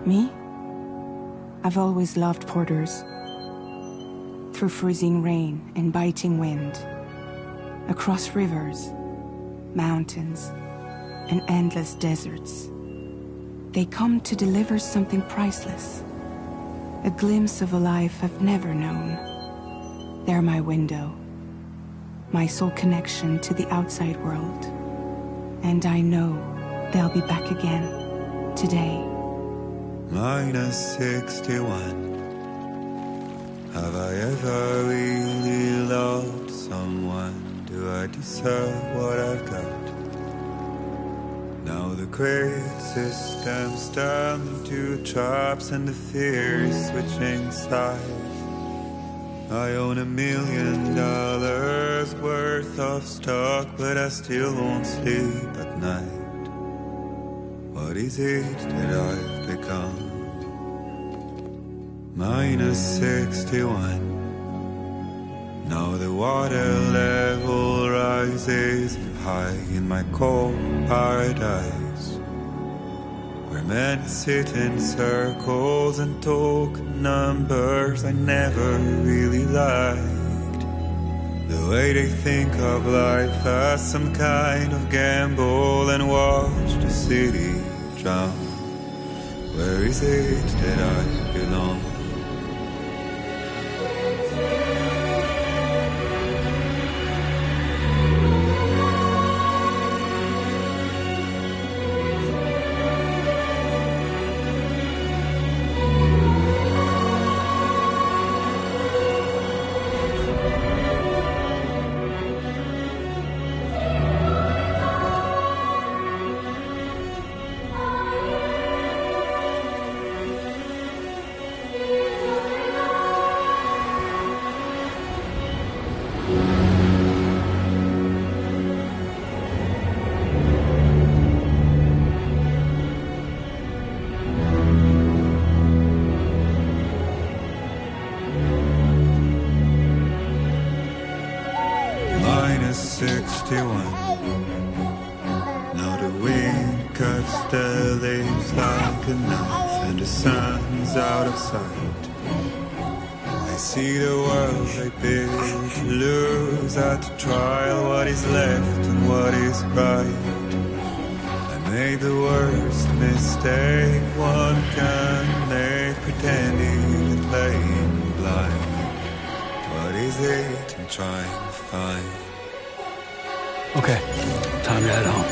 Me? I've always loved porters. Through freezing rain and biting wind, across rivers, mountains, and endless deserts, they come to deliver something priceless, a glimpse of a life I've never known. They're my window, my sole connection to the outside world. And I know they'll be back again, today. -61. Have I ever really loved someone? Do I deserve what I've got? Now the crazy system's turned into traps and the fear is switching sides. I own $1 million worth of stock, but I still won't sleep at night. What is it that I've become? -61. Now the water level rises high in my cold paradise, where men sit in circles and talk numbers I never really liked. The way they think of life as some kind of gamble and watch the city drown. Where is it that I belong? -61. Now the wind cuts the leaves like a knife, and the sun's out of sight. I see the world I built to lose at the trial, what is left and what is right. I made the worst mistake one can make, pretending and playing blind. What is it I'm trying to find? Okay, time to head home.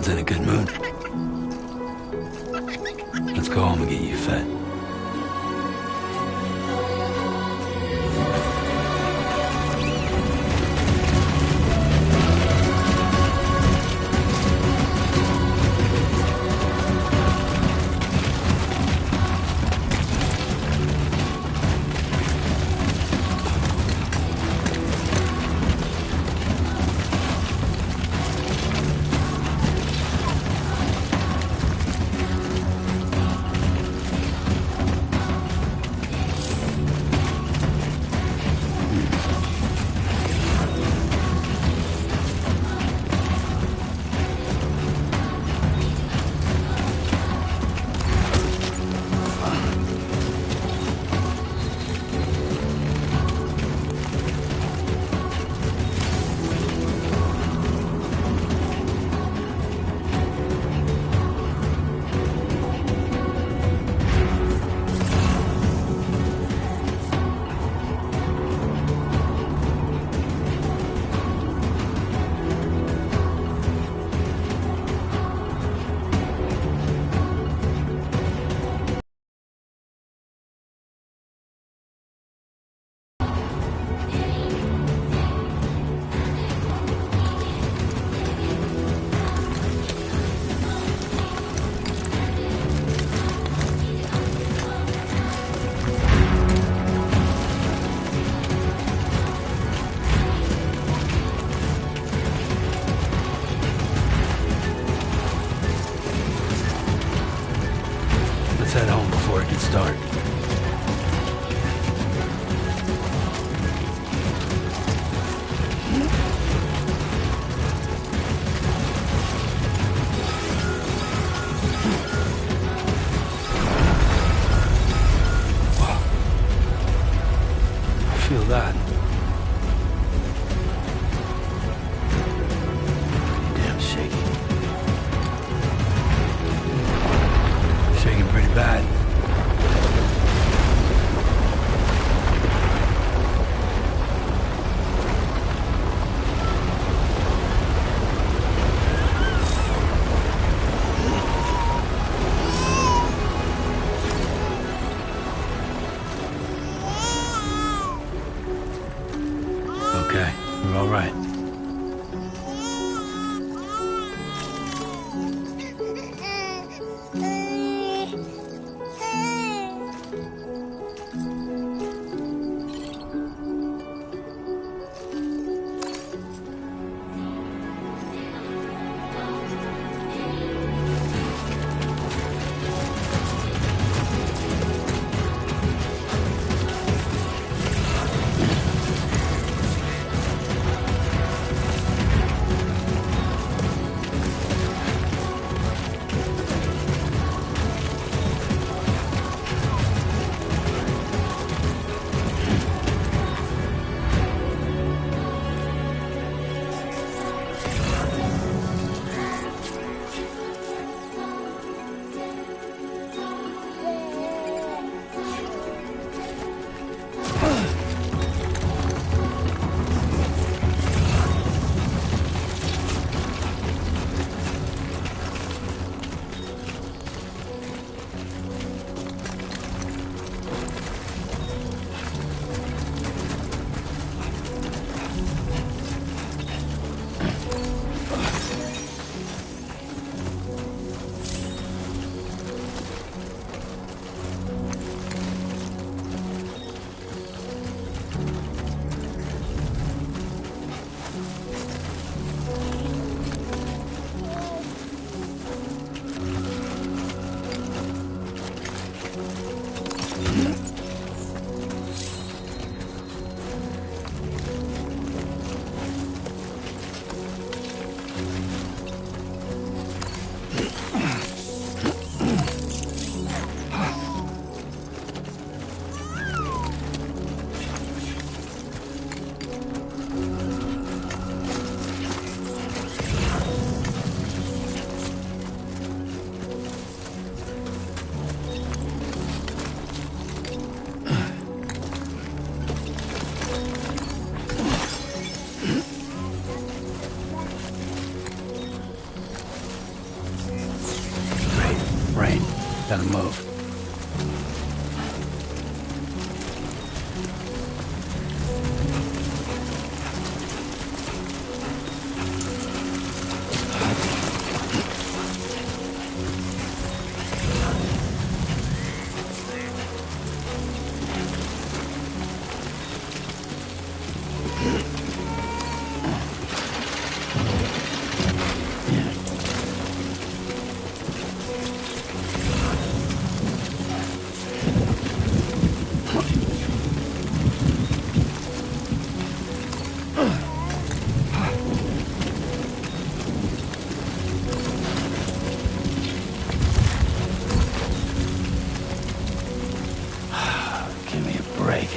child's in a good mood. Let's go home and get you fed. Let's head home before it gets dark. Wow. I feel that. Damn shaky. Shaking pretty bad. Okay, we're all right. Gotta move. Give me a break.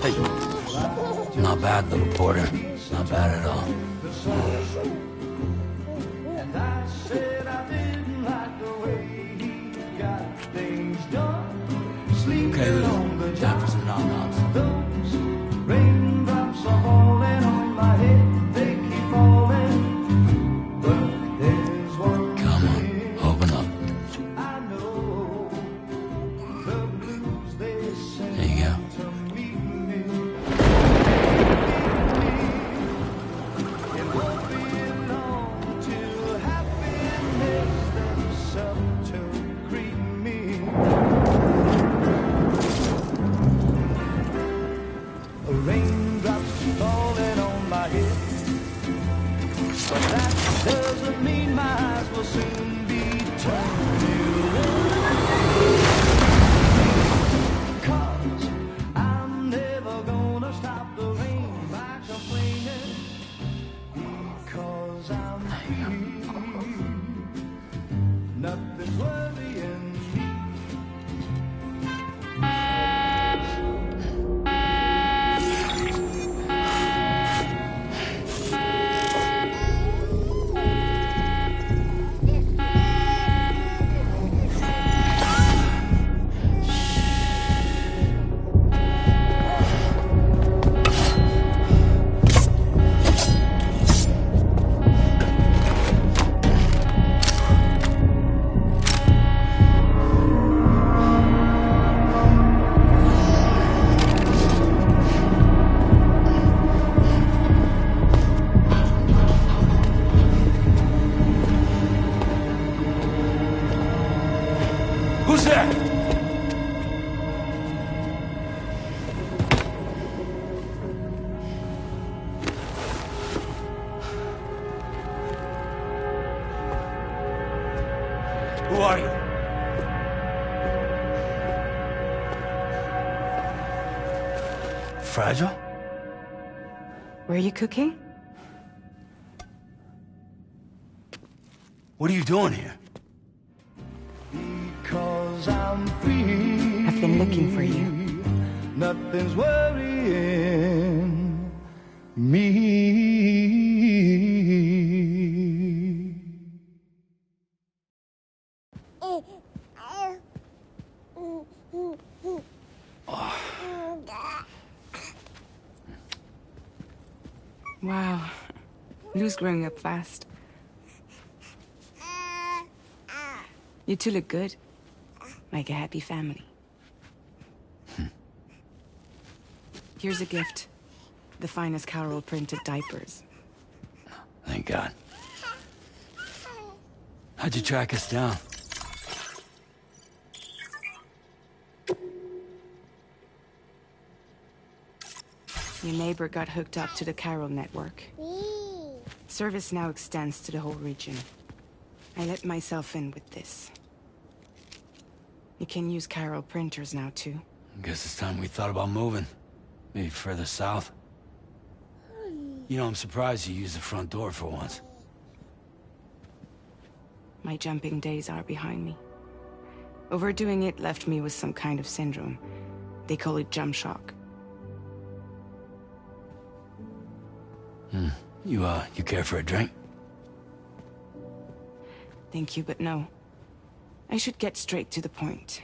Hey. Not bad, little porter. Not bad at all. Okay, Lou. Time for some nom-noms. Raindrops are falling on my head. That doesn't mean my eyes will soon be turning away. 'Cause I'm never gonna stop the rain by complaining. Because I'm free. Nothing's worrying me. Who's there? Who are you? Fragile? Were you cooking? What are you doing here? Because I'm free. I've been looking for you. Nothing's worrying me. Wow. Lou's growing up fast. You two look good. Like a happy family. Here's a gift. The finest Carol printed diapers. Thank God. How'd you track us down? Your neighbor got hooked up to the Carol network. Service now extends to the whole region. I let myself in with this. You can use Carol printers now, too. Guess it's time we thought about moving. Maybe further south. You know, I'm surprised you used the front door for once. My jumping days are behind me. Overdoing it left me with some kind of syndrome. They call it jump shock. You care for a drink? Thank you, but no. I should get straight to the point.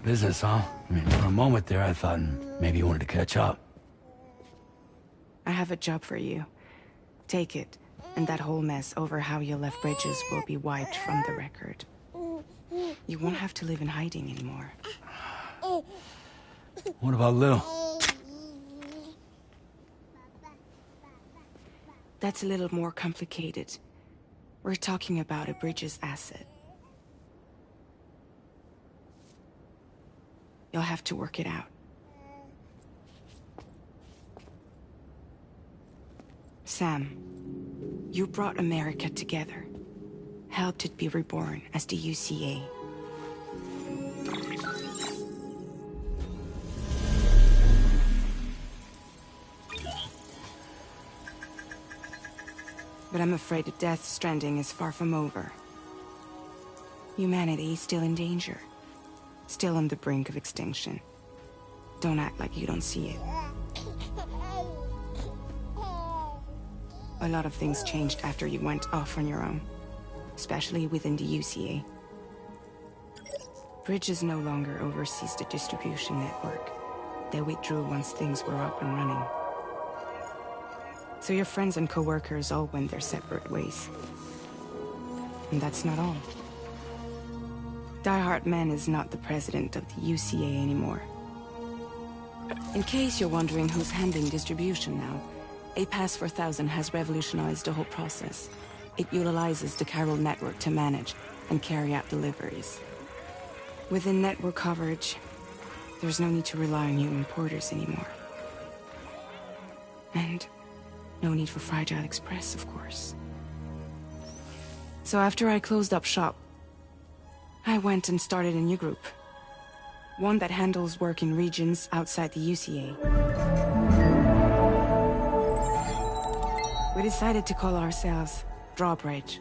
Business, huh? I mean, for a moment there, I thought maybe you wanted to catch up. I have a job for you. Take it, and that whole mess over how you left Bridges will be wiped from the record. You won't have to live in hiding anymore. What about Lou? That's a little more complicated. We're talking about a Bridges asset. You'll have to work it out. Sam, you brought America together. Helped it be reborn as the UCA. But I'm afraid that Death Stranding is far from over. Humanity is still in danger. Still on the brink of extinction. Don't act like you don't see it. A lot of things changed after you went off on your own. Especially within the UCA. Bridges no longer oversees the distribution network. They withdrew once things were up and running. So your friends and co-workers all went their separate ways. And that's not all. Die Hard Man is not the president of the UCA anymore. In case you're wondering who's handling distribution now, A Pass for 1000 has revolutionized the whole process. It utilizes the Carol network to manage and carry out deliveries. Within network coverage, there's no need to rely on human porters anymore. And no need for Fragile Express, of course. So after I closed up shop, I went and started a new group. One that handles work in regions outside the UCA. We decided to call ourselves Drawbridge.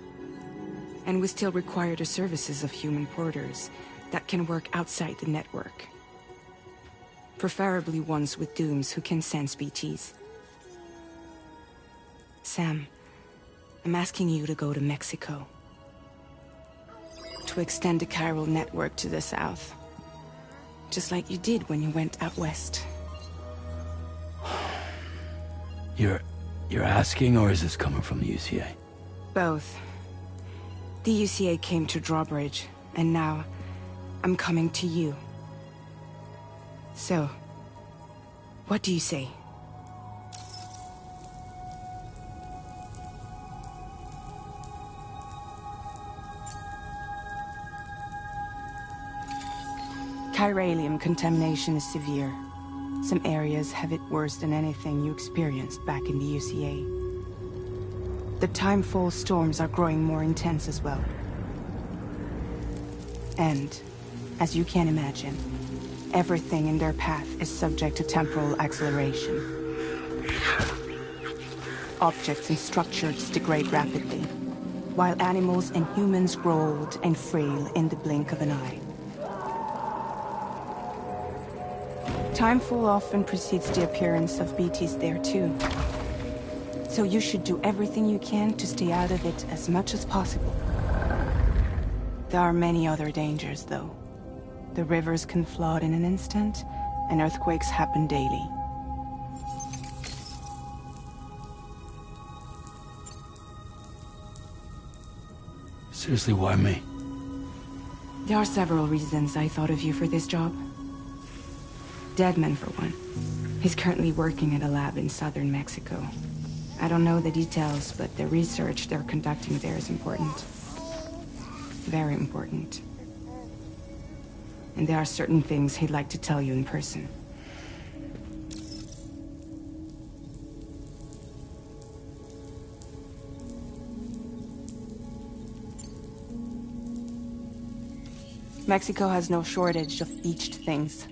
And we still require the services of human porters that can work outside the network. Preferably ones with dooms who can sense BTs. Sam, I'm asking you to go to Mexico. To extend the chiral network to the south. Just like you did when you went out west. You're asking, or is this coming from the UCA? Both. The UCA came to Drawbridge, and now I'm coming to you. So, what do you say? Chiralium contamination is severe. Some areas have it worse than anything you experienced back in the UCA. The timefall storms are growing more intense as well. And, as you can imagine, everything in their path is subject to temporal acceleration. Objects and structures degrade rapidly, while animals and humans grow old and frail in the blink of an eye. Timefall often precedes the appearance of BTs there too. So you should do everything you can to stay out of it as much as possible. There are many other dangers, though. The rivers can flood in an instant, and earthquakes happen daily. Seriously, why me? There are several reasons I thought of you for this job. Deadman, for one. He's currently working at a lab in southern Mexico. I don't know the details, but the research they're conducting there is important. Very important. And there are certain things he'd like to tell you in person. Mexico has no shortage of beached things.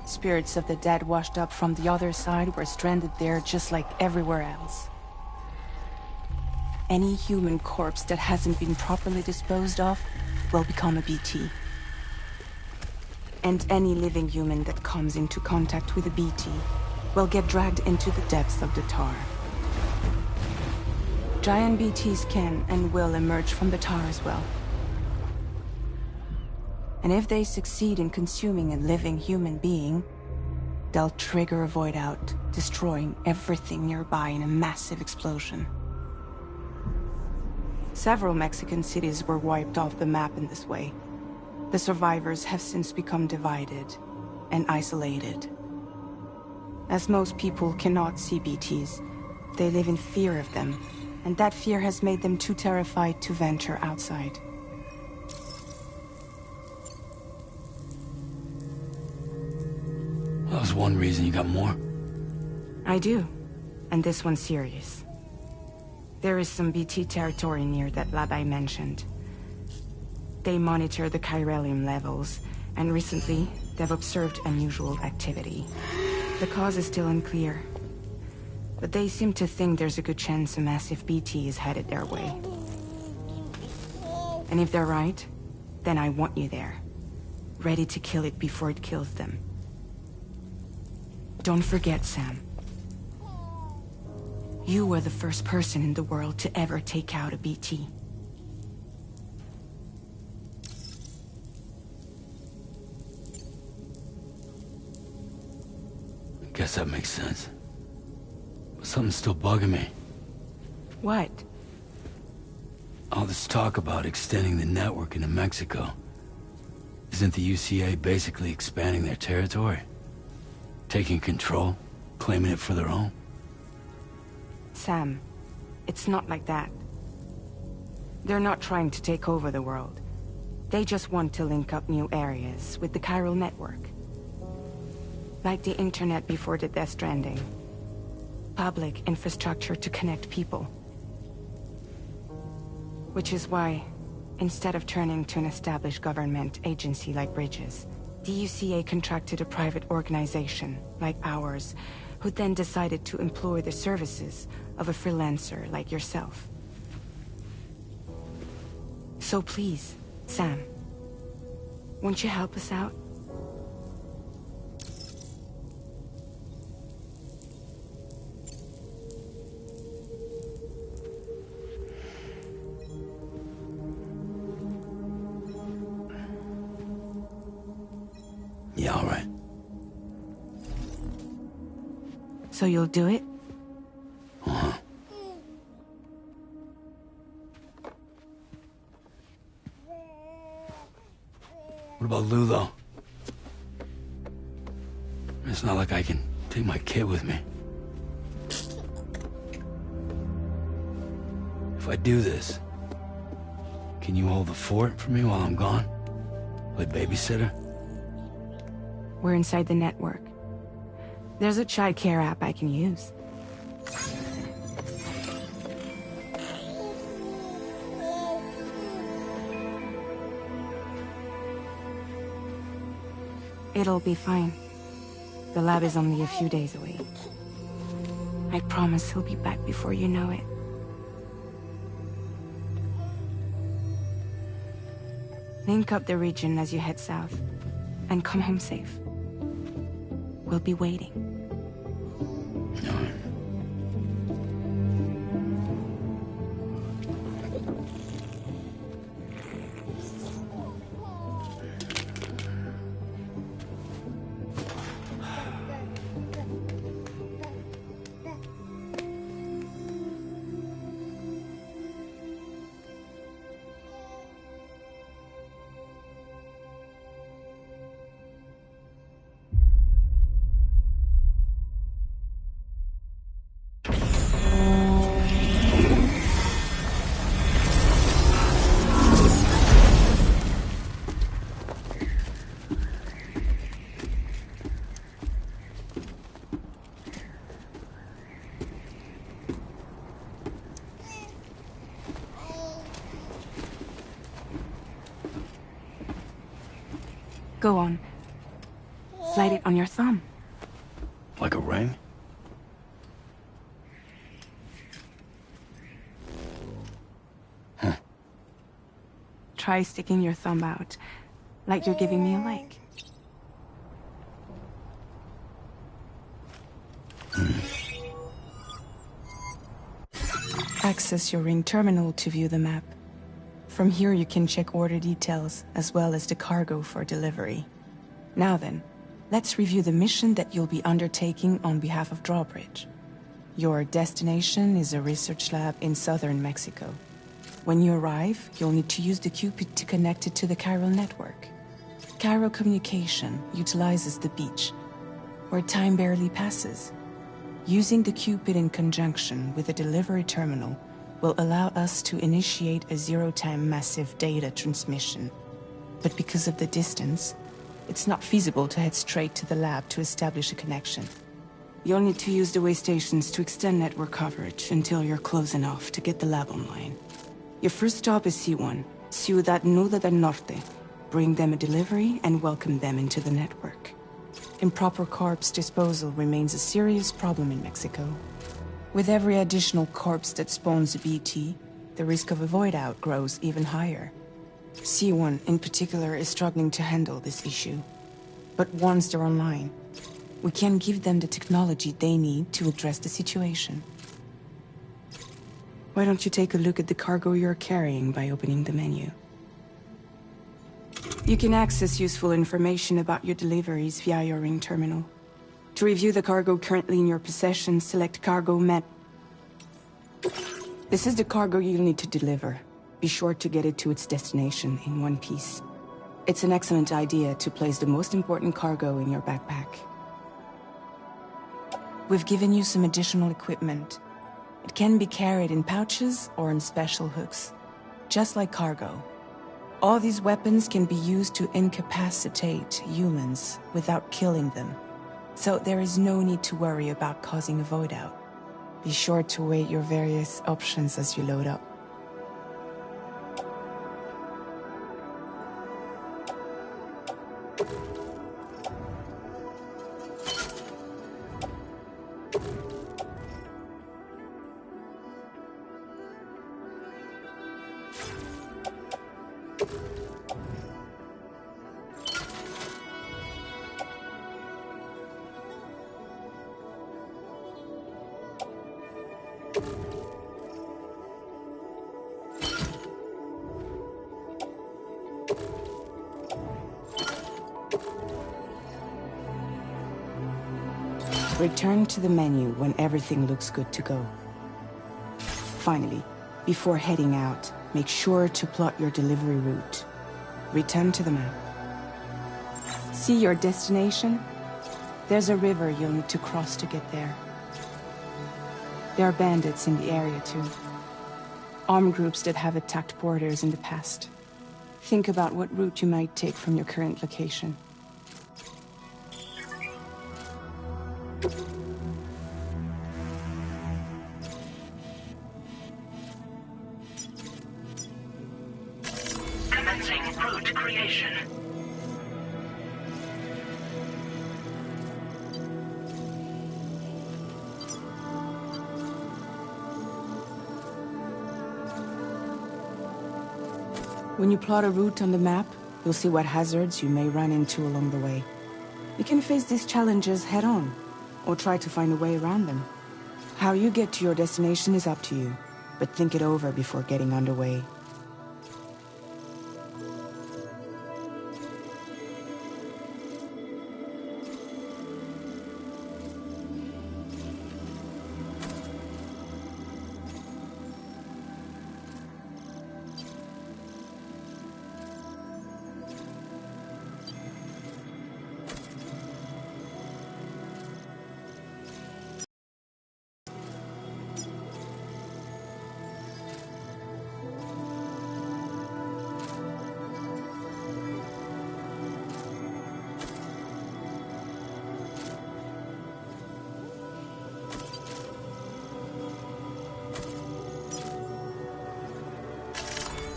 Spirits of the dead washed up from the other side were stranded there just like everywhere else. Any human corpse that hasn't been properly disposed of will become a BT. And any living human that comes into contact with a BT will get dragged into the depths of the tar. Giant BTs can and will emerge from the tar as well. And if they succeed in consuming a living human being, they'll trigger a void out, destroying everything nearby in a massive explosion. Several Mexican cities were wiped off the map in this way. The survivors have since become divided and isolated. As most people cannot see BTs, they live in fear of them, and that fear has made them too terrified to venture outside. That was one reason. You got more? I do, and this one's serious. There is some BT territory near that lab I mentioned. They monitor the chiralium levels, and recently, they've observed unusual activity. The cause is still unclear, but they seem to think there's a good chance a massive BT is headed their way. And if they're right, then I want you there, ready to kill it before it kills them. Don't forget, Sam. You were the first person in the world to ever take out a BT. I guess that makes sense. But something's still bugging me. What? All this talk about extending the network into Mexico. Isn't the UCA basically expanding their territory? Taking control? Claiming it for their own? Sam, it's not like that. They're not trying to take over the world. They just want to link up new areas with the chiral network. Like the internet before the Death Stranding. Public infrastructure to connect people. Which is why, instead of turning to an established government agency like Bridges, the UCA contracted a private organization, like ours, who then decided to employ the services of a freelancer like yourself. So please, Sam, won't you help us out? Yeah, all right. So you'll do it? Uh-huh. What about Lou, though? It's not like I can take my kid with me. If I do this, can you hold the fort for me while I'm gone? Play babysitter? We're inside the network. There's a child care app I can use. It'll be fine. The lab is only a few days away. I promise he'll be back before you know it. Link up the region as you head south, and come home safe. We'll be waiting. All right. Go on. Slide it on your thumb. Like a ring? Huh. Try sticking your thumb out, like you're giving me a like. Access your ring terminal to view the map. From here you can check order details, as well as the cargo for delivery. Now then, let's review the mission that you'll be undertaking on behalf of Drawbridge. Your destination is a research lab in southern Mexico. When you arrive, you'll need to use the Cupid to connect it to the chiral network. Chiral communication utilizes the beach, where time barely passes. Using the Cupid in conjunction with a delivery terminal will allow us to initiate a zero-time massive data transmission. But because of the distance, it's not feasible to head straight to the lab to establish a connection. You'll need to use the way stations to extend network coverage until you're close enough to get the lab online. Your first stop is C1, Ciudad Nuda del Norte. Bring them a delivery and welcome them into the network. Improper corpse disposal remains a serious problem in Mexico. With every additional corpse that spawns a BT, the risk of a void out grows even higher. C1 in particular is struggling to handle this issue. But once they're online, we can give them the technology they need to address the situation. Why don't you take a look at the cargo you're carrying by opening the menu? You can access useful information about your deliveries via your ring terminal. To review the cargo currently in your possession, select Cargo Met. This is the cargo you'll need to deliver. Be sure to get it to its destination in one piece. It's an excellent idea to place the most important cargo in your backpack. We've given you some additional equipment. It can be carried in pouches or in special hooks, just like cargo. All these weapons can be used to incapacitate humans without killing them. So there is no need to worry about causing a void out. Be sure to weigh your various options as you load up. Return to the menu when everything looks good to go. Finally, before heading out, make sure to plot your delivery route. Return to the map. See your destination? There's a river you'll need to cross to get there. There are bandits in the area too. Armed groups that have attacked porters in the past. Think about what route you might take from your current location. Commencing route creation. When you plot a route on the map, you'll see what hazards you may run into along the way. You can face these challenges head-on, or try to find a way around them. How you get to your destination is up to you, but think it over before getting underway.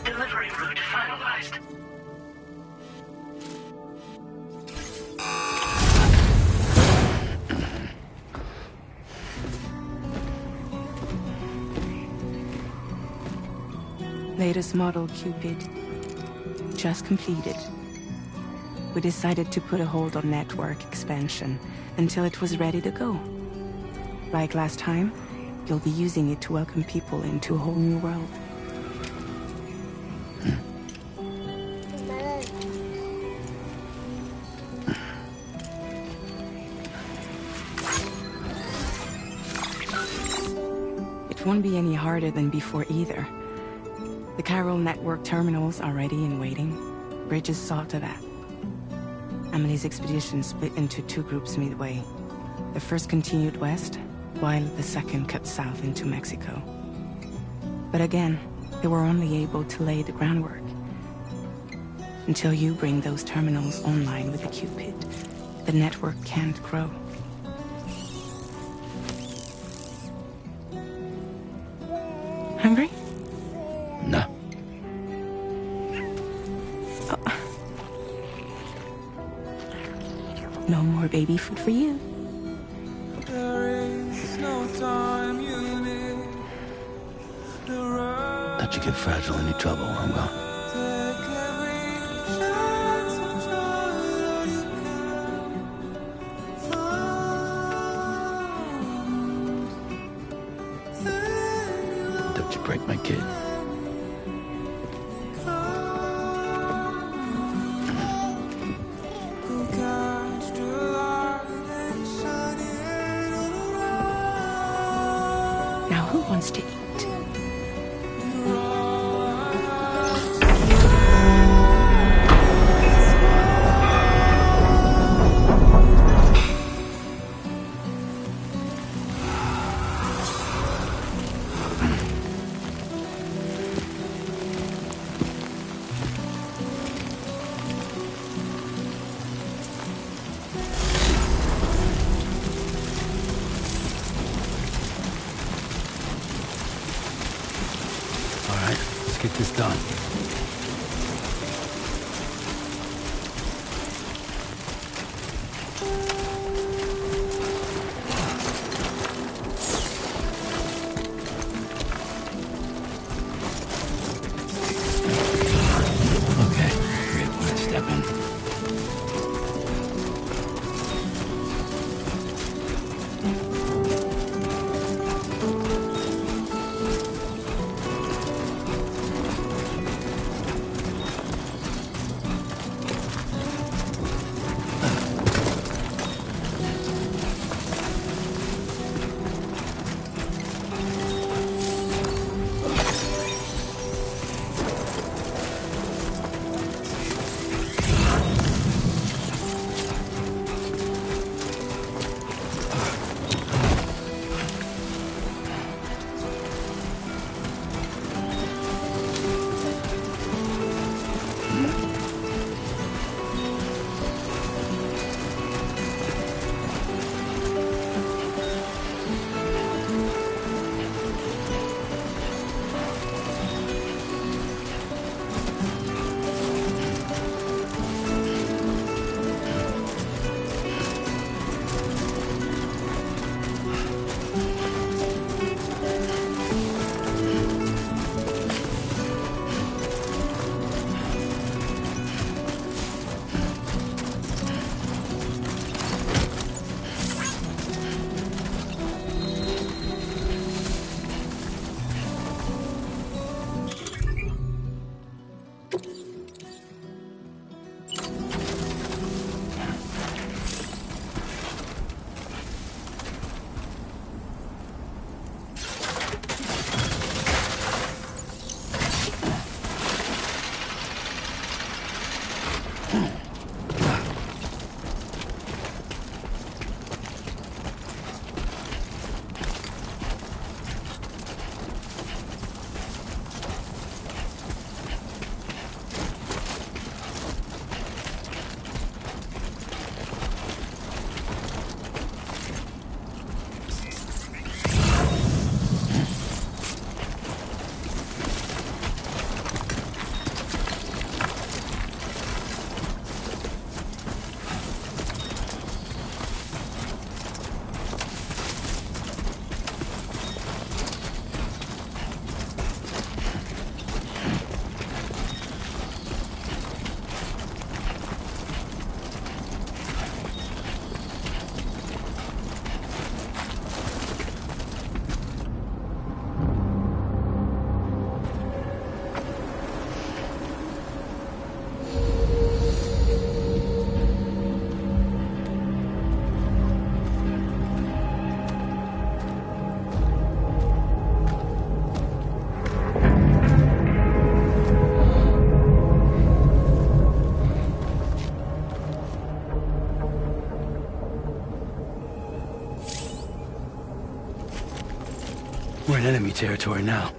Delivery route finalized. Latest model Cupid. Just completed. We decided to put a hold on network expansion until it was ready to go. Like last time, you'll be using it to welcome people into a whole new world. It won't be any harder than before either. The Chiral network terminals are ready and waiting. Bridges saw to that. Emily's expedition split into two groups midway. The first continued west, while the second cut south into Mexico. But again, they were only able to lay the groundwork. Until you bring those terminals online with the Cupid, the network can't grow. Hungry? No. No more baby food for you. Let you get fragile, any trouble, I'm gone. Don't you break my kid. Now who wants to eat? Let's get this done. Okay, great way to step in. We're in enemy territory now.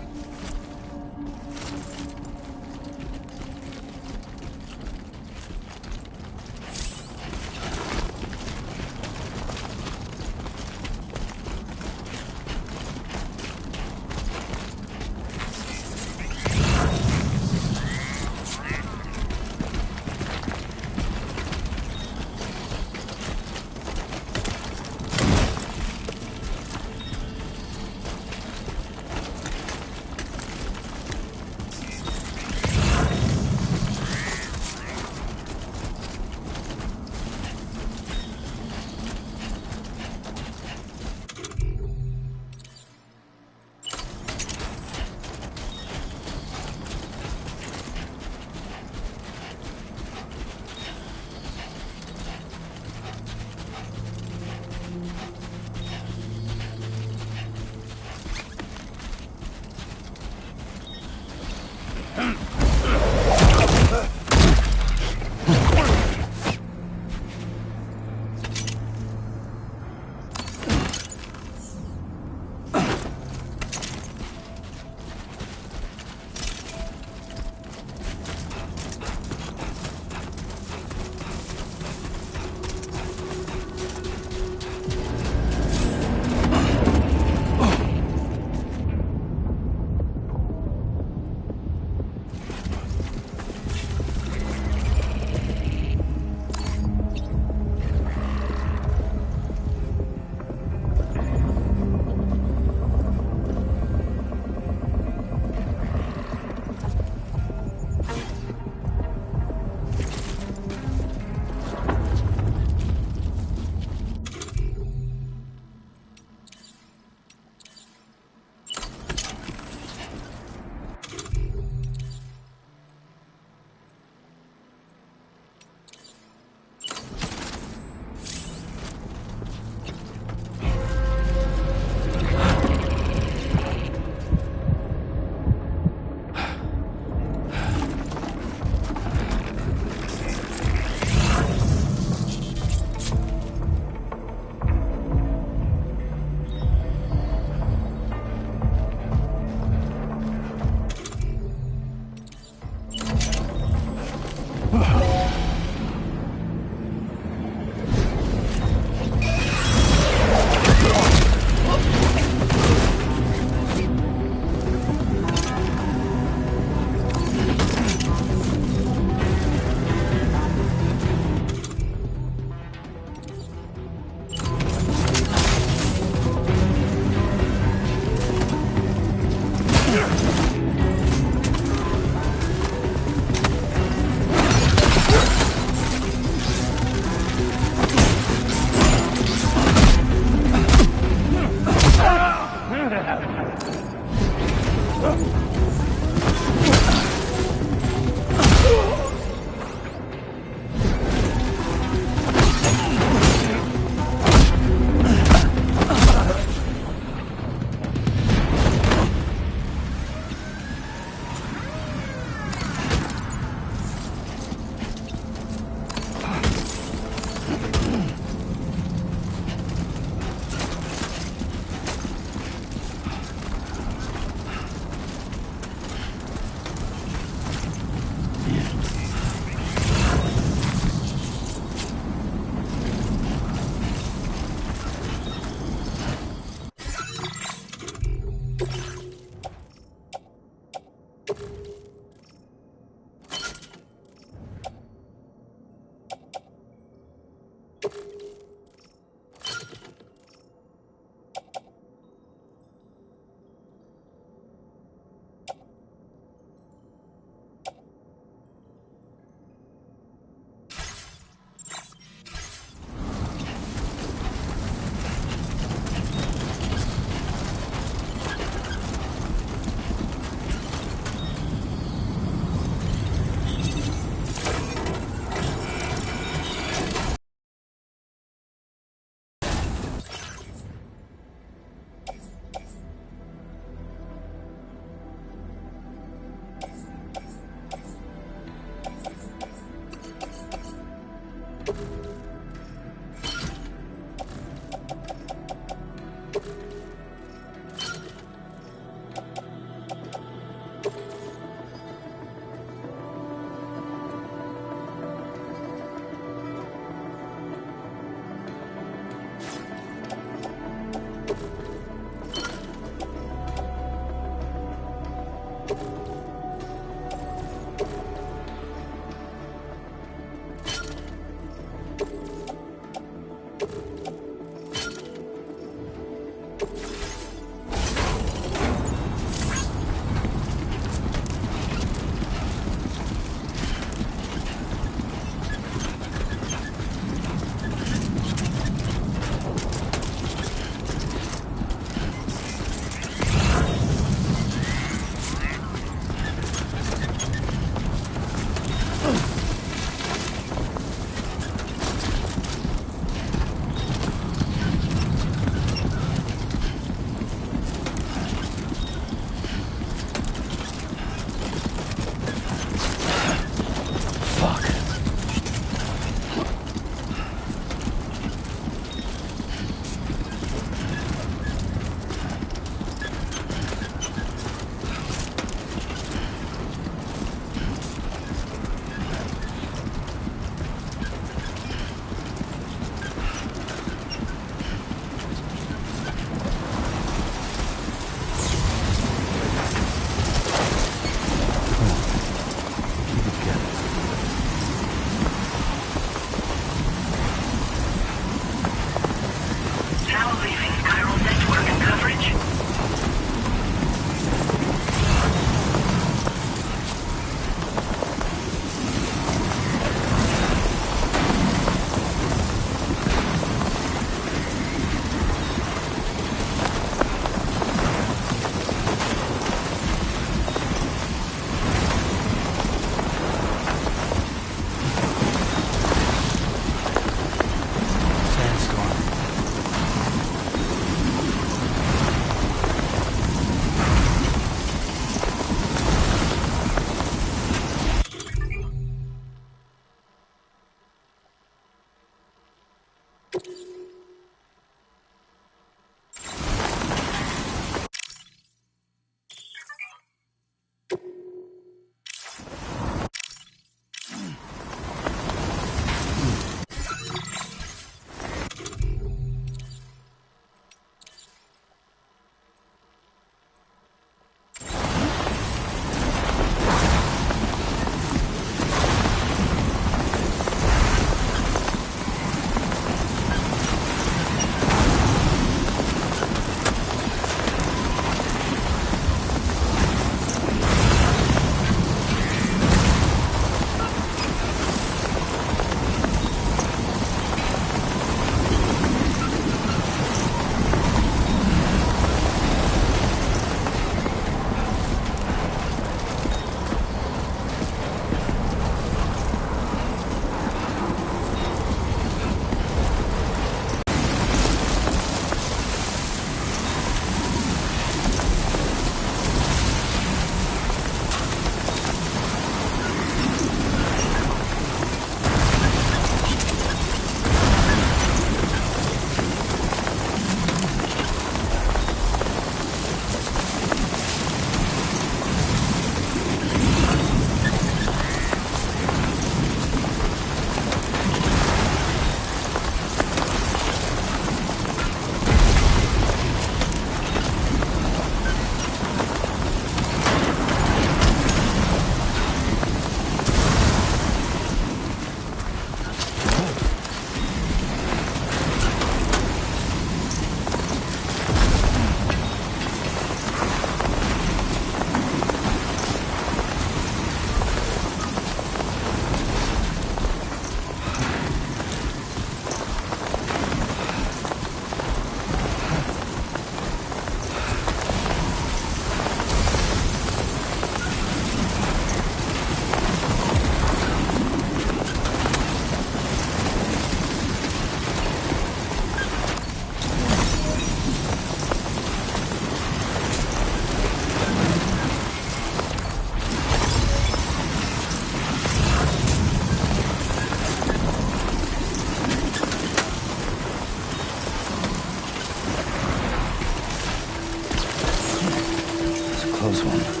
this one.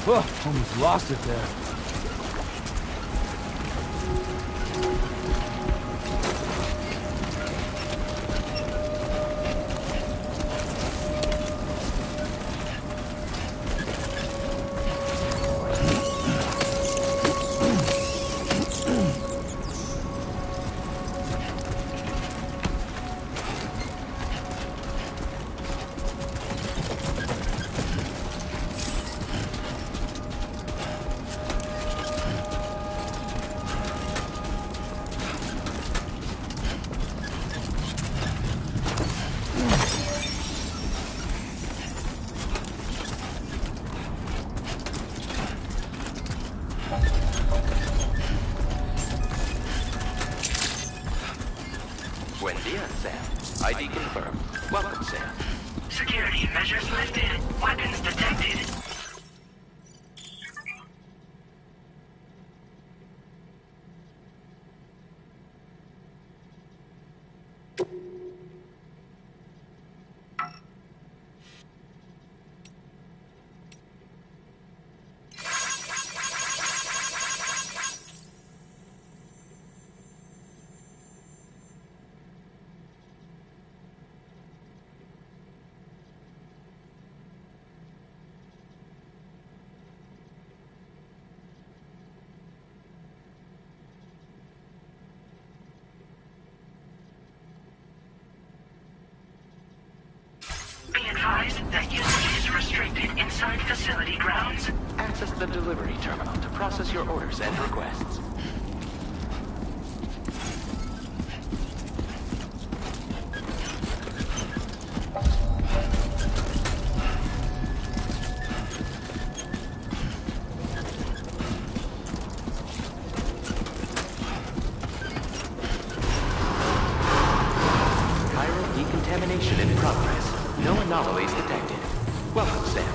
Whoa, almost lost it there. Buen dia, Sam. ID confirmed. Welcome, Sam. Security measures lifted. Weapons detected. Be advised that usage is restricted inside facility grounds. Access the delivery terminal to process your orders and requests. Chiral decontamination in progress. No anomalies detected. Welcome, Sam.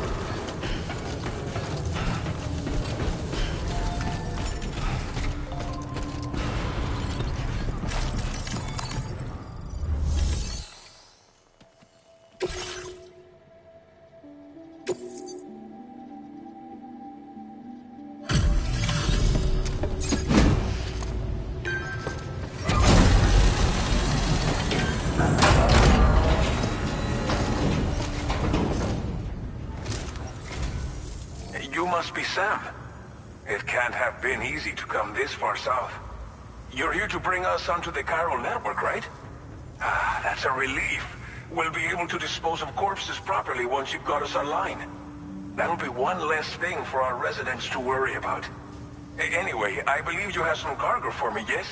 You must be Sam. It can't have been easy to come this far south. You're here to bring us onto the chiral network, right? Ah, that's a relief. We'll be able to dispose of corpses properly once you've got us online. That'll be one less thing for our residents to worry about. Anyway, I believe you have some cargo for me, yes?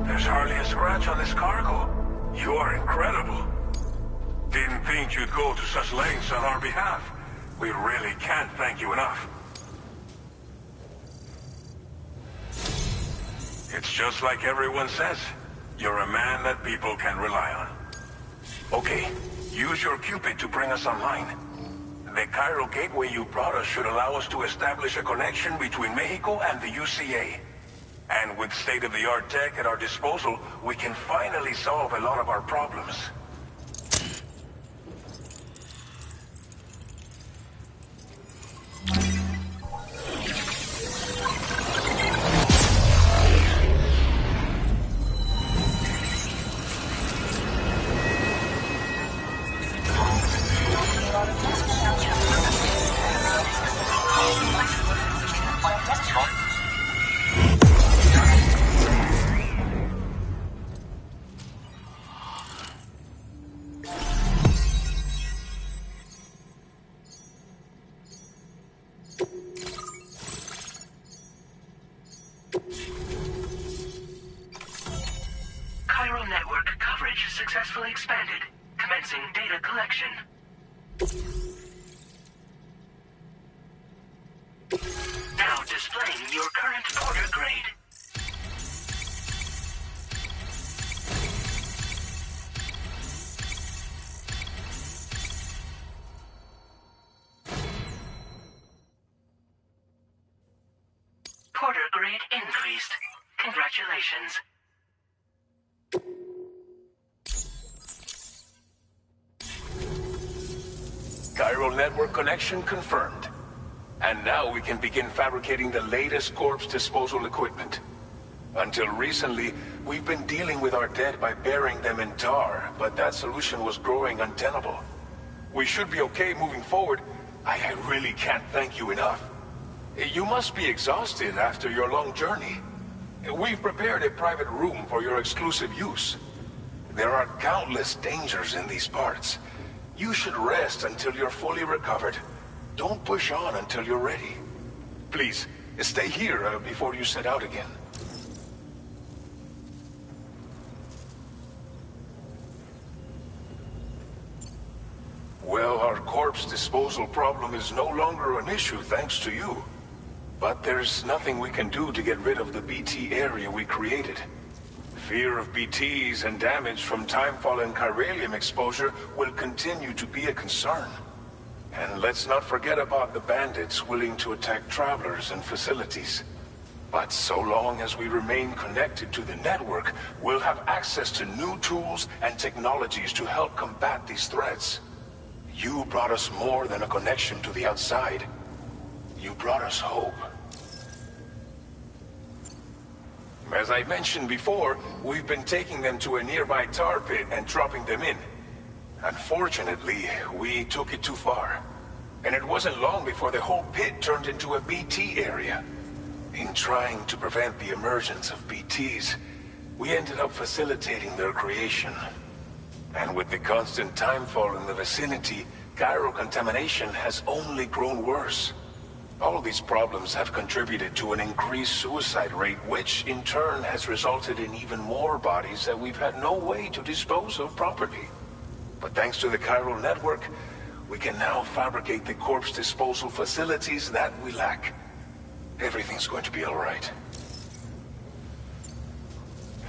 There's hardly a scratch on this cargo. You are incredible. Didn't think you'd go to such lengths on our behalf. We really can't thank you enough. It's just like everyone says. You're a man that people can rely on. Okay, use your Cupid to bring us online. The chiral gateway you brought us should allow us to establish a connection between Mexico and the UCA. And with state-of-the-art tech at our disposal, we can finally solve a lot of our problems. bridge is successfully expanded. Commencing data collection. Now displaying your current porter grade. Porter grade increased. Congratulations. Chiral network connection confirmed. And now we can begin fabricating the latest corpse disposal equipment. Until recently, we've been dealing with our dead by burying them in tar, but that solution was growing untenable. We should be okay moving forward. I really can't thank you enough. You must be exhausted after your long journey. We've prepared a private room for your exclusive use. There are countless dangers in these parts. You should rest until you're fully recovered. Don't push on until you're ready. Please, stay here before you set out again. Well, our corpse disposal problem is no longer an issue thanks to you. But there's nothing we can do to get rid of the BT area we created. Fear of BTs and damage from timefall and chiralium exposure will continue to be a concern. And let's not forget about the bandits willing to attack travelers and facilities. But so long as we remain connected to the network, we'll have access to new tools and technologies to help combat these threats. You brought us more than a connection to the outside. You brought us hope. As I mentioned before, we've been taking them to a nearby tar pit and dropping them in. Unfortunately, we took it too far. And it wasn't long before the whole pit turned into a BT area. In trying to prevent the emergence of BTs, we ended up facilitating their creation. And with the constant timefall in the vicinity, chiral contamination has only grown worse. All these problems have contributed to an increased suicide rate, which in turn has resulted in even more bodies that we've had no way to dispose of properly. But thanks to the chiral network, we can now fabricate the corpse disposal facilities that we lack. Everything's going to be all right.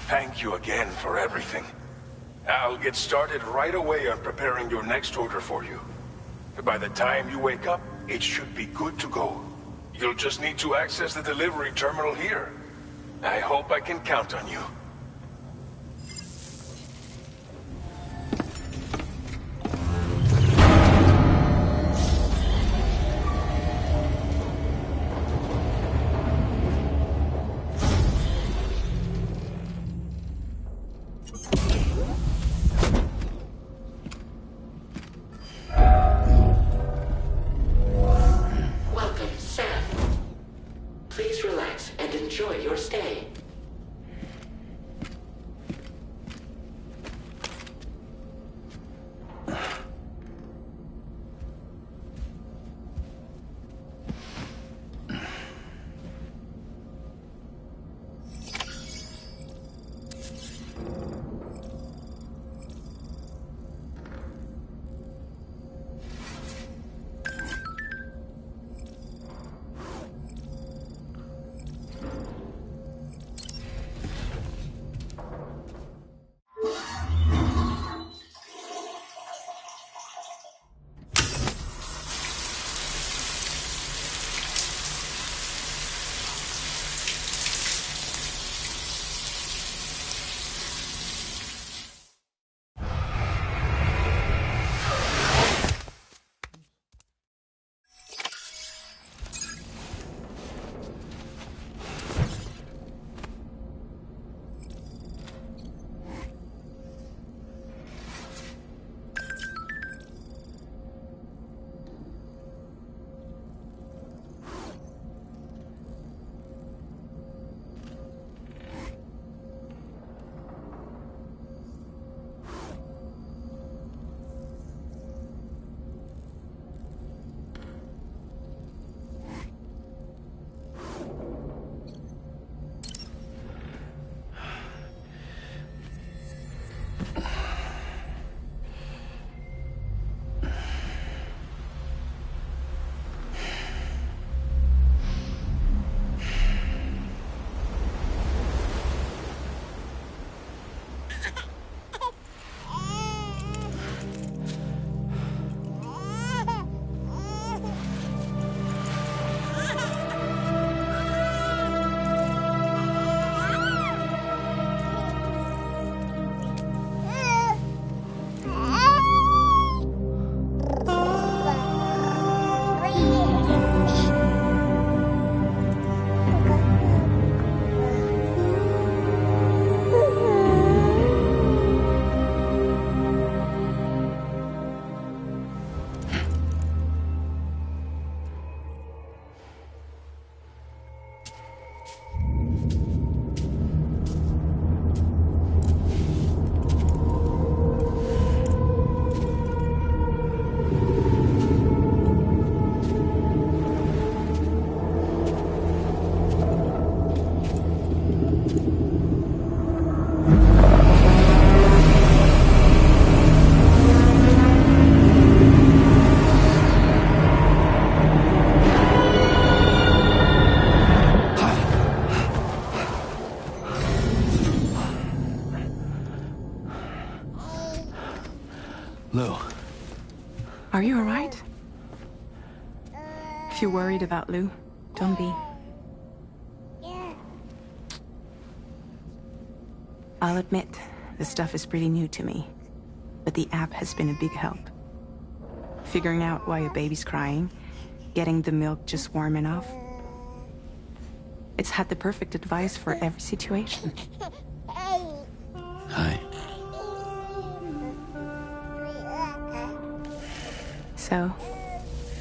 Thank you again for everything. I'll get started right away on preparing your next order for you. By the time you wake up, it should be good to go. You'll just need to access the delivery terminal here. I hope I can count on you. Lou. Are you alright? If you're worried about Lou, don't be. I'll admit, this stuff is pretty new to me, but the app has been a big help. Figuring out why a baby's crying, getting the milk just warm enough. It's had the perfect advice for every situation. Hi. So,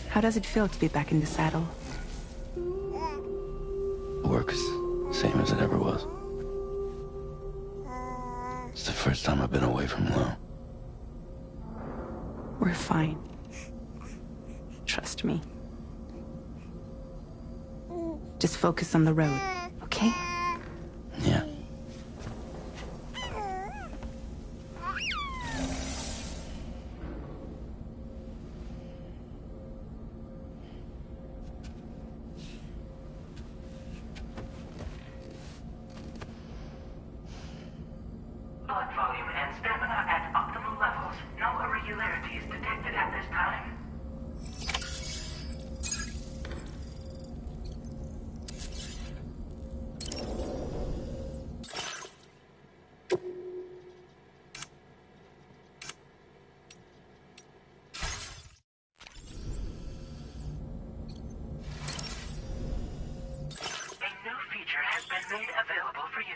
how does it feel to be back in the saddle? Work is same as it ever was. It's the first time I've been away from Lou. We're fine. Trust me. Just focus on the road, okay? Yeah. Blood volume and stamina at optimal levels. No irregularities detected at this time. A new feature has been made available for you.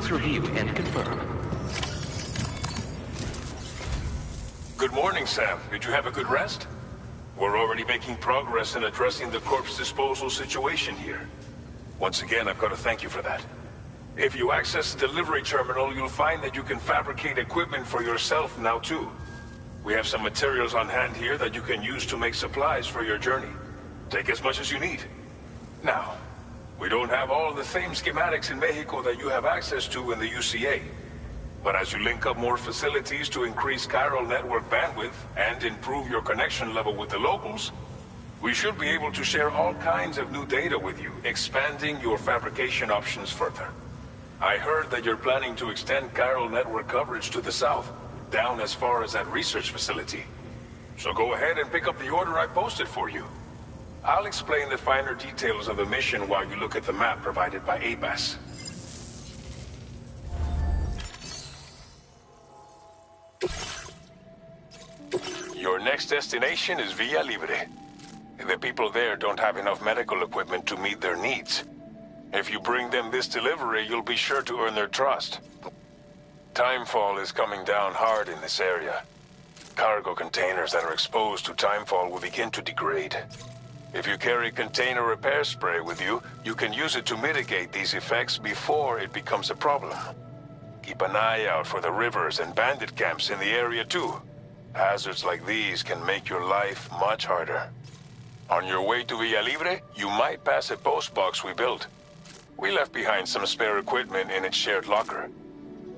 Please review and confirm. Good morning, Sam. Did you have a good rest? We're already making progress in addressing the corpse disposal situation here. Once again, I've got to thank you for that. If you access the delivery terminal, you'll find that you can fabricate equipment for yourself now too. We have some materials on hand here that you can use to make supplies for your journey. Take as much as you need. Now, We don't have all the same schematics in Mexico that you have access to in the UCA. But as you link up more facilities to increase chiral network bandwidth and improve your connection level with the locals, we should be able to share all kinds of new data with you, expanding your fabrication options further. I heard that you're planning to extend chiral network coverage to the south, down as far as that research facility. So go ahead and pick up the order I posted for you. I'll explain the finer details of the mission while you look at the map provided by ABAS. Your next destination is Villa Libre. The people there don't have enough medical equipment to meet their needs. If you bring them this delivery, you'll be sure to earn their trust. Timefall is coming down hard in this area. Cargo containers that are exposed to timefall will begin to degrade. If you carry container repair spray with you, you can use it to mitigate these effects before it becomes a problem. Keep an eye out for the rivers and bandit camps in the area too. Hazards like these can make your life much harder. On your way to Villa Libre, you might pass a post box we built. We left behind some spare equipment in its shared locker.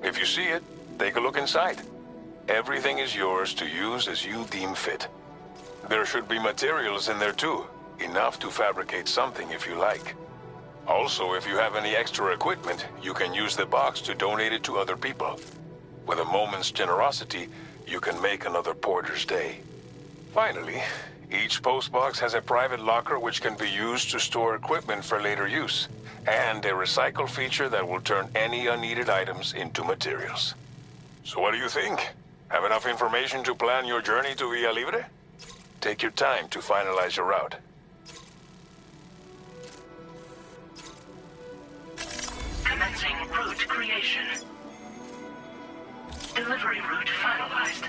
If you see it, take a look inside. Everything is yours to use as you deem fit. There should be materials in there too, enough to fabricate something if you like. Also, if you have any extra equipment, you can use the box to donate it to other people. With a moment's generosity, you can make another porter's day. Finally, each postbox has a private locker which can be used to store equipment for later use, and a recycle feature that will turn any unneeded items into materials. So what do you think? Have enough information to plan your journey to Villa Libre? Take your time to finalize your route. Commencing route creation. Delivery route finalized.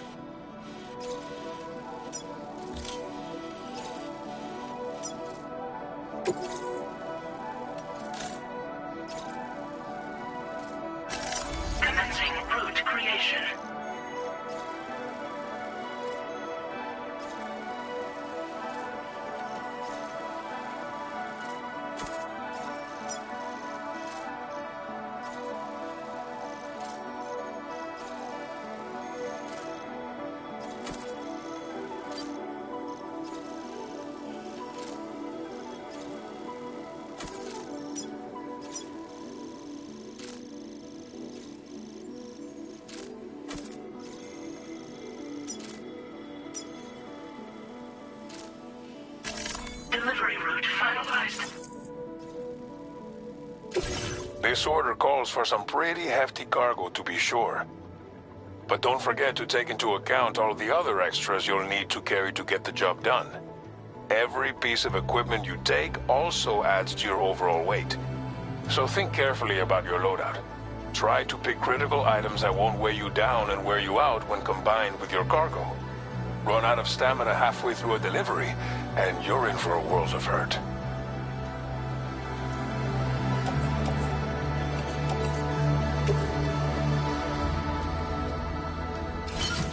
Commencing route creation. Delivery route finalized. This order calls for some pretty hefty cargo to be sure. But don't forget to take into account all the other extras you'll need to carry to get the job done. Every piece of equipment you take also adds to your overall weight. So think carefully about your loadout. Try to pick critical items that won't weigh you down and wear you out when combined with your cargo. Run out of stamina halfway through a delivery, and you're in for a world of hurt.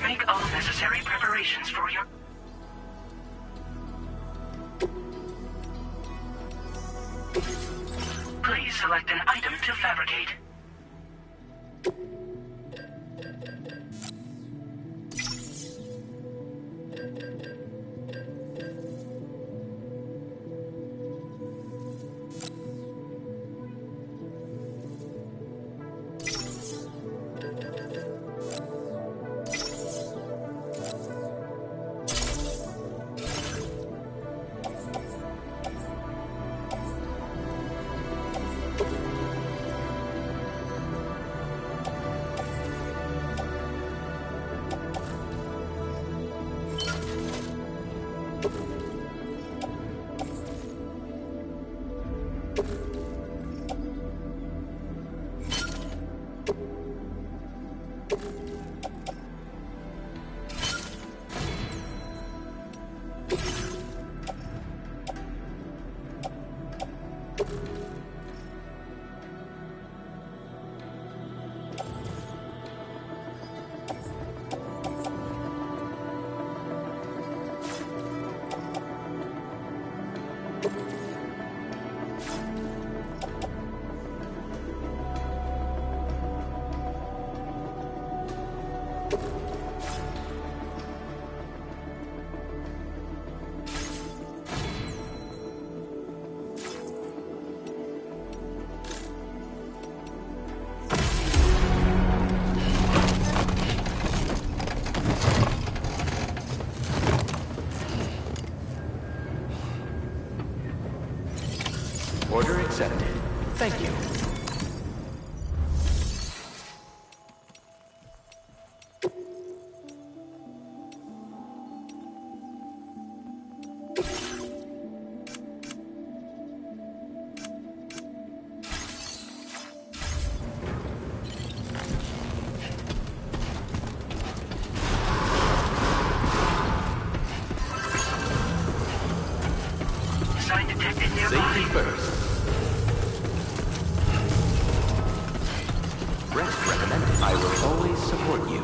Make all necessary preparations for your... Please select an item to fabricate. Order accepted. Thank you. Sign detected nearby. Safety first. Rest recommended. I will always support you.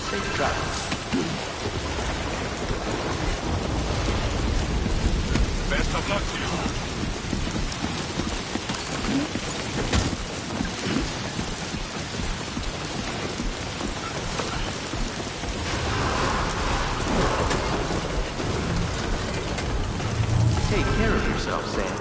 Safe travels. Best of luck to you. Take care of yourself, Sam.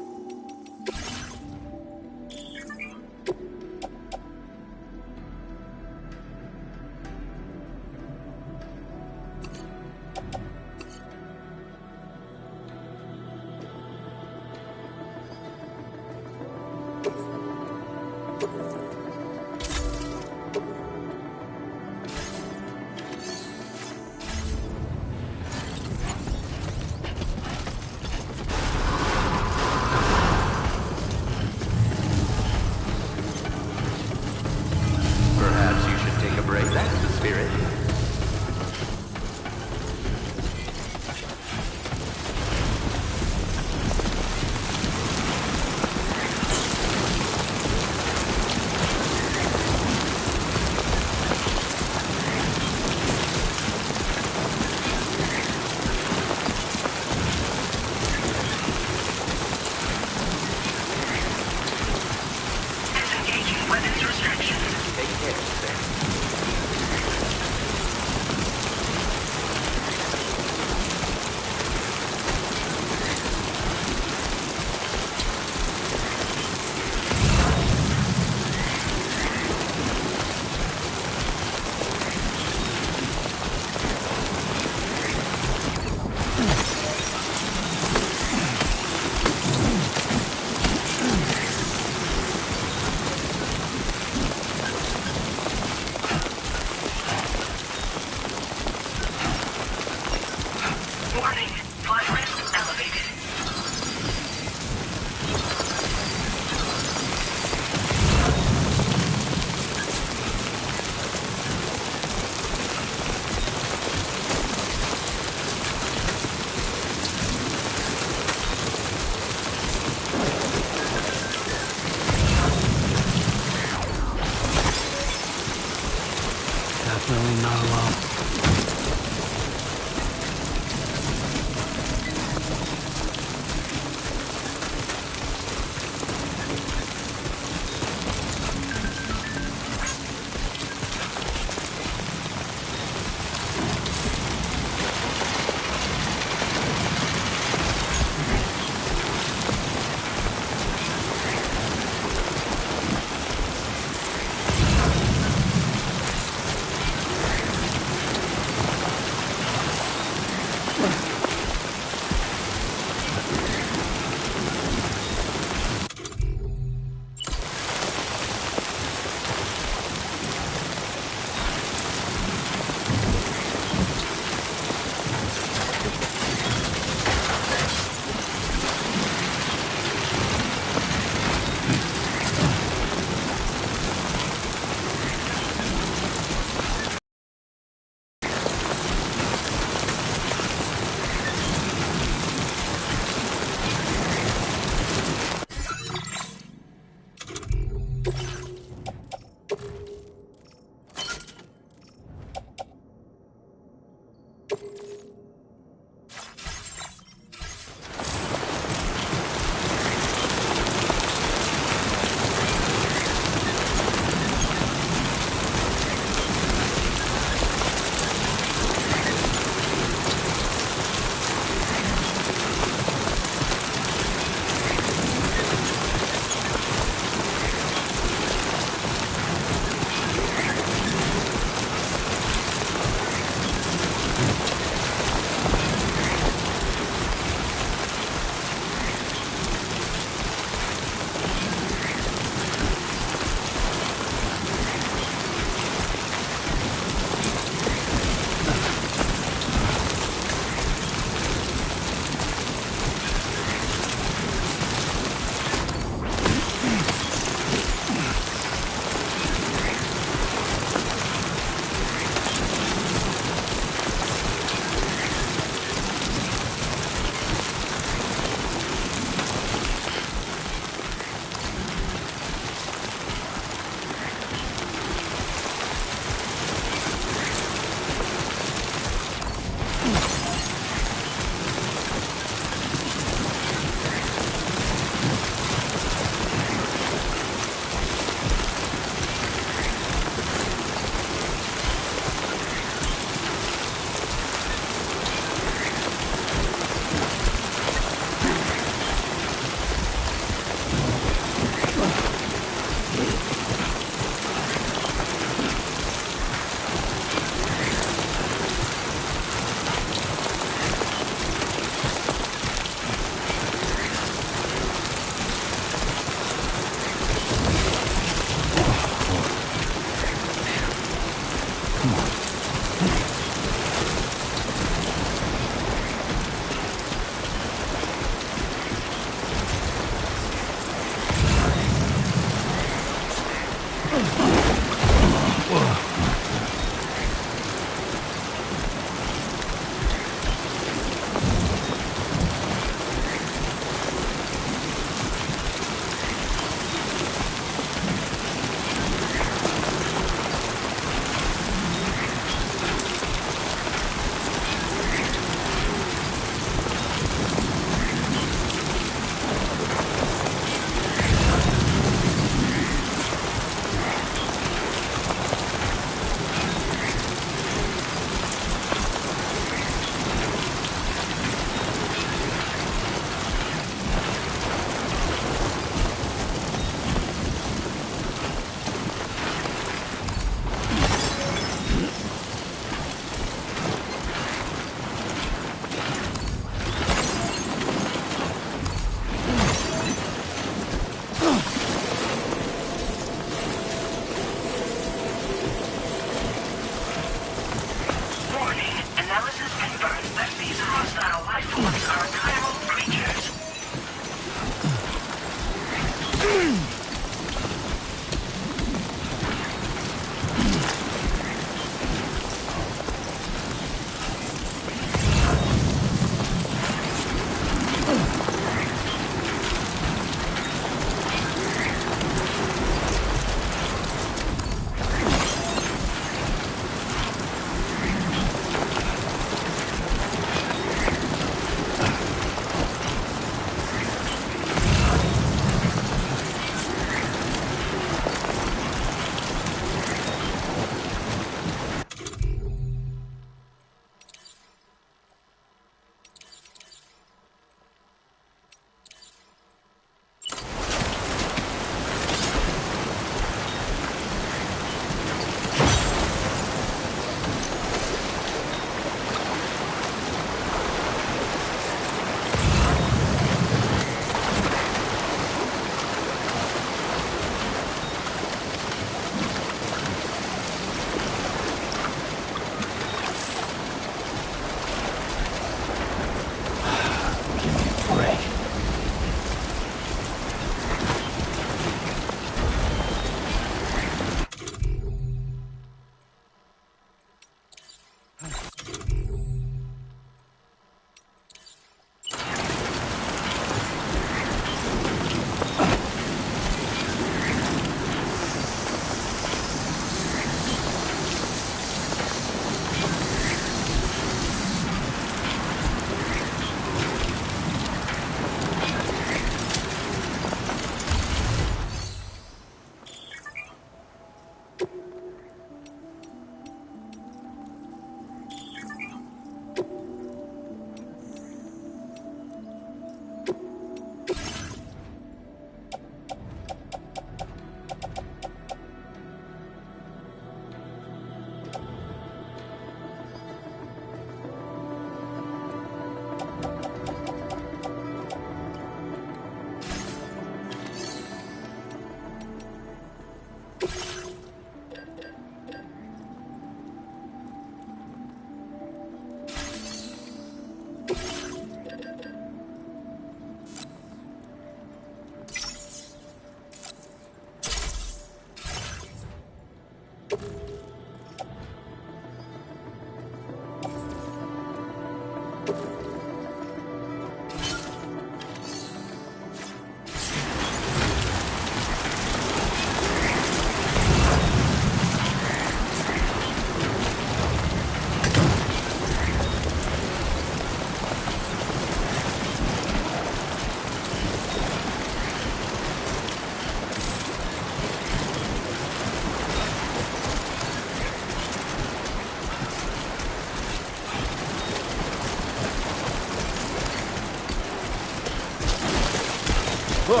With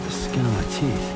the skin on my teeth.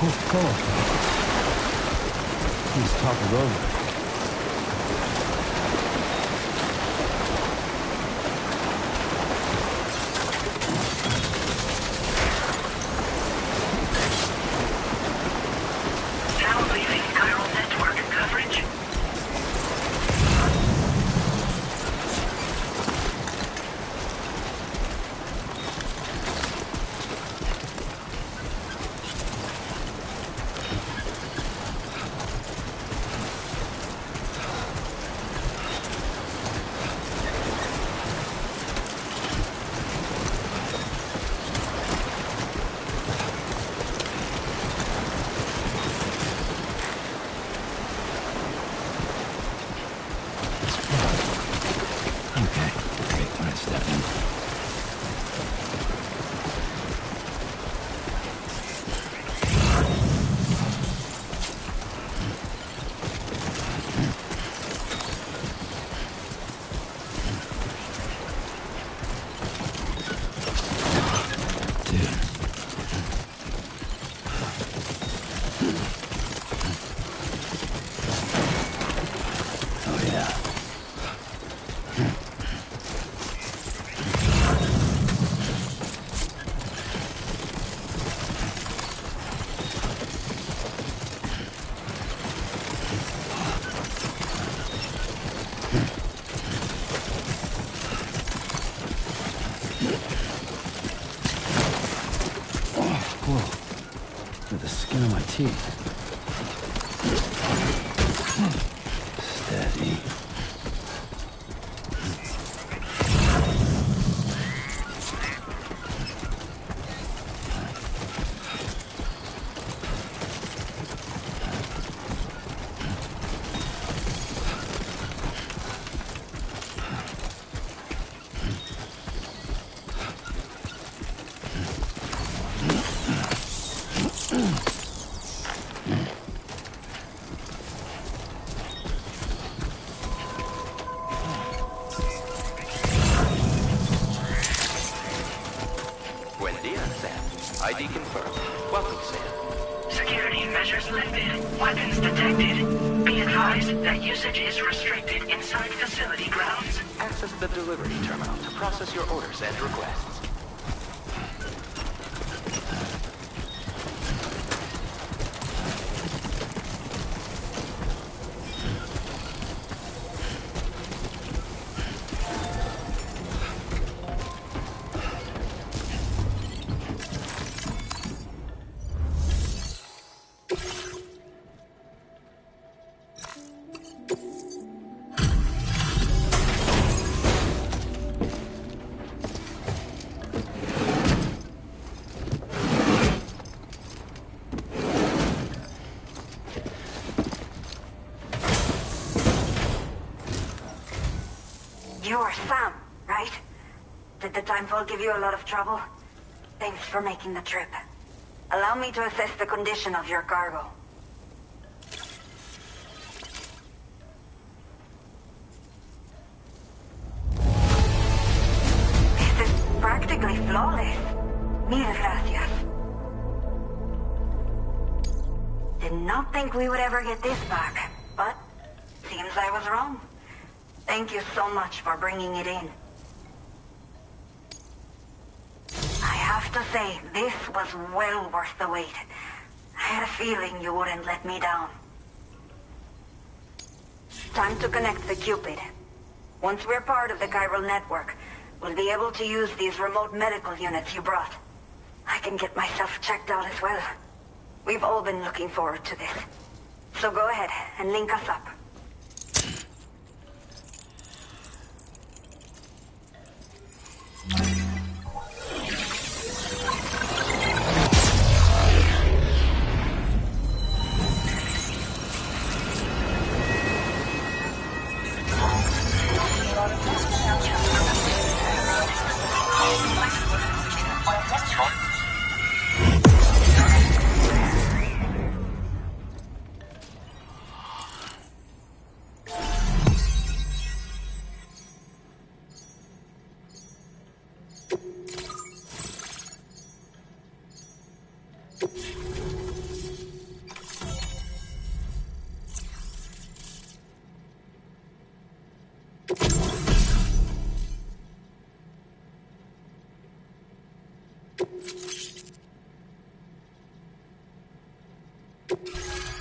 Oh, God. He's toppled over. Now leaving chiral network coverage. Okay, great. When I step in. Dude. Oh, yeah. Whoa. With the skin on my teeth. Steady. Buen dia, Sam. ID confirmed. Welcome, Sam. Security measures lifted. Weapons detected. Be advised that usage is restricted inside facility grounds. Access the delivery terminal to process your orders and requests. You're Sam, right? Did the timefall give you a lot of trouble? Thanks for making the trip. Allow me to assess the condition of your cargo. This is practically flawless. Mil gracias. Did not think we would ever get this back, but seems I was wrong. Thank you so much for bringing it in. I have to say, this was well worth the wait. I had a feeling you wouldn't let me down. Time to connect the Cupid. Once we're part of the chiral network, we'll be able to use these remote medical units you brought. I can get myself checked out as well. We've all been looking forward to this. So go ahead and link us up.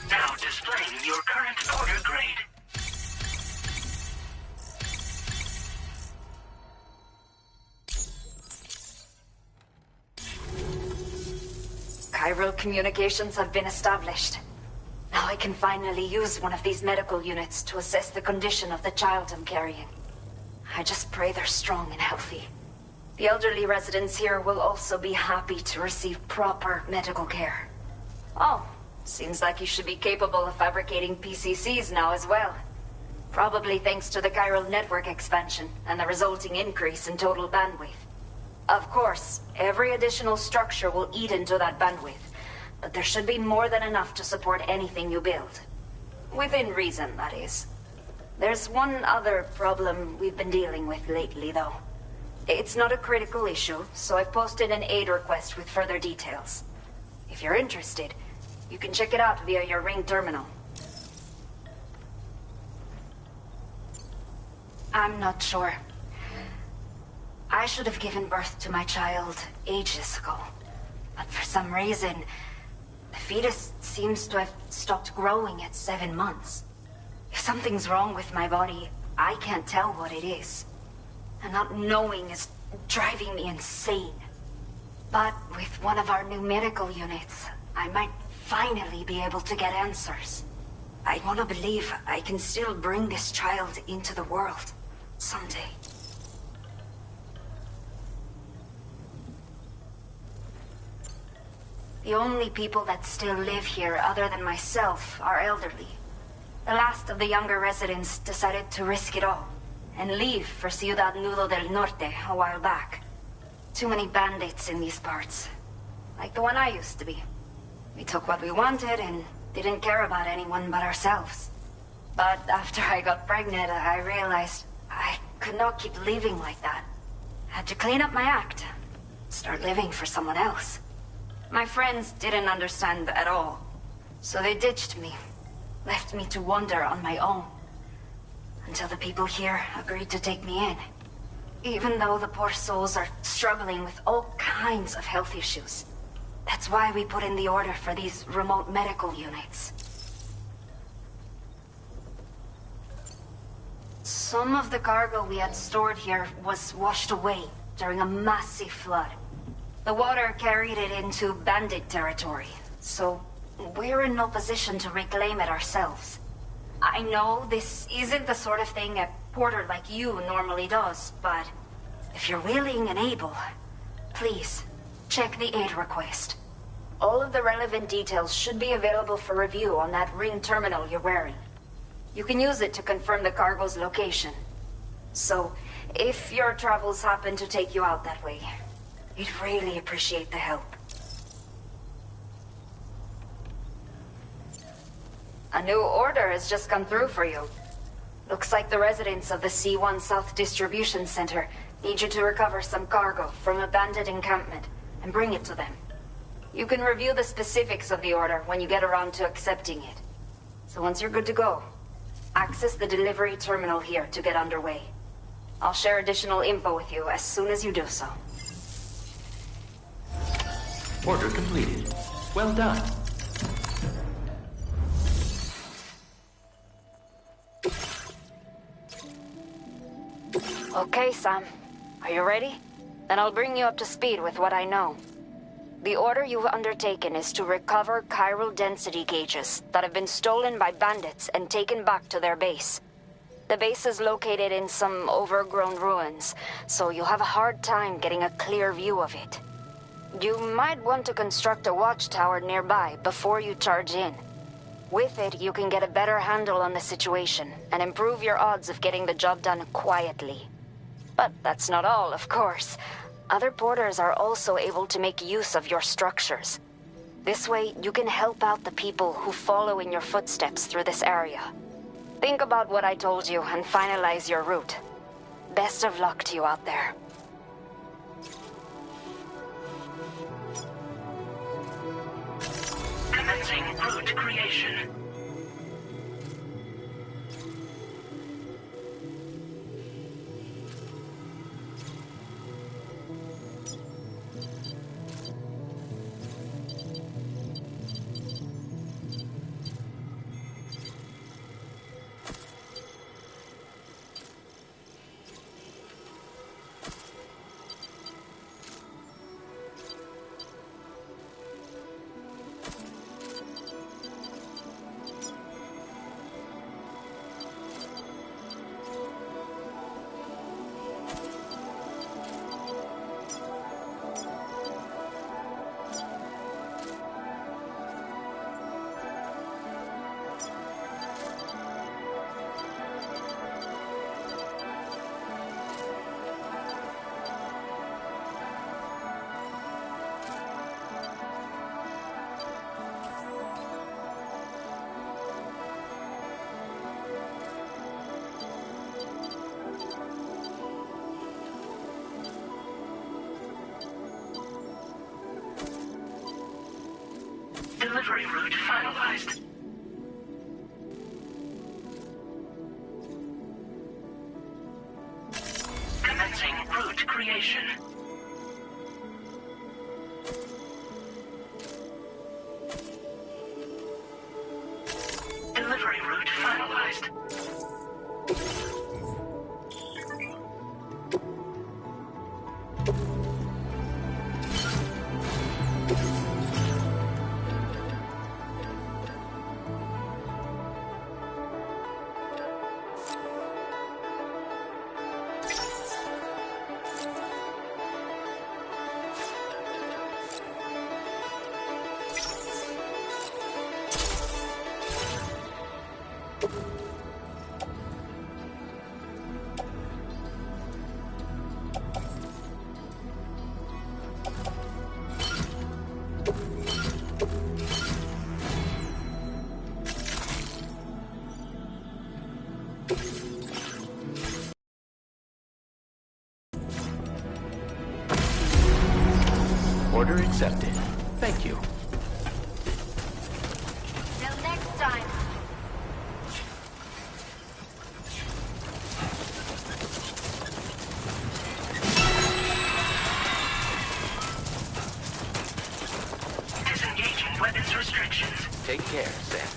Now displaying your current order grade. Chiral communications have been established. Now I can finally use one of these medical units to assess the condition of the child I'm carrying. I just pray they're strong and healthy. The elderly residents here will also be happy to receive proper medical care. Oh, seems like you should be capable of fabricating PCCs now as well. Probably thanks to the chiral network expansion and the resulting increase in total bandwidth. Of course, every additional structure will eat into that bandwidth, but there should be more than enough to support anything you build. Within reason, that is. There's one other problem we've been dealing with lately, though. It's not a critical issue, so I've posted an aid request with further details. If you're interested, you can check it out via your ring terminal. I'm not sure. I should have given birth to my child ages ago. But for some reason, the fetus seems to have stopped growing at 7 months. If something's wrong with my body, I can't tell what it is. And not knowing is driving me insane. But with one of our new medical units, I might finally be able to get answers. I want to believe I can still bring this child into the world someday. The only people that still live here other than myself are elderly. The last of the younger residents decided to risk it all and leave for Ciudad Nudo del Norte a while back. Too many bandits in these parts. Like the one I used to be. We took what we wanted and didn't care about anyone but ourselves. But after I got pregnant, I realized I could not keep living like that. Had to clean up my act. Start living for someone else. My friends didn't understand at all. So they ditched me. Left me to wander on my own. Until the people here agreed to take me in. Even though the poor souls are struggling with all kinds of health issues. That's why we put in the order for these remote medical units. Some of the cargo we had stored here was washed away during a massive flood. The water carried it into bandit territory, so we're in no position to reclaim it ourselves. I know this isn't the sort of thing a porter like you normally does, but if you're willing and able, please, check the aid request. All of the relevant details should be available for review on that ring terminal you're wearing. You can use it to confirm the cargo's location. So, if your travels happen to take you out that way, we'd really appreciate the help. A new order has just come through for you. Looks like the residents of the C1 South Distribution Center need you to recover some cargo from a bandit encampment and bring it to them. You can review the specifics of the order when you get around to accepting it. So once you're good to go, Access the delivery terminal here to get underway. I'll share additional info with you as soon as you do so. Order completed. Well done. Okay, Sam. Are you ready? Then I'll bring you up to speed with what I know. The order you've undertaken is to recover chiral density gauges that have been stolen by bandits and taken back to their base. The base is located in some overgrown ruins, so you'll have a hard time getting a clear view of it. You might want to construct a watchtower nearby before you charge in. With it, you can get a better handle on the situation and improve your odds of getting the job done quietly. But that's not all, of course. Other porters are also able to make use of your structures. This way, you can help out the people who follow in your footsteps through this area. Think about what I told you and finalize your route. Best of luck to you out there. Commencing route creation. Delivery route finalized. Commencing route creation. Delivery route finalized. Order accepted. Thank you. Till next time. Disengaging weapons restrictions. Take care, Sam.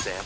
Sam.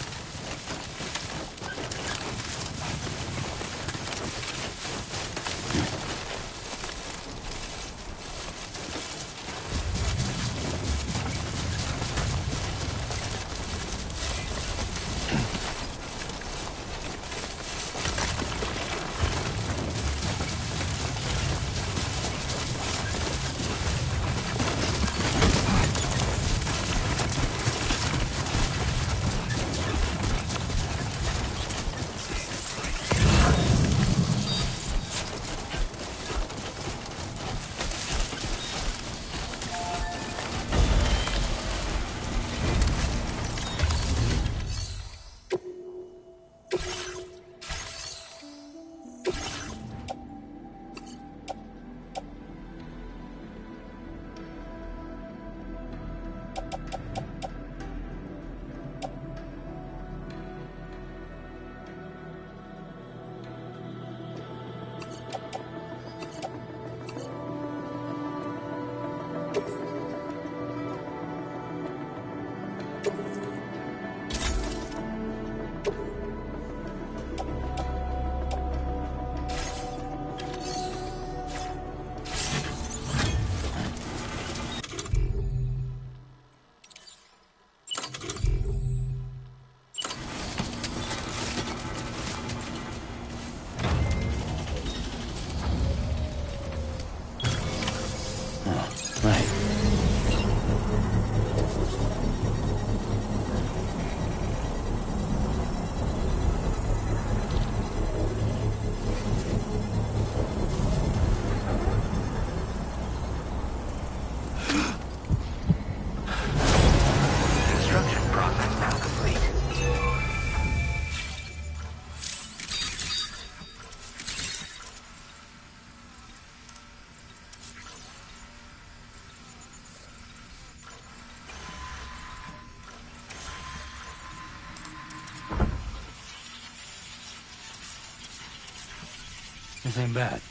This ain't bad.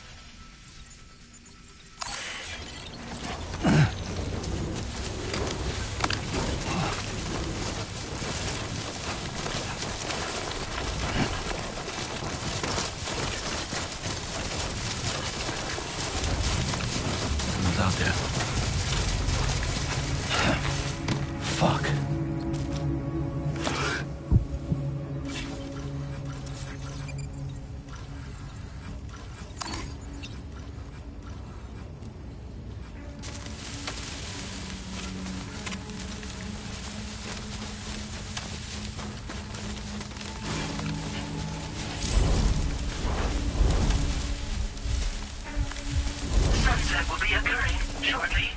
Someone's out there. Fuck. Sunset will be occurring shortly.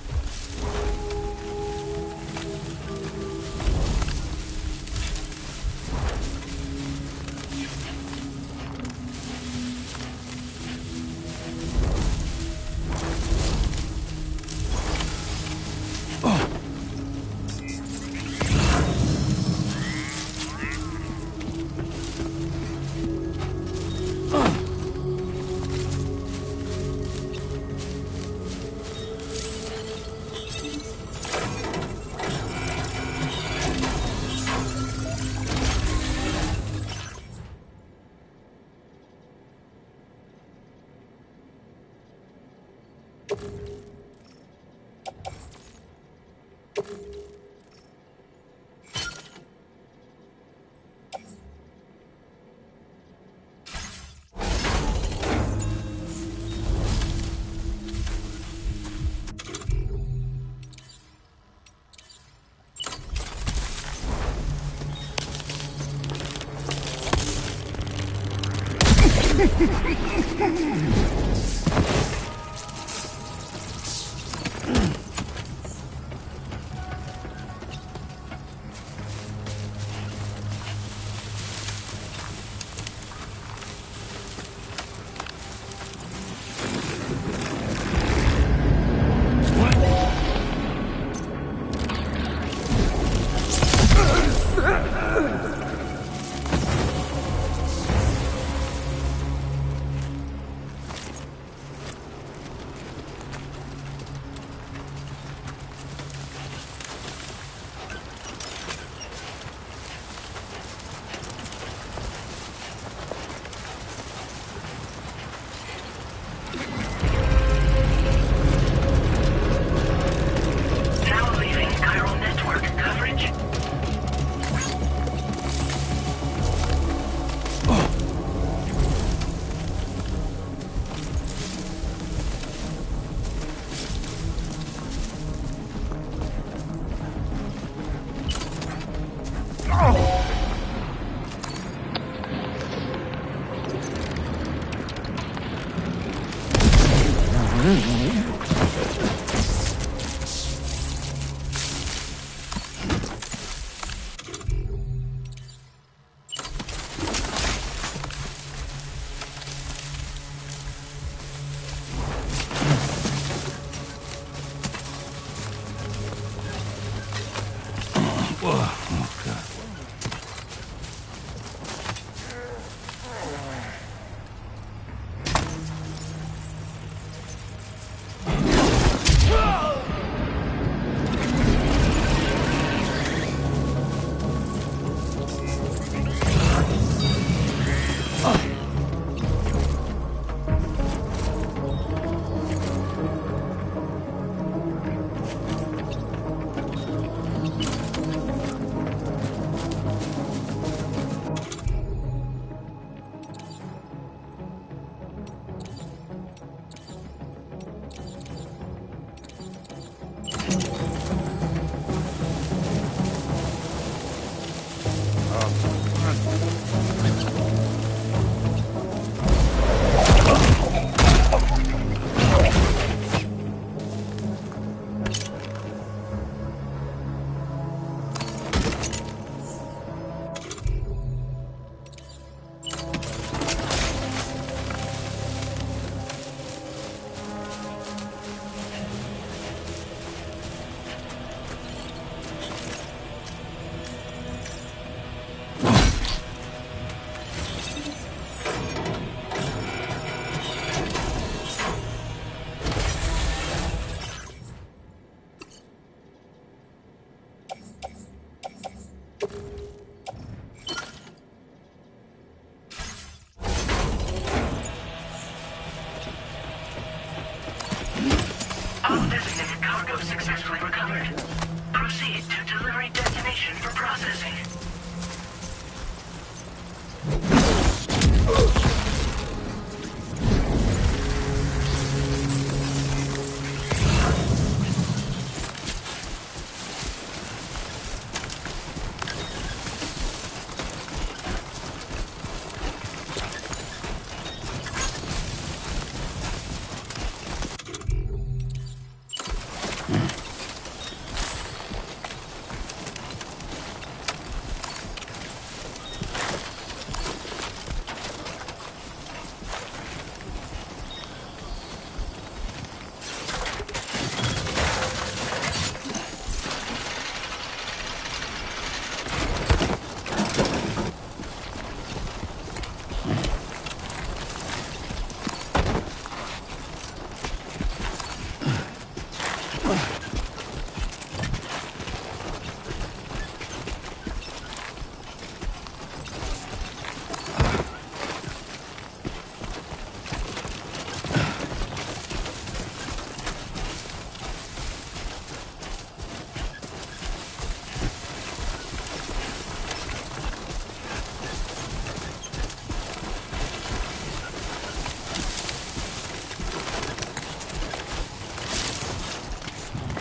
Now leaving chiral network coverage. All designated cargo successfully recovered. Proceed to delivery destination for processing.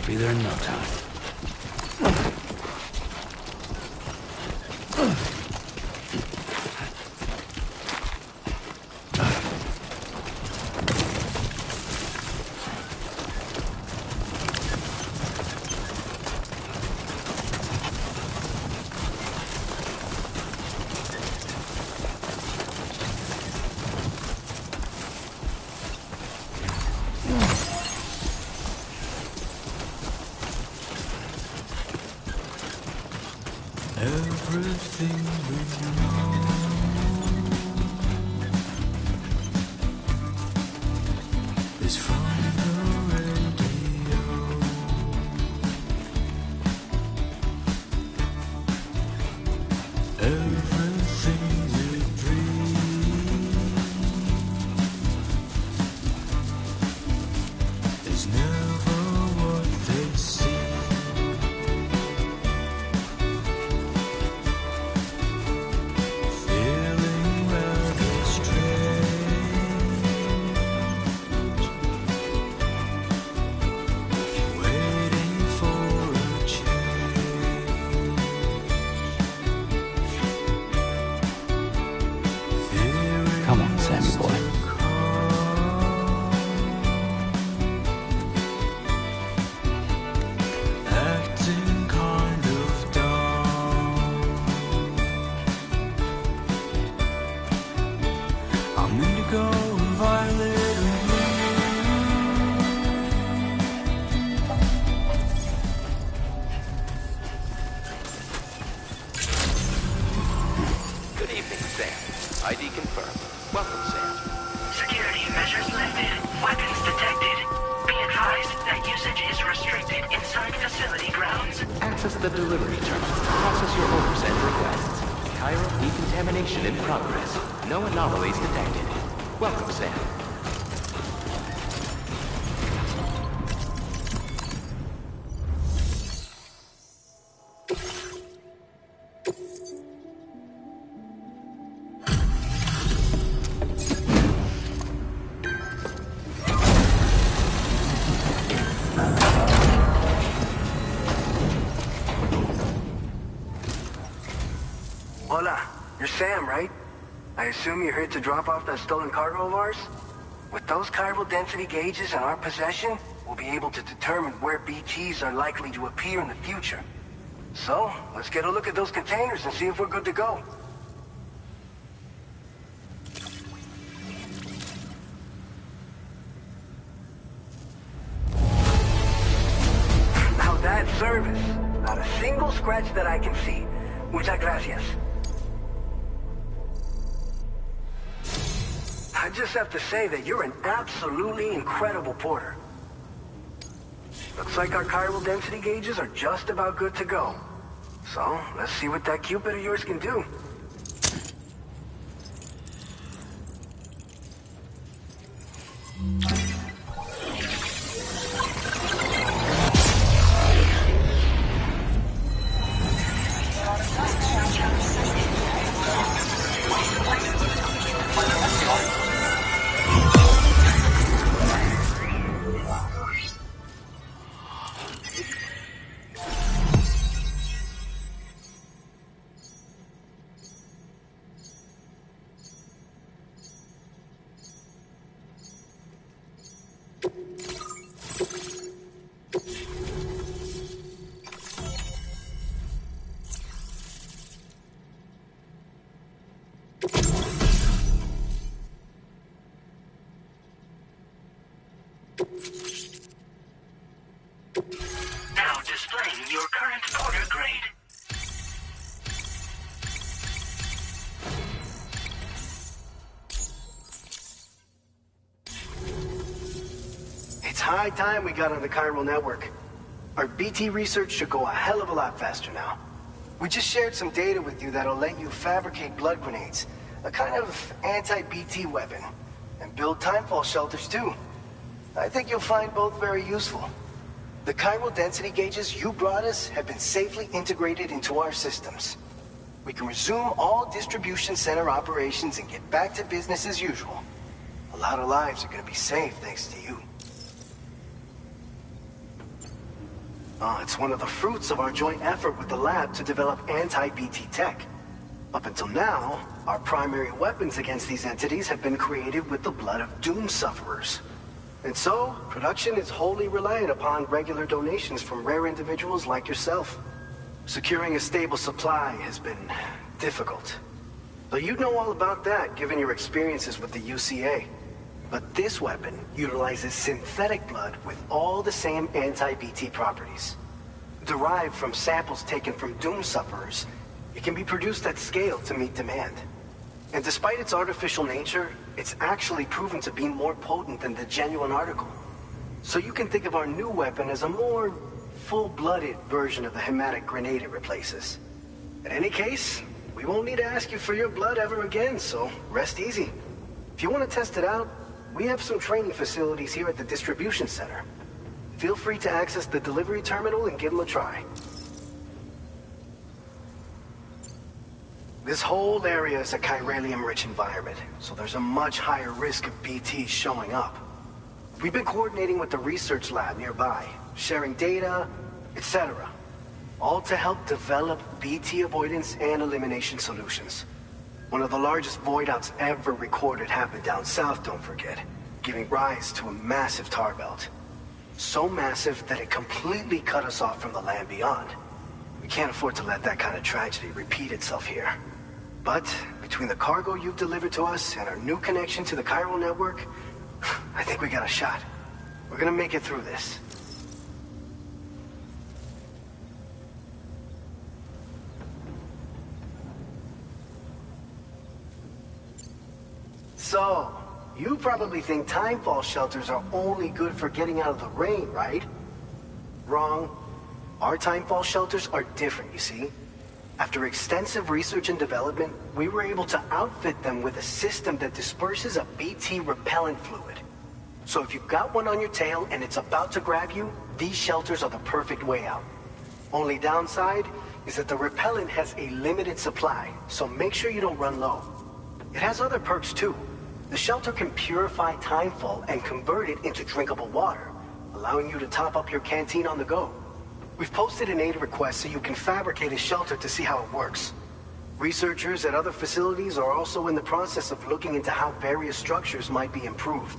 Be there in no time. Everything we know is from the radio. Everything we dream the delivery terminal to process your orders and requests. Chiral decontamination in progress. No anomalies detected. Welcome, Sam. Hola, you're Sam, right? I assume you're here to drop off that stolen cargo of ours? With those chiral density gauges in our possession, we'll be able to determine where BTs are likely to appear in the future. So, let's get a look at those containers and see if we're good to go. Now that's service. Not a single scratch that I can see. Muchas gracias. I just have to say that you're an absolutely incredible porter. Looks like our chiral density gauges are just about good to go. So, let's see what that Cupid of yours can do. Now displaying your current porter grade. It's high time we got on the chiral network. Our BT research should go a hell of a lot faster now. We just shared some data with you that'll let you fabricate blood grenades, a kind of anti-BT weapon, and build timefall shelters too. I think you'll find both very useful. The chiral density gauges you brought us have been safely integrated into our systems. We can resume all distribution center operations and get back to business as usual. A lot of lives are gonna be saved thanks to you. It's one of the fruits of our joint effort with the lab to develop anti-BT tech. Up until now, our primary weapons against these entities have been created with the blood of doom sufferers. And so, production is wholly reliant upon regular donations from rare individuals like yourself. Securing a stable supply has been difficult. But you'd know all about that, given your experiences with the UCA. But this weapon utilizes synthetic blood with all the same anti-BT properties. Derived from samples taken from doom sufferers, it can be produced at scale to meet demand. And despite its artificial nature, it's actually proven to be more potent than the genuine article. So you can think of our new weapon as a more full-blooded version of the hematic grenade it replaces. In any case, we won't need to ask you for your blood ever again, so rest easy. If you want to test it out, we have some training facilities here at the distribution center. Feel free to access the delivery terminal and give them a try. This whole area is a chiralium-rich environment, so there's a much higher risk of BTs showing up. We've been coordinating with the research lab nearby, sharing data, etc. All to help develop BT avoidance and elimination solutions. One of the largest void outs ever recorded happened down south, don't forget, giving rise to a massive tar belt. So massive that it completely cut us off from the land beyond. We can't afford to let that kind of tragedy repeat itself here. But between the cargo you've delivered to us and our new connection to the chiral network, I think we got a shot. We're gonna make it through this. So, you probably think timefall shelters are only good for getting out of the rain, right? Wrong. Our timefall shelters are different, you see. After extensive research and development, we were able to outfit them with a system that disperses a BT repellent fluid. So if you've got one on your tail and it's about to grab you, these shelters are the perfect way out. Only downside is that the repellent has a limited supply, so make sure you don't run low. It has other perks too. The shelter can purify timefall and convert it into drinkable water, allowing you to top up your canteen on the go. We've posted an aid request so you can fabricate a shelter to see how it works. Researchers at other facilities are also in the process of looking into how various structures might be improved.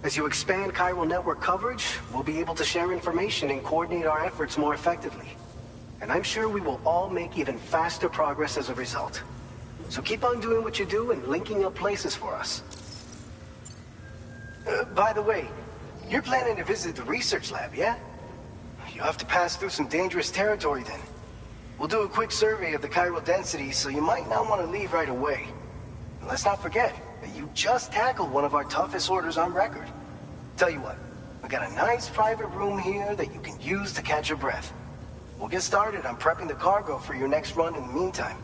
As you expand chiral network coverage, we'll be able to share information and coordinate our efforts more effectively. And I'm sure we will all make even faster progress as a result. So keep on doing what you do and linking up places for us. By the way, you're planning to visit the research lab, yeah? You'll have to pass through some dangerous territory then. We'll do a quick survey of the chiral density, so you might not want to leave right away. And let's not forget that you just tackled one of our toughest orders on record. Tell you what, we got a nice private room here that you can use to catch your breath. We'll get started on prepping the cargo for your next run in the meantime.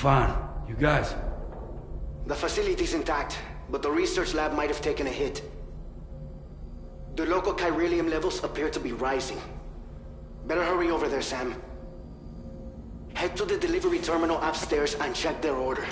Fine. You guys? The facility's intact, but the research lab might have taken a hit. The local chiralium levels appear to be rising. Better hurry over there, Sam. Head to the delivery terminal upstairs and check their order.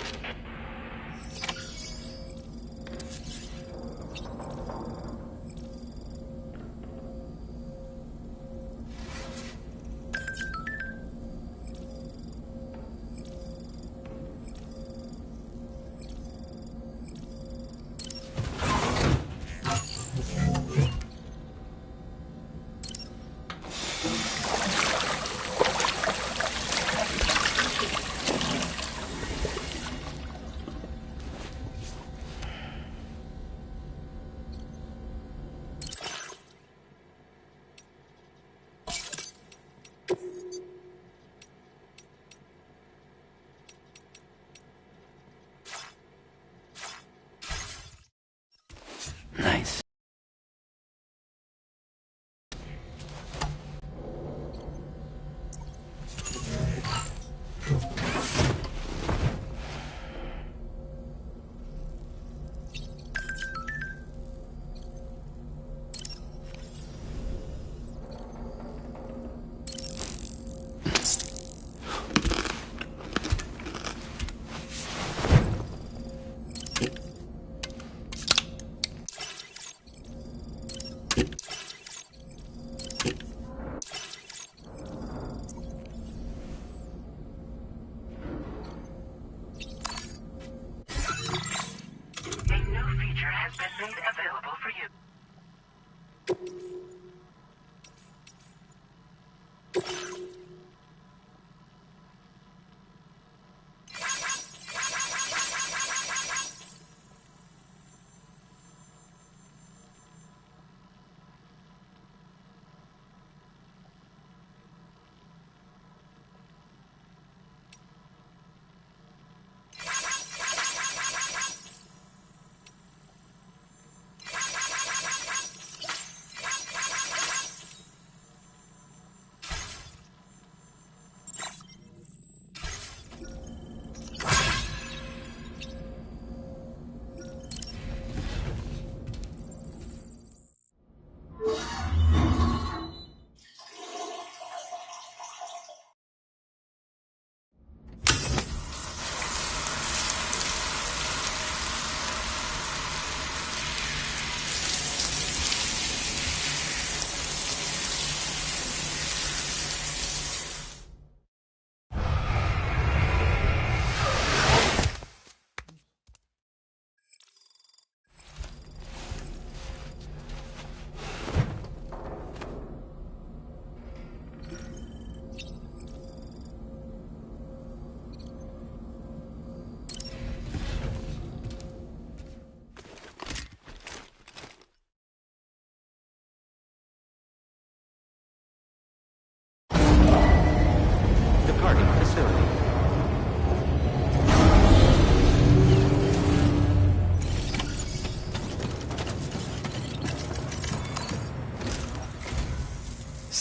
Nice.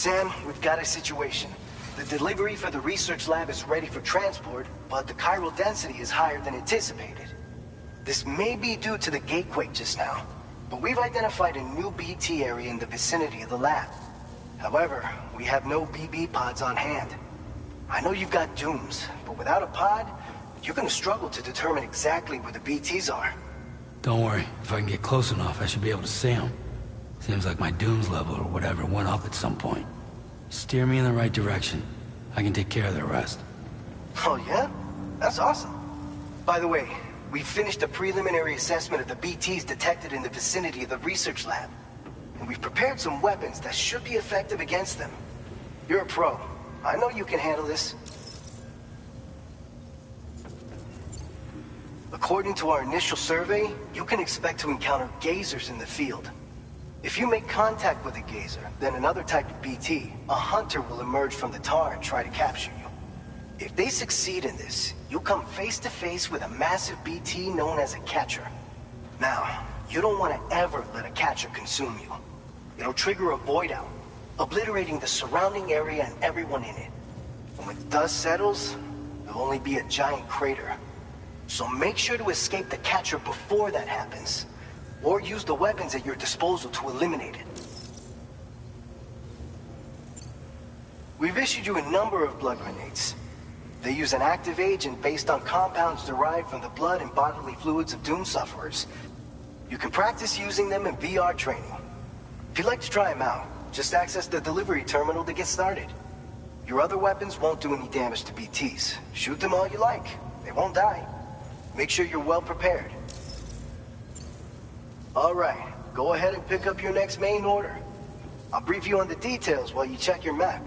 Sam, we've got a situation. The delivery for the research lab is ready for transport, but the chiral density is higher than anticipated. This may be due to the gatequake just now, but we've identified a new BT area in the vicinity of the lab. However, we have no BB pods on hand. I know you've got dooms, but without a pod, you're gonna struggle to determine exactly where the BTs are. Don't worry. If I can get close enough, I should be able to see them. Seems like my dooms level or whatever went up at some point. Steer me in the right direction. I can take care of the rest. Oh yeah? That's awesome. By the way, we finished a preliminary assessment of the BTs detected in the vicinity of the research lab. And we've prepared some weapons that should be effective against them. You're a pro. I know you can handle this. According to our initial survey, you can expect to encounter gazers in the field. If you make contact with a gazer, then another type of BT, a hunter will emerge from the tar and try to capture you. If they succeed in this, you'll come face to face with a massive BT known as a catcher. Now, you don't want to ever let a catcher consume you. It'll trigger a void out, obliterating the surrounding area and everyone in it. And when the dust settles, there'll only be a giant crater. So make sure to escape the catcher before that happens, or use the weapons at your disposal to eliminate it. We've issued you a number of blood grenades. They use an active agent based on compounds derived from the blood and bodily fluids of Doom sufferers. You can practice using them in VR training. If you'd like to try them out, just access the delivery terminal to get started. Your other weapons won't do any damage to BTs. Shoot them all you like. They won't die. Make sure you're well prepared. All right, go ahead and pick up your next main order. I'll brief you on the details while you check your map.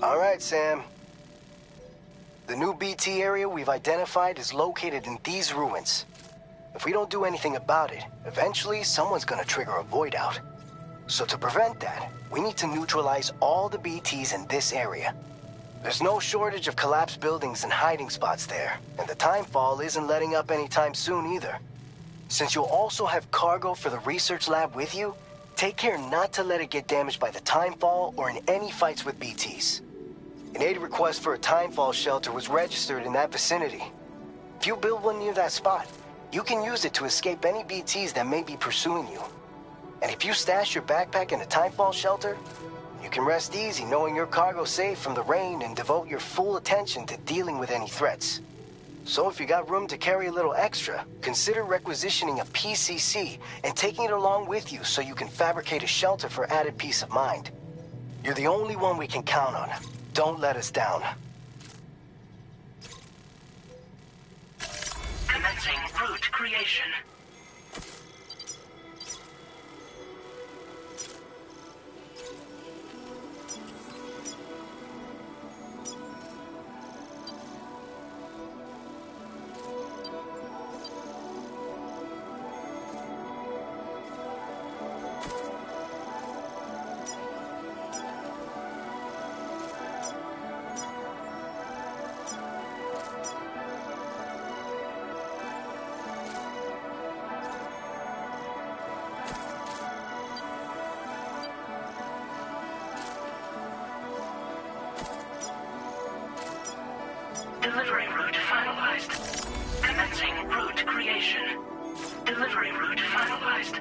All right, Sam. The new BT area we've identified is located in these ruins. If we don't do anything about it, eventually someone's gonna trigger a void out. So to prevent that, we need to neutralize all the BTs in this area. There's no shortage of collapsed buildings and hiding spots there, and the timefall isn't letting up anytime soon either. Since you'll also have cargo for the research lab with you, take care not to let it get damaged by the timefall or in any fights with BTs. An aid request for a timefall shelter was registered in that vicinity. If you build one near that spot, you can use it to escape any BTs that may be pursuing you. And if you stash your backpack in a timefall shelter, you can rest easy knowing your cargo's safe from the rain and devote your full attention to dealing with any threats. So if you got room to carry a little extra, consider requisitioning a PCC and taking it along with you so you can fabricate a shelter for added peace of mind. You're the only one we can count on. Don't let us down. Commencing route creation. Delivery route finalized. Commencing route creation. Delivery route finalized.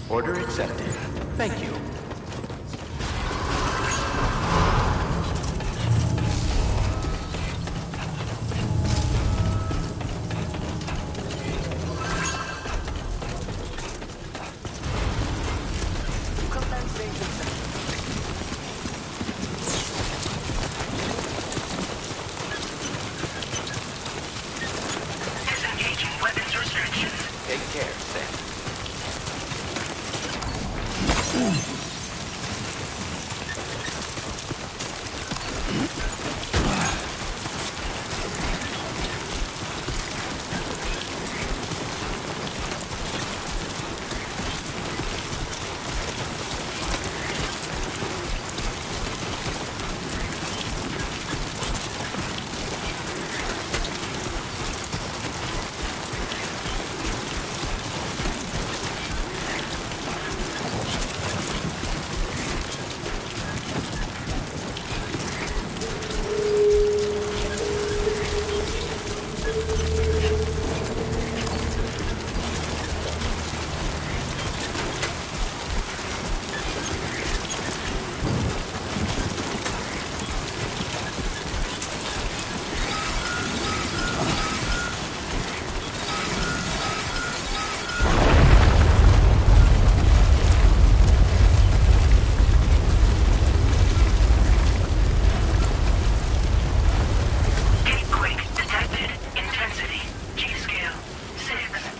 Order accepted. Thank you. Disengaging weapons restrictions. Take care, Sam. Quick detected. Intensity. G-scale. 6.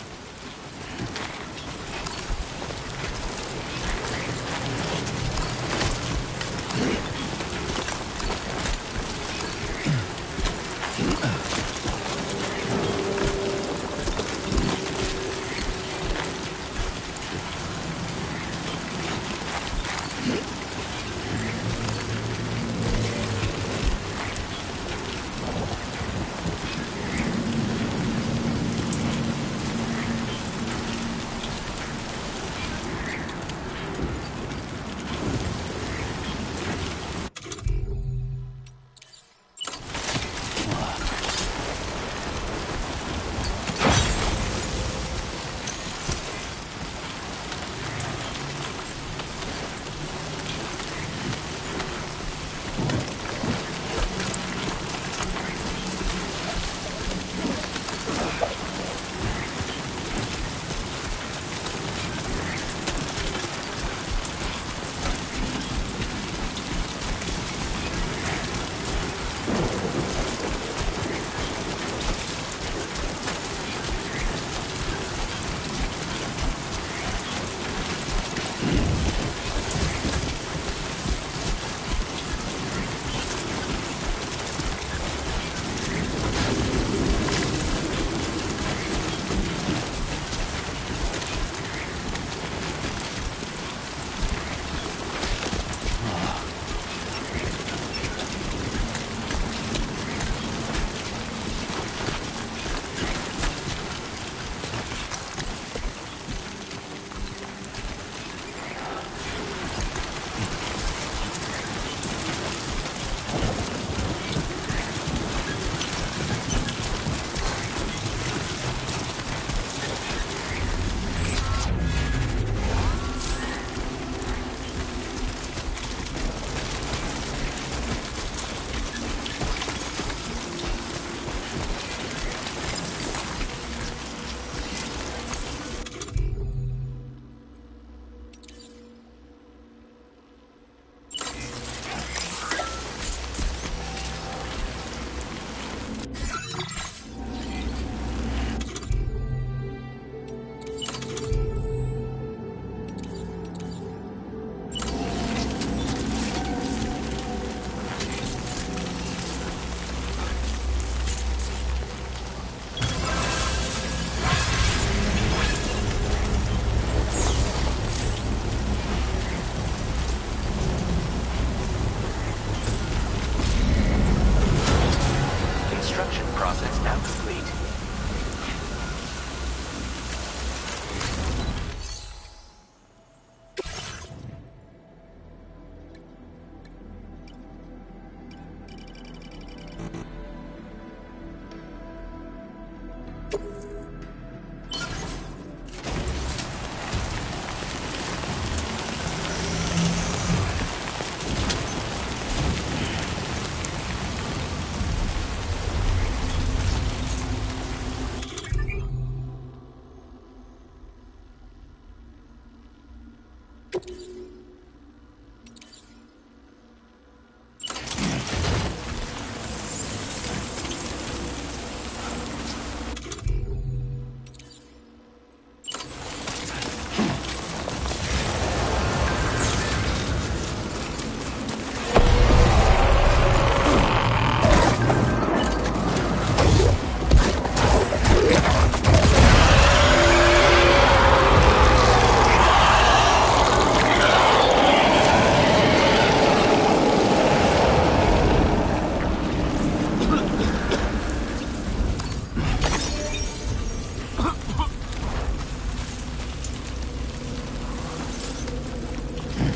Ambient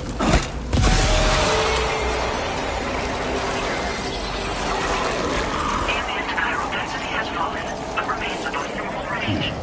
chiral density has fallen, but remains above normal range.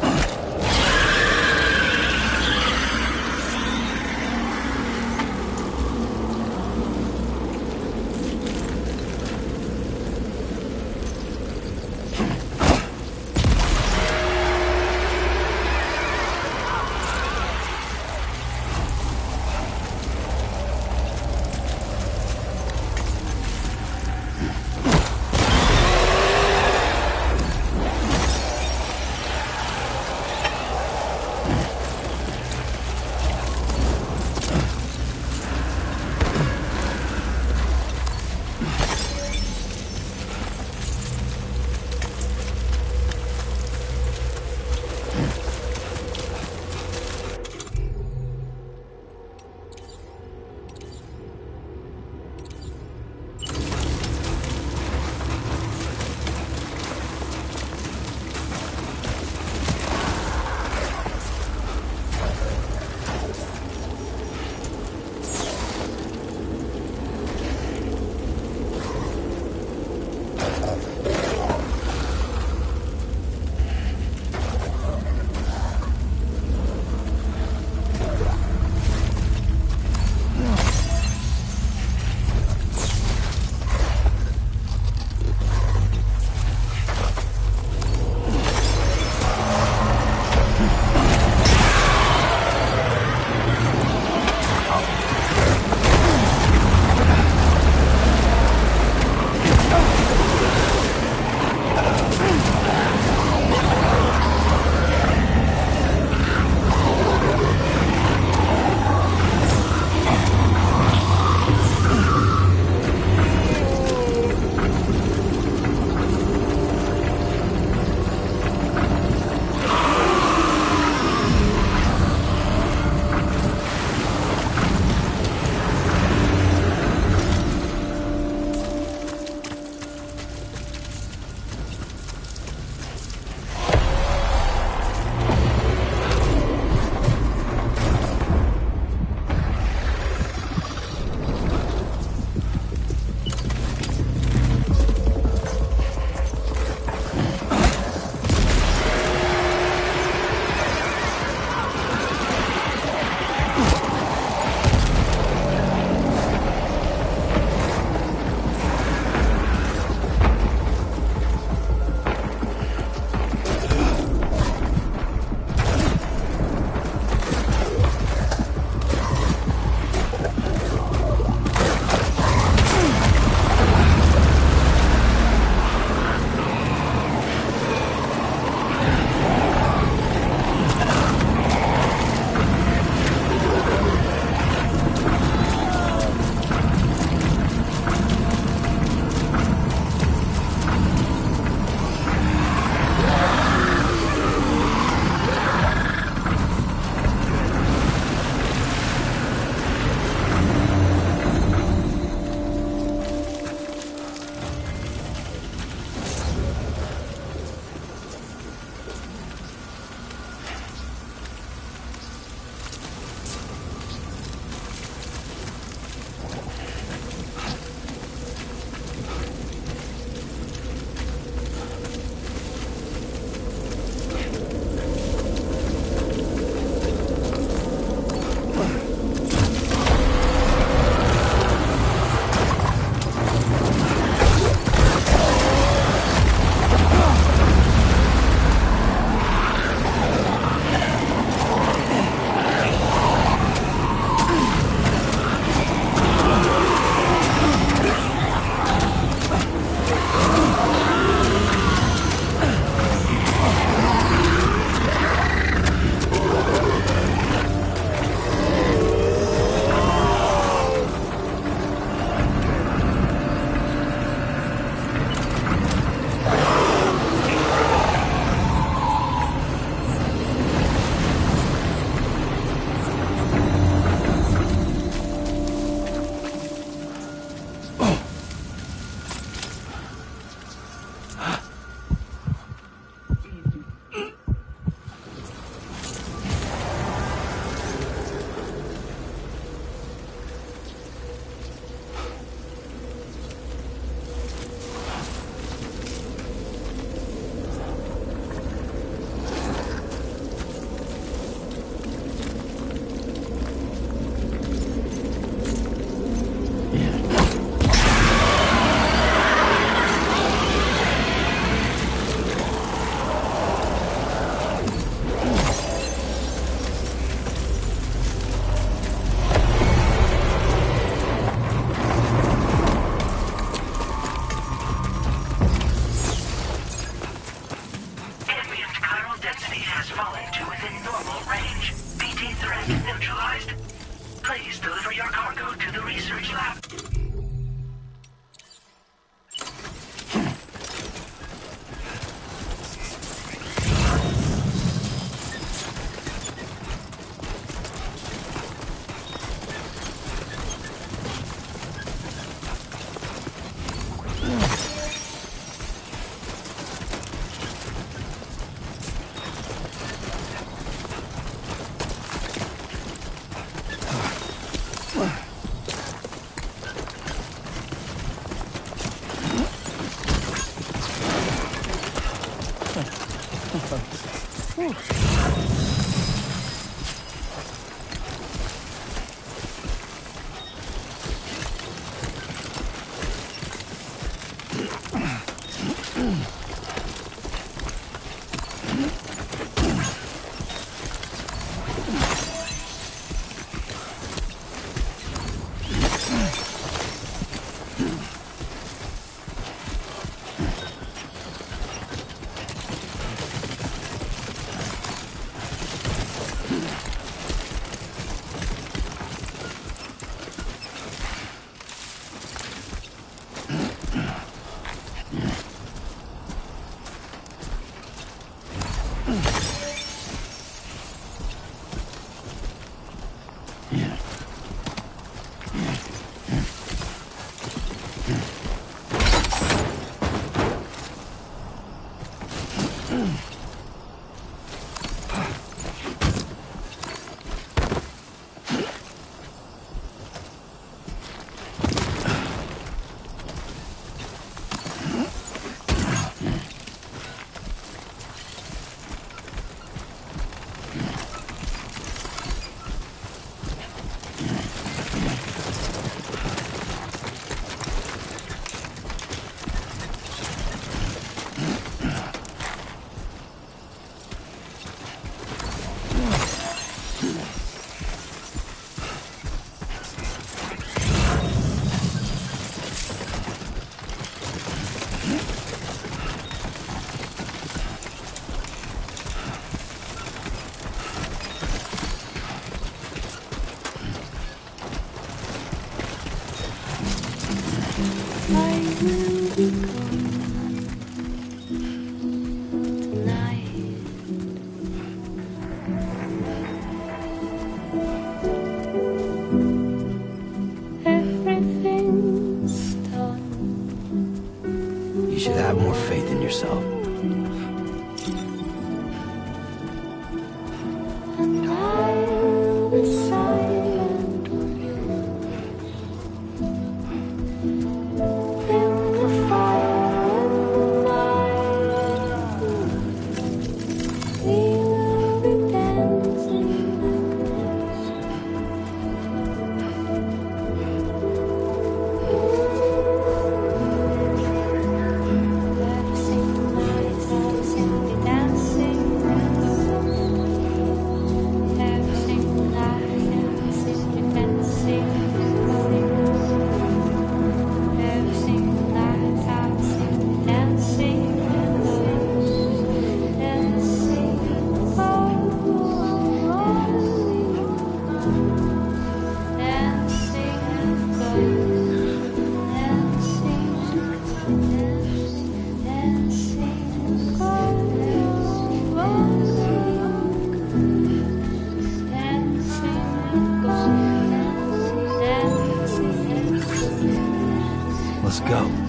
You should have more faith in yourself. Let's go.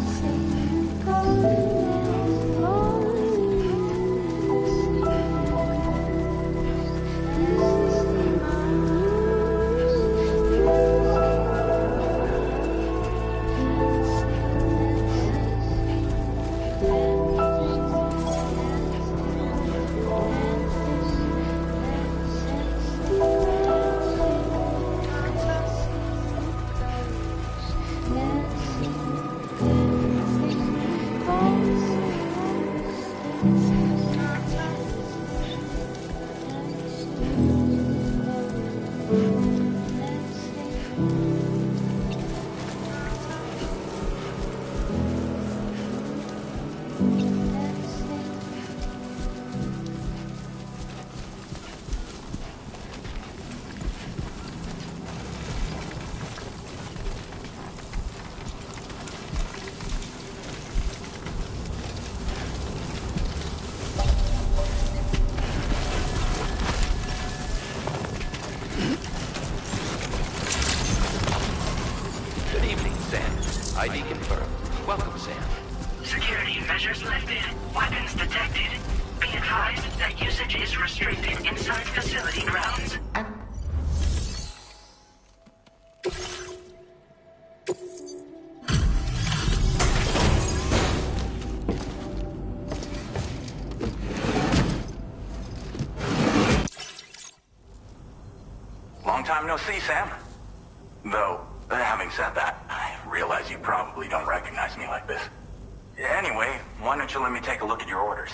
ID confirmed. Welcome, Sam. Security measures lifted. Weapons detected. Be advised that usage is restricted inside facility grounds. Long no see, Sam. Though, having said that, I realize you probably don't recognize me like this. Anyway, why don't you let me take a look at your orders?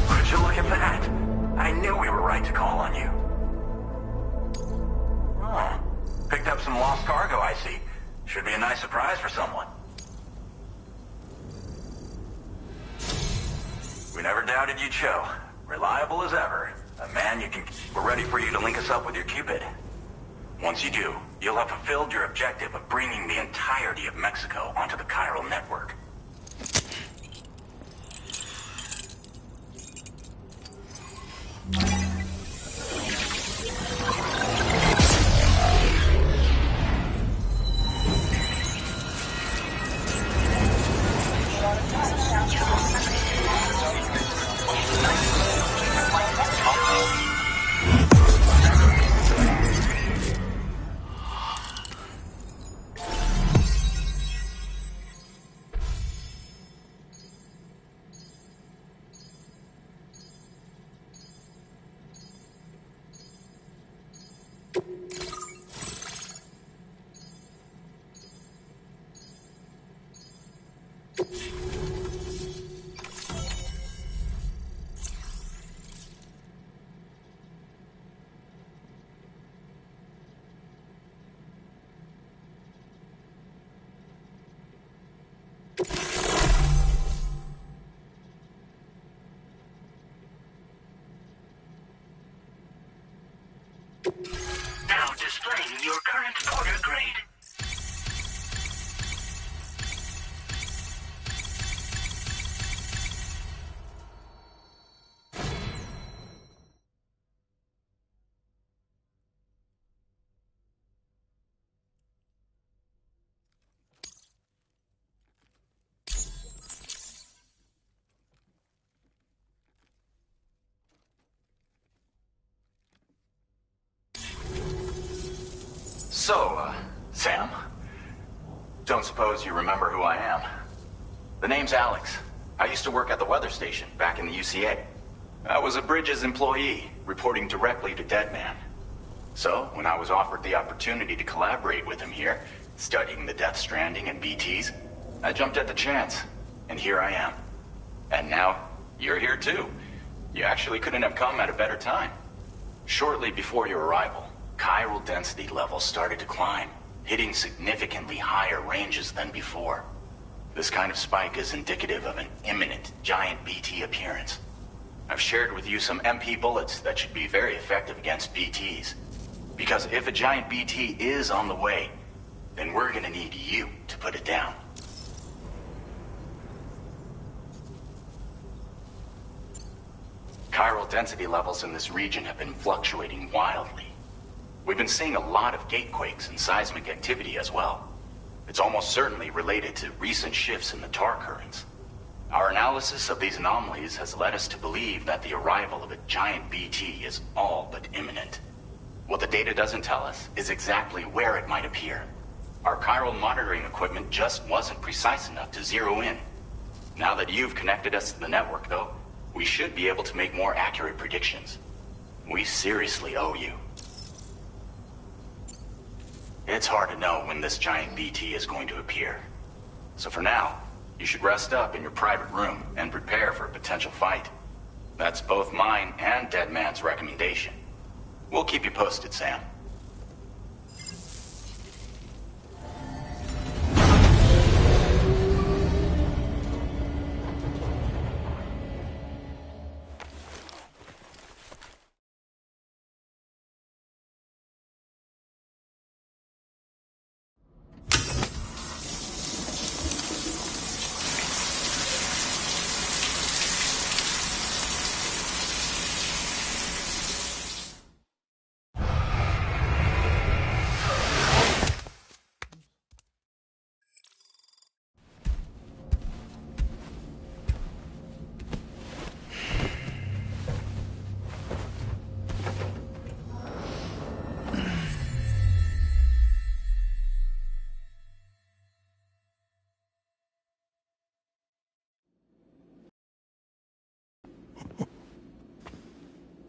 Would you look at that? I knew we were right to call on you. Oh, picked up some lost cargo, I see. Should be a nice surprise for someone. We never doubted you'd show. Reliable as ever. A man you can... We're ready for you to link us up with your Cupid. Once you do, you'll have fulfilled your objective of bringing the entirety of Mexico onto the chiral network. Now displaying your current order grade. So, Sam, don't suppose you remember who I am? The name's Alex. I used to work at the weather station back in the UCA. I was a Bridges employee, reporting directly to Deadman. So, when I was offered the opportunity to collaborate with him here, studying the Death Stranding and BTs, I jumped at the chance, and here I am. And now, you're here too. You actually couldn't have come at a better time. Shortly before your arrival, chiral density levels started to climb, hitting significantly higher ranges than before. This kind of spike is indicative of an imminent giant BT appearance. I've shared with you some MP bullets that should be very effective against BTs. Because if a giant BT is on the way, then we're gonna need you to put it down. Chiral density levels in this region have been fluctuating wildly. We've been seeing a lot of gatequakes and seismic activity as well. It's almost certainly related to recent shifts in the tar currents. Our analysis of these anomalies has led us to believe that the arrival of a giant BT is all but imminent. What the data doesn't tell us is exactly where it might appear. Our chiral monitoring equipment just wasn't precise enough to zero in. Now that you've connected us to the network, though, we should be able to make more accurate predictions. We seriously owe you. It's hard to know when this giant BT is going to appear. So for now, you should rest up in your private room and prepare for a potential fight. That's both mine and Deadman's recommendation. We'll keep you posted, Sam.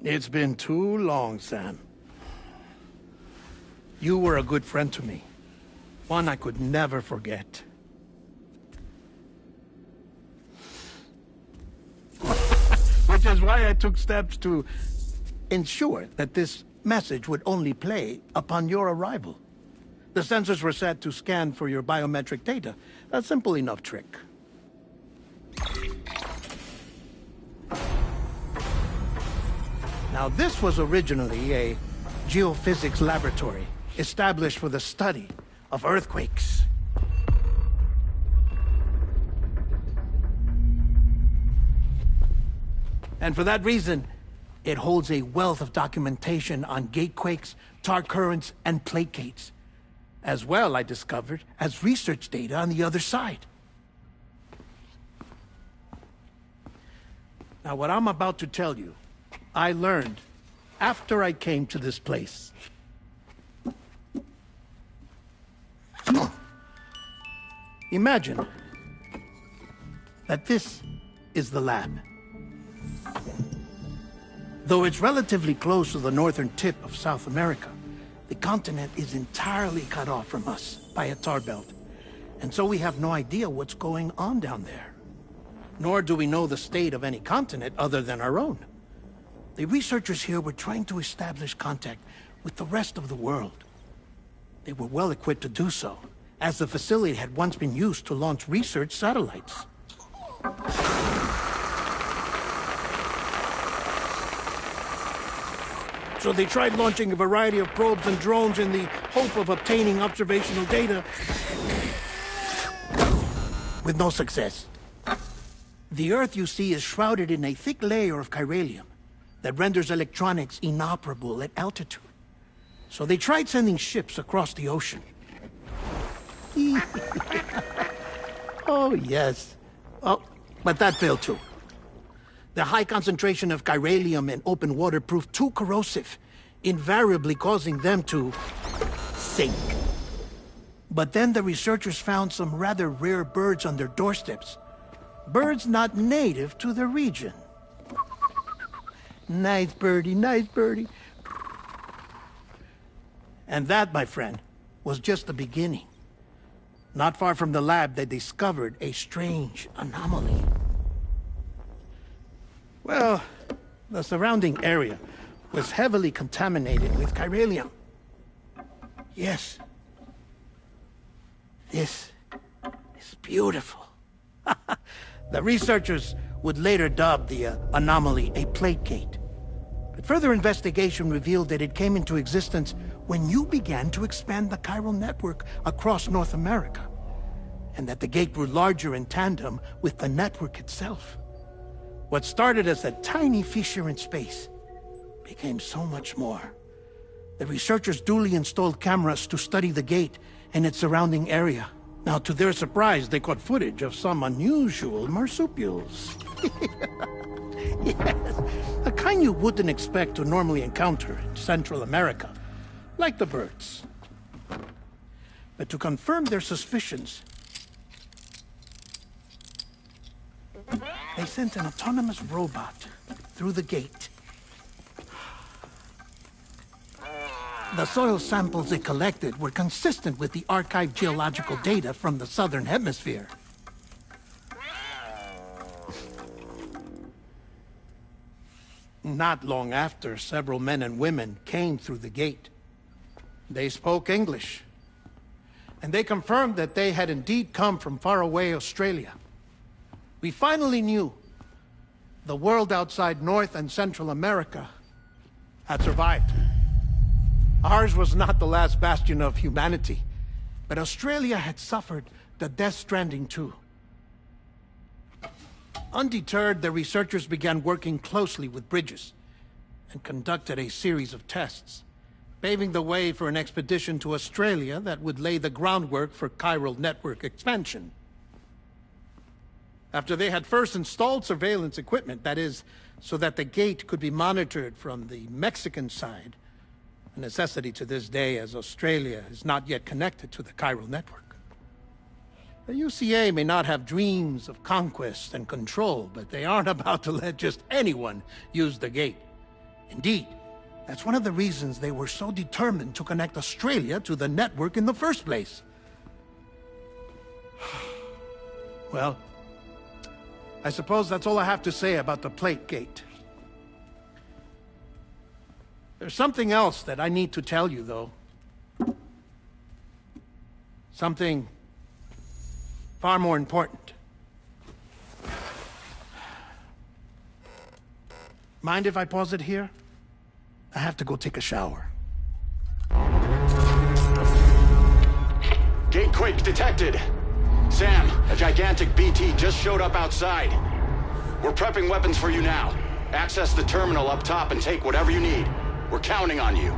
It's been too long, Sam. You were a good friend to me. One I could never forget. Which is why I took steps to ensure that this message would only play upon your arrival. The sensors were set to scan for your biometric data. A simple enough trick. Now, this was originally a geophysics laboratory established for the study of earthquakes. And for that reason, it holds a wealth of documentation on gatequakes, tar currents, and plate gates. As well, I discovered, as research data on the other side. Now, what I'm about to tell you, I learned after I came to this place. Imagine that this is the lab. Though it's relatively close to the northern tip of South America, the continent is entirely cut off from us by a tar belt. And so we have no idea what's going on down there. Nor do we know the state of any continent other than our own. The researchers here were trying to establish contact with the rest of the world. They were well equipped to do so, as the facility had once been used to launch research satellites. So they tried launching a variety of probes and drones in the hope of obtaining observational data, with no success. The Earth, you see, is shrouded in a thick layer of chiralium that renders electronics inoperable at altitude. So they tried sending ships across the ocean. Oh, yes. Oh, but that failed too. The high concentration of chiralium in open water proved too corrosive, invariably causing them to sink. But then the researchers found some rather rare birds on their doorsteps. Birds not native to the region. Nice birdie, nice birdie. And that, my friend, was just the beginning. Not far from the lab, they discovered a strange anomaly. Well, the surrounding area was heavily contaminated with chiralium. Yes. This is beautiful. The researchers would later dub the anomaly a plate gate. But further investigation revealed that it came into existence when you began to expand the chiral network across North America, and that the gate grew larger in tandem with the network itself. What started as a tiny fissure in space became so much more. The researchers duly installed cameras to study the gate and its surrounding area. Now, to their surprise, they caught footage of some unusual marsupials. Yes, a kind you wouldn't expect to normally encounter in Central America, like the birds. But to confirm their suspicions, they sent an autonomous robot through the gate. The soil samples it collected were consistent with the archived geological data from the southern hemisphere. Not long after, several men and women came through the gate. They spoke English, and they confirmed that they had indeed come from faraway Australia. We finally knew the world outside North and Central America had survived. Ours was not the last bastion of humanity, but Australia had suffered the death stranding too. Undeterred, the researchers began working closely with Bridges and conducted a series of tests, paving the way for an expedition to Australia that would lay the groundwork for chiral network expansion. After they had first installed surveillance equipment, that is, so that the gate could be monitored from the Mexican side, a necessity to this day as Australia is not yet connected to the chiral network. The UCA may not have dreams of conquest and control, but they aren't about to let just anyone use the gate. Indeed, that's one of the reasons they were so determined to connect Australia to the network in the first place. Well, I suppose that's all I have to say about the Plate Gate. There's something else that I need to tell you, though. Something far more important. Mind if I pause it here? I have to go take a shower. Gate quake detected. Sam, a gigantic BT just showed up outside. We're prepping weapons for you now. Access the terminal up top and take whatever you need. We're counting on you.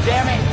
damn it!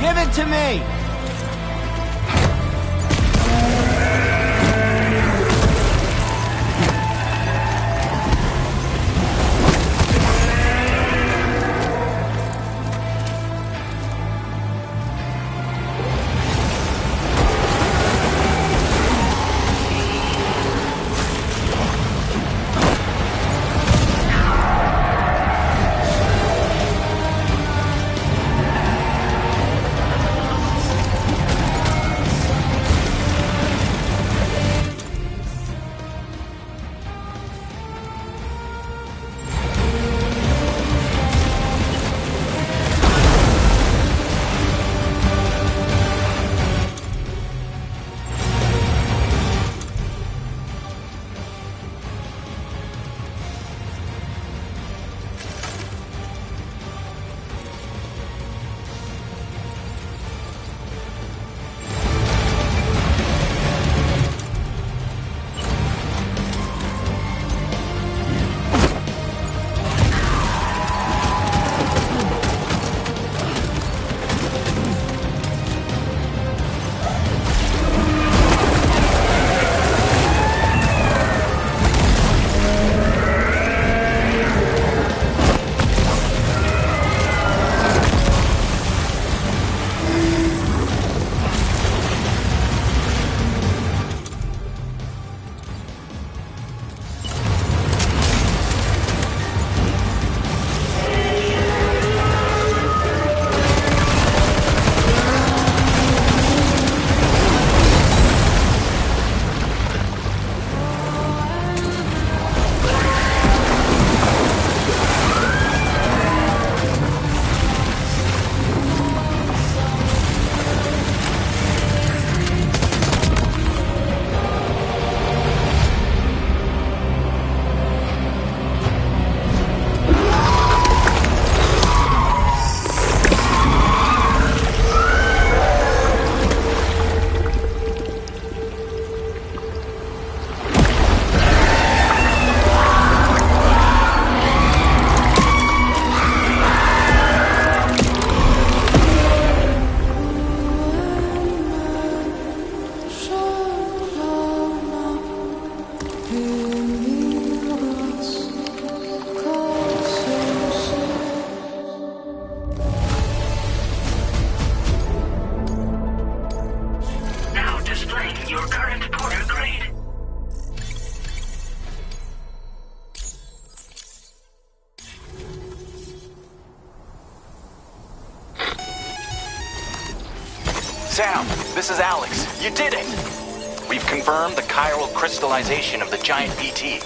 Give it to me! Sam, this is Alex. You did it! We've confirmed the chiral crystallization of the giant BT.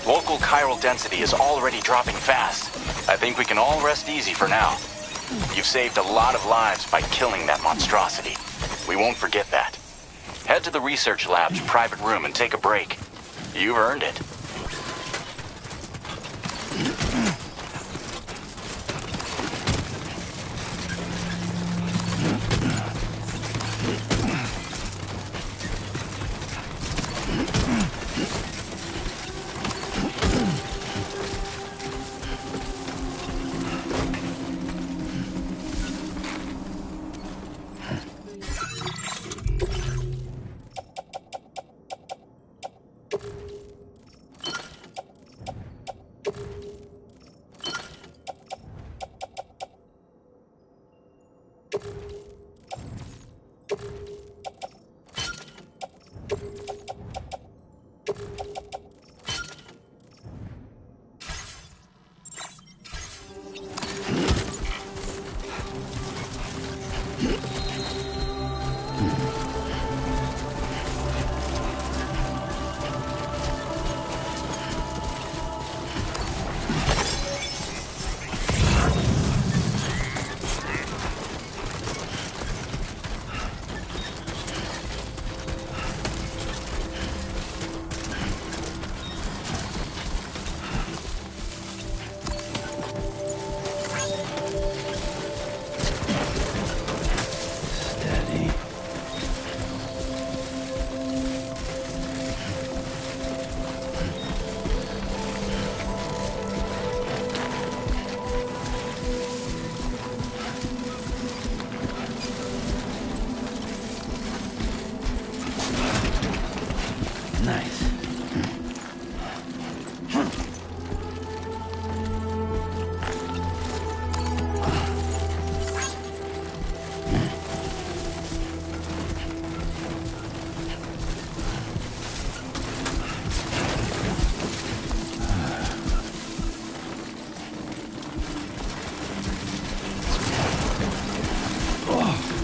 Local chiral density is already dropping fast. I think we can all rest easy for now. You've saved a lot of lives by killing that monstrosity. We won't forget that. Head to the research lab's private room and take a break. You've earned it.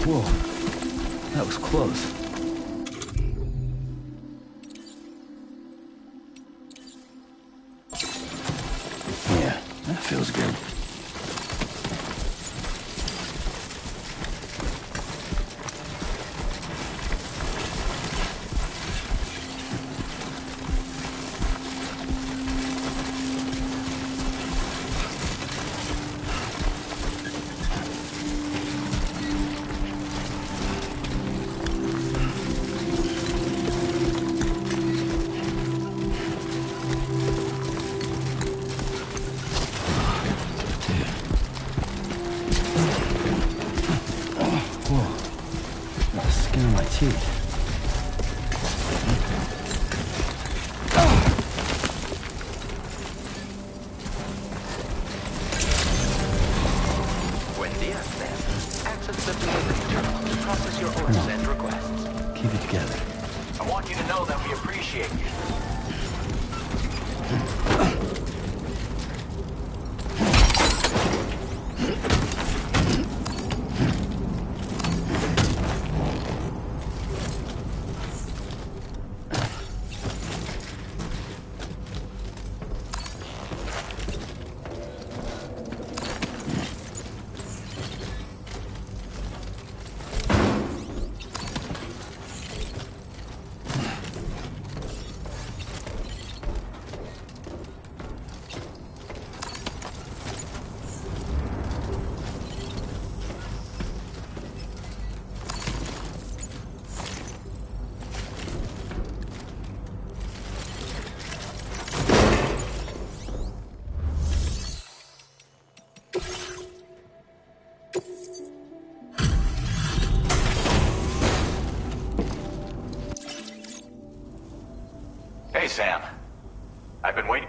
Whoa, that was close. Yeah, that feels good. Hey, Sam. I've been waiting.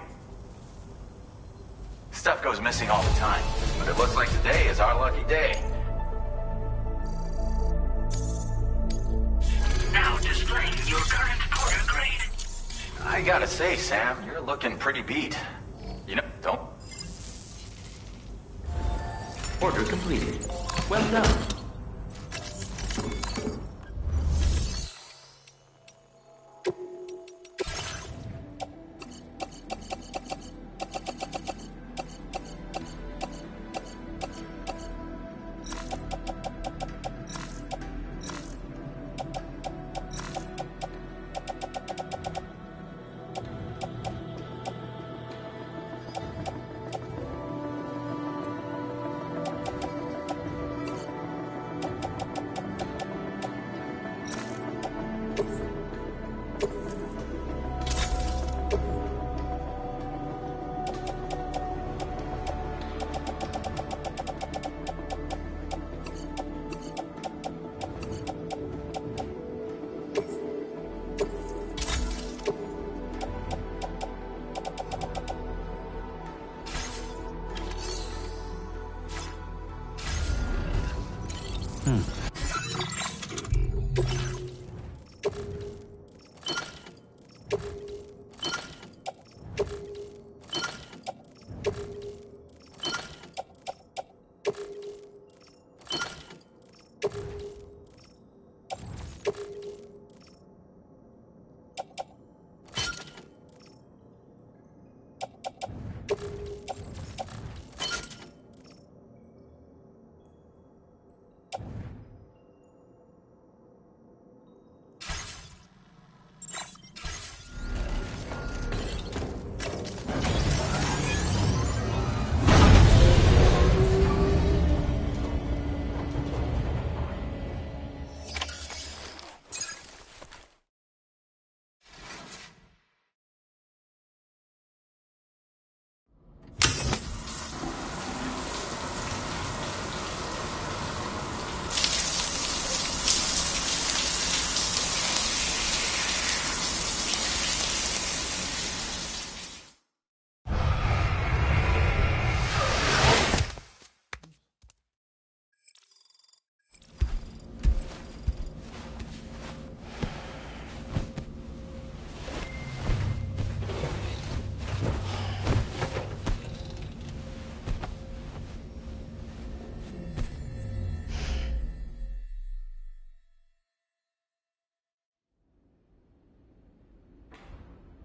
Stuff goes missing all the time, but it looks like today is our lucky day. Now displaying your current porter grade. I gotta say, Sam, you're looking pretty beat. You know, don't... Order completed. Well done.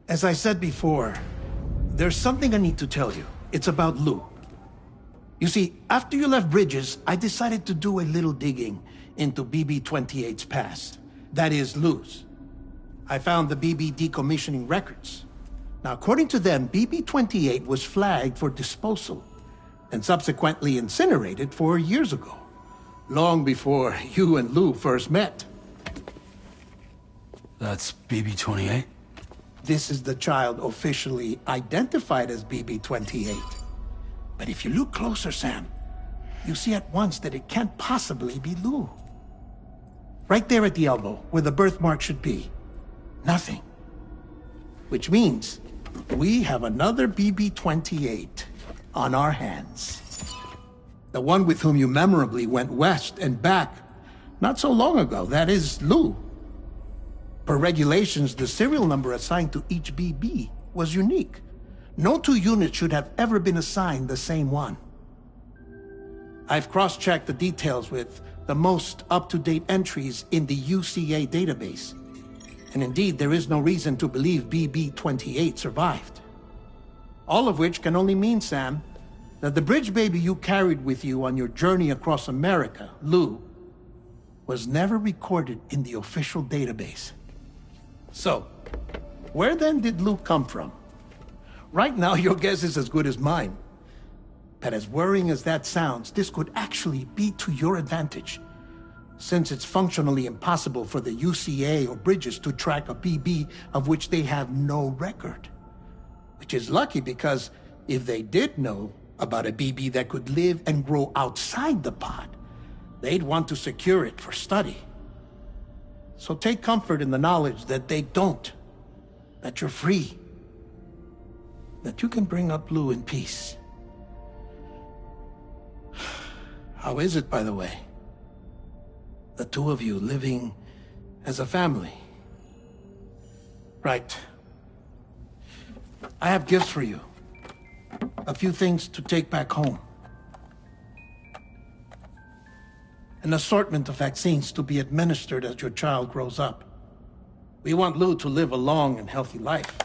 As I said before, there's something I need to tell you. It's about Lou. You see, after you left Bridges, I decided to do a little digging into BB-28's past. That is, Lou's. I found the BB decommissioning records. Now, according to them, BB-28 was flagged for disposal and subsequently incinerated 4 years ago, long before you and Lou first met. That's BB-28? This is the child officially identified as BB-28. But if you look closer, Sam, you see at once that it can't possibly be Lou. Right there at the elbow, where the birthmark should be. Nothing. Which means we have another BB-28 on our hands. The one with whom you memorably went west and back not so long ago, that is Lou. Per regulations, the serial number assigned to each BB was unique. No two units should have ever been assigned the same one. I've cross-checked the details with the most up-to-date entries in the UCA database. And indeed, there is no reason to believe BB-28 survived. All of which can only mean, Sam, that the bridge baby you carried with you on your journey across America, Lou, was never recorded in the official database. So, where then did Lou come from? Right now, your guess is as good as mine. But as worrying as that sounds, this could actually be to your advantage, since it's functionally impossible for the UCA or Bridges to track a BB of which they have no record. Which is lucky, because if they did know about a BB that could live and grow outside the pod, they'd want to secure it for study. So take comfort in the knowledge that they don't, that you're free, that you can bring up Lou in peace. How is it, by the way? The two of you living as a family. Right. I have gifts for you. A few things to take back home. An assortment of vaccines to be administered as your child grows up. We want Lou to live a long and healthy life.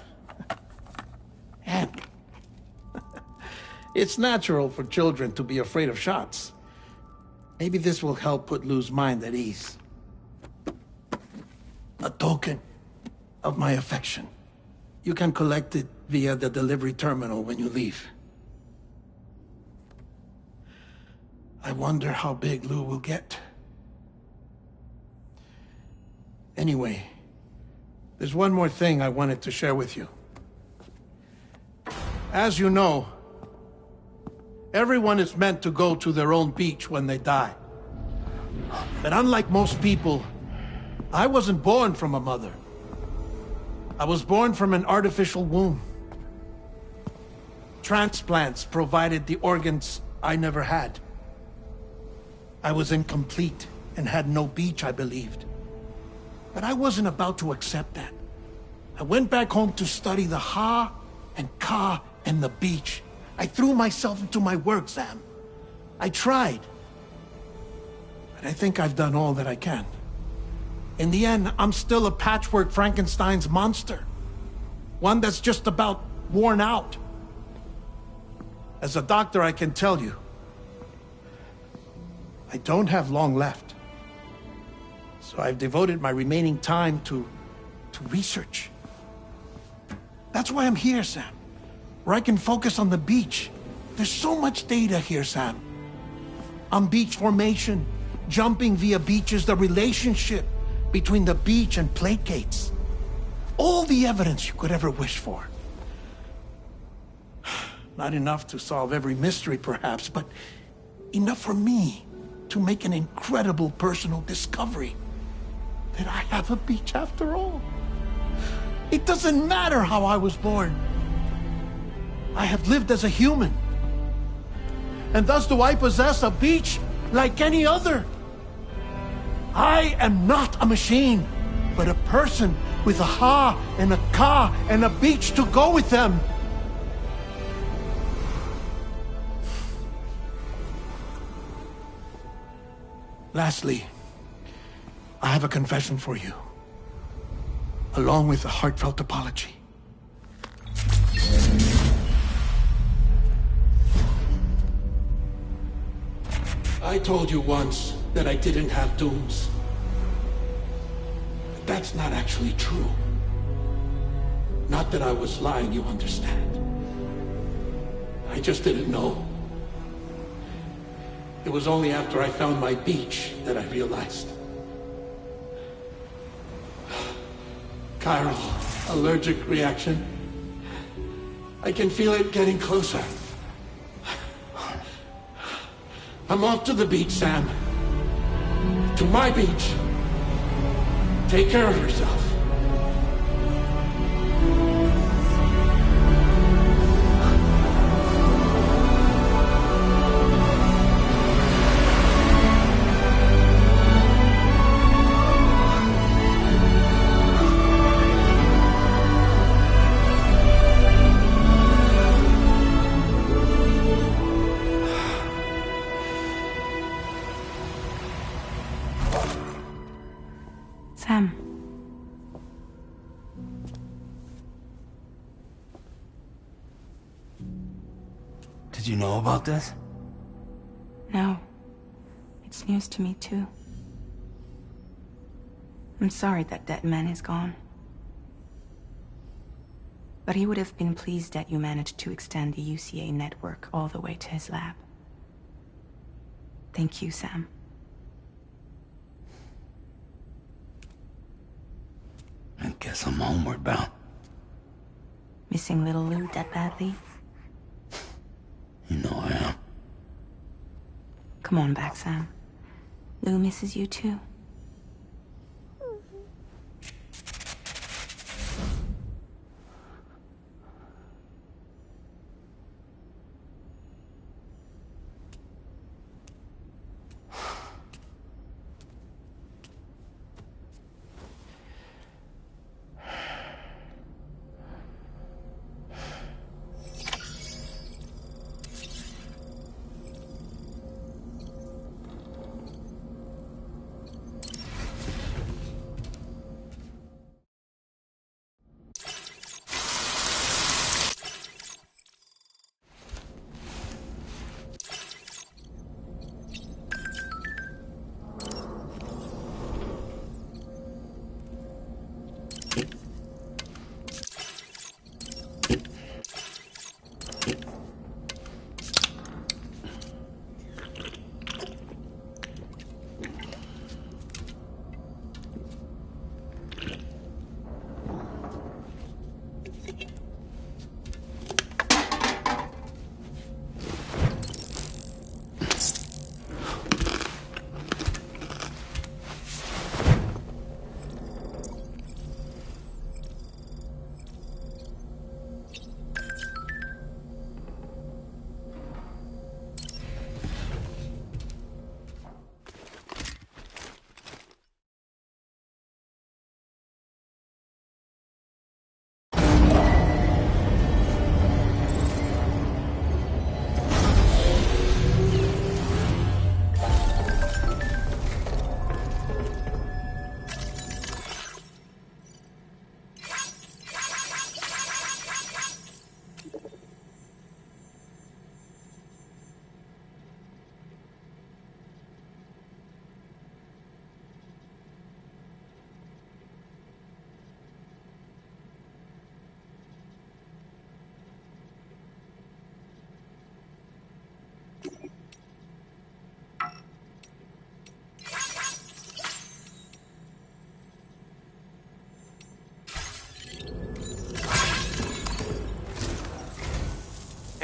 And it's natural for children to be afraid of shots. Maybe this will help put Lou's mind at ease. A token of my affection. You can collect it via the delivery terminal when you leave. I wonder how big Lou will get. Anyway, there's one more thing I wanted to share with you. As you know, everyone is meant to go to their own beach when they die. But unlike most people, I wasn't born from a mother. I was born from an artificial womb. Transplants provided the organs I never had. I was incomplete and had no beach, I believed. But I wasn't about to accept that. I went back home to study the Ha and Ka and the beach. I threw myself into my work, Sam. I tried. But I think I've done all that I can. In the end, I'm still a patchwork Frankenstein's monster. One that's just about worn out. As a doctor, I can tell you, I don't have long left. So I've devoted my remaining time to research. That's why I'm here, Sam. Where I can focus on the beach. There's so much data here, Sam. On beach formation, jumping via beaches, the relationship between the beach and placates. All the evidence you could ever wish for. Not enough to solve every mystery, perhaps, but enough for me to make an incredible personal discovery that I have a beach after all. It doesn't matter how I was born. I have lived as a human. And thus do I possess a beach like any other. I am not a machine, but a person with a Ha and a Ka and a beach to go with them. Lastly, I have a confession for you, along with a heartfelt apology. I told you once that I didn't have dooms. But that's not actually true. Not that I was lying, you understand. I just didn't know. It was only after I found my beach that I realized. Chiral allergic reaction. I can feel it getting closer. I'm off to the beach, Sam. To my beach. Take care of yourself. Sam. Did you know about this? No. It's news to me, too. I'm sorry that dead man is gone. But he would have been pleased that you managed to extend the UCA network all the way to his lab. Thank you, Sam. I guess I'm homeward bound. Missing little Lou that badly? You know I am. Come on back, Sam. Lou misses you too.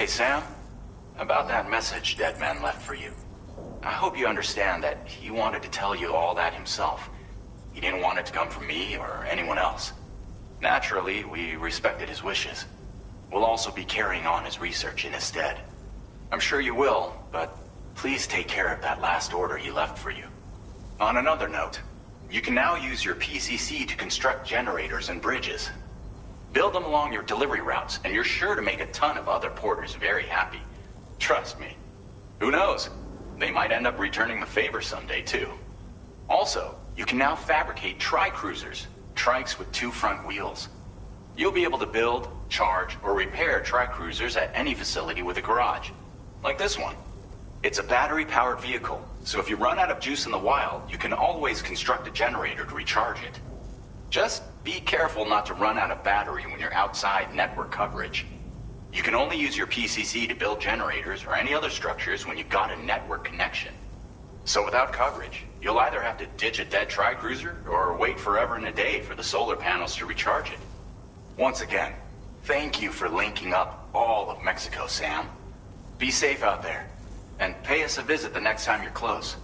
Hey, Sam. About that message Deadman left for you. I hope you understand that he wanted to tell you all that himself. He didn't want it to come from me or anyone else. Naturally, we respected his wishes. We'll also be carrying on his research in his stead. I'm sure you will, but please take care of that last order he left for you. On another note, you can now use your PCC to construct generators and bridges. Build them along your delivery routes, and you're sure to make a ton of other porters very happy. Trust me. Who knows? They might end up returning the favor someday, too. Also, you can now fabricate tri-cruisers, trikes with 2 front wheels. You'll be able to build, charge, or repair tri-cruisers at any facility with a garage. Like this one. It's a battery-powered vehicle, So if you run out of juice in the wild, you can always construct a generator to recharge it. Just be careful not to run out of battery when you're outside network coverage. You can only use your PCC to build generators or any other structures when you've got a network connection. So without coverage, you'll either have to ditch a dead tri-cruiser or wait forever and a day for the solar panels to recharge it. Once again, thank you for linking up all of Mexico, Sam. Be safe out there, and pay us a visit the next time you're close.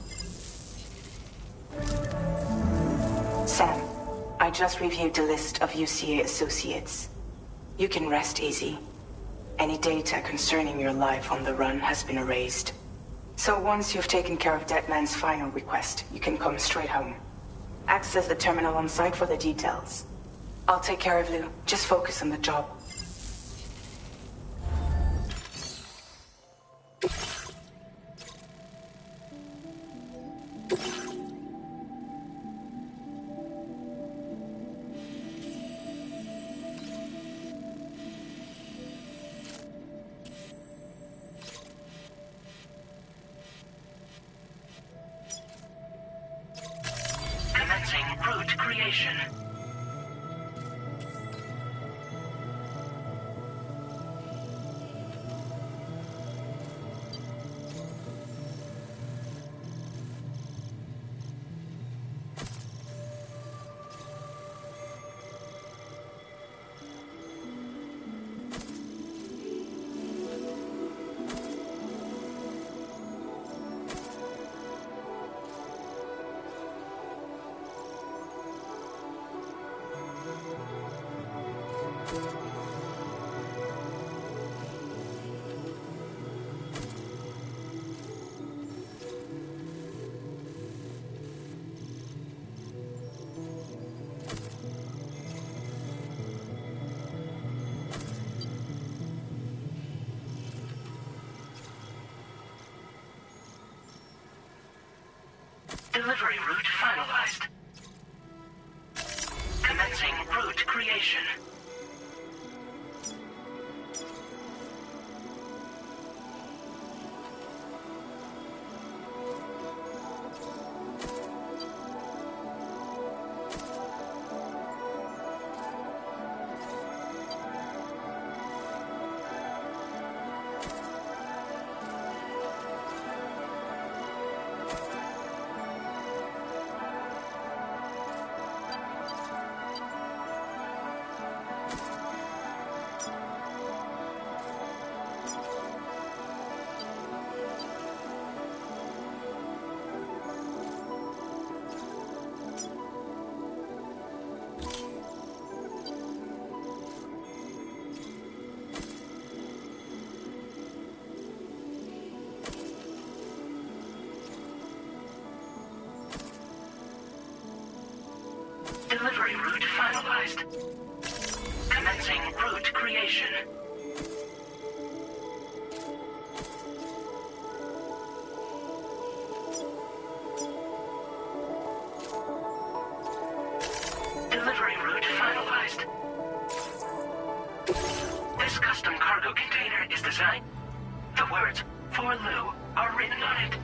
Sam, I just reviewed the list of UCA associates. You can rest easy. Any data concerning your life on the run has been erased. So once you've taken care of Deadman's final request, you can come straight home. Access the terminal on site for the details. I'll take care of Lou. Just focus on the job. Commencing route creation. Delivery route finalized. Commencing route creation. Delivery route finalized. Commencing route creation. Delivery route finalized. This custom cargo container is designed. The words, "For Lou," are written on it.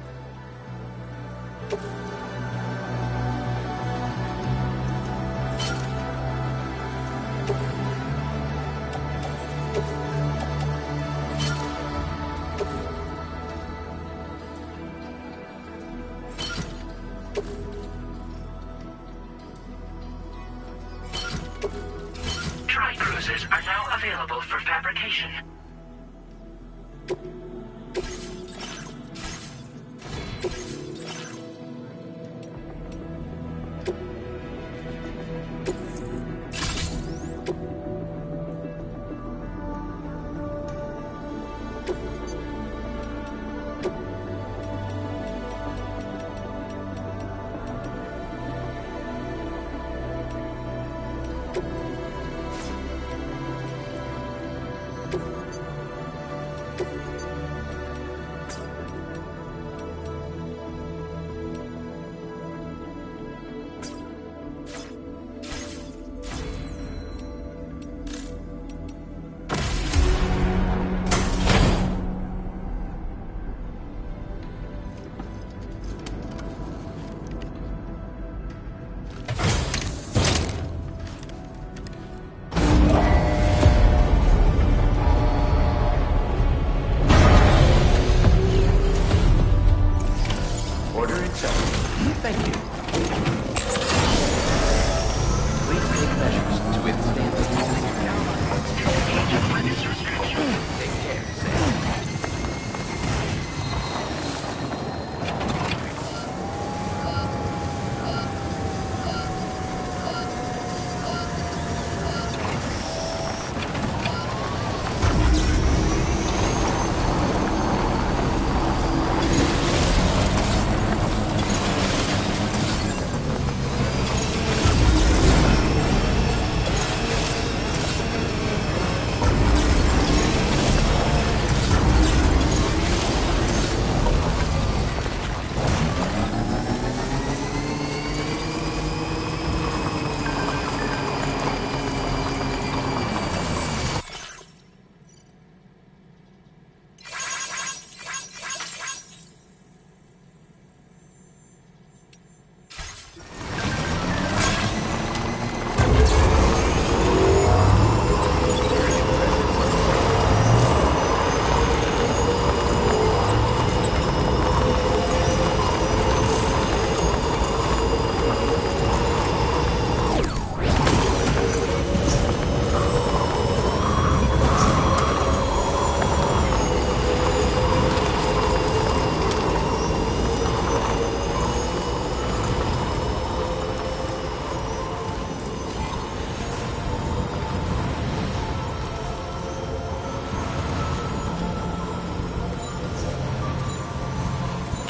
Tri-cruisers are now available for fabrication.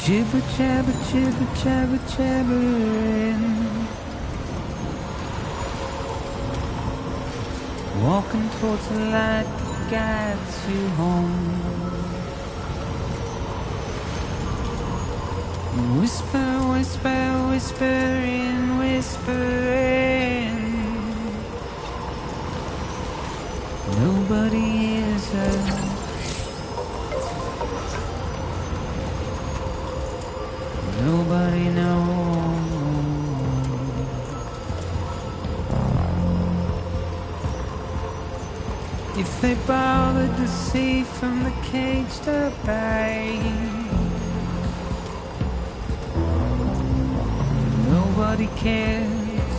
Jibber jabber, jibber jabber, jabbering. Walking towards the light that guides you home. Whisper, whisper, whispering, whispering. Nobody hears her. Nobody knows. If they bothered to see from the caged up eyes, nobody cares.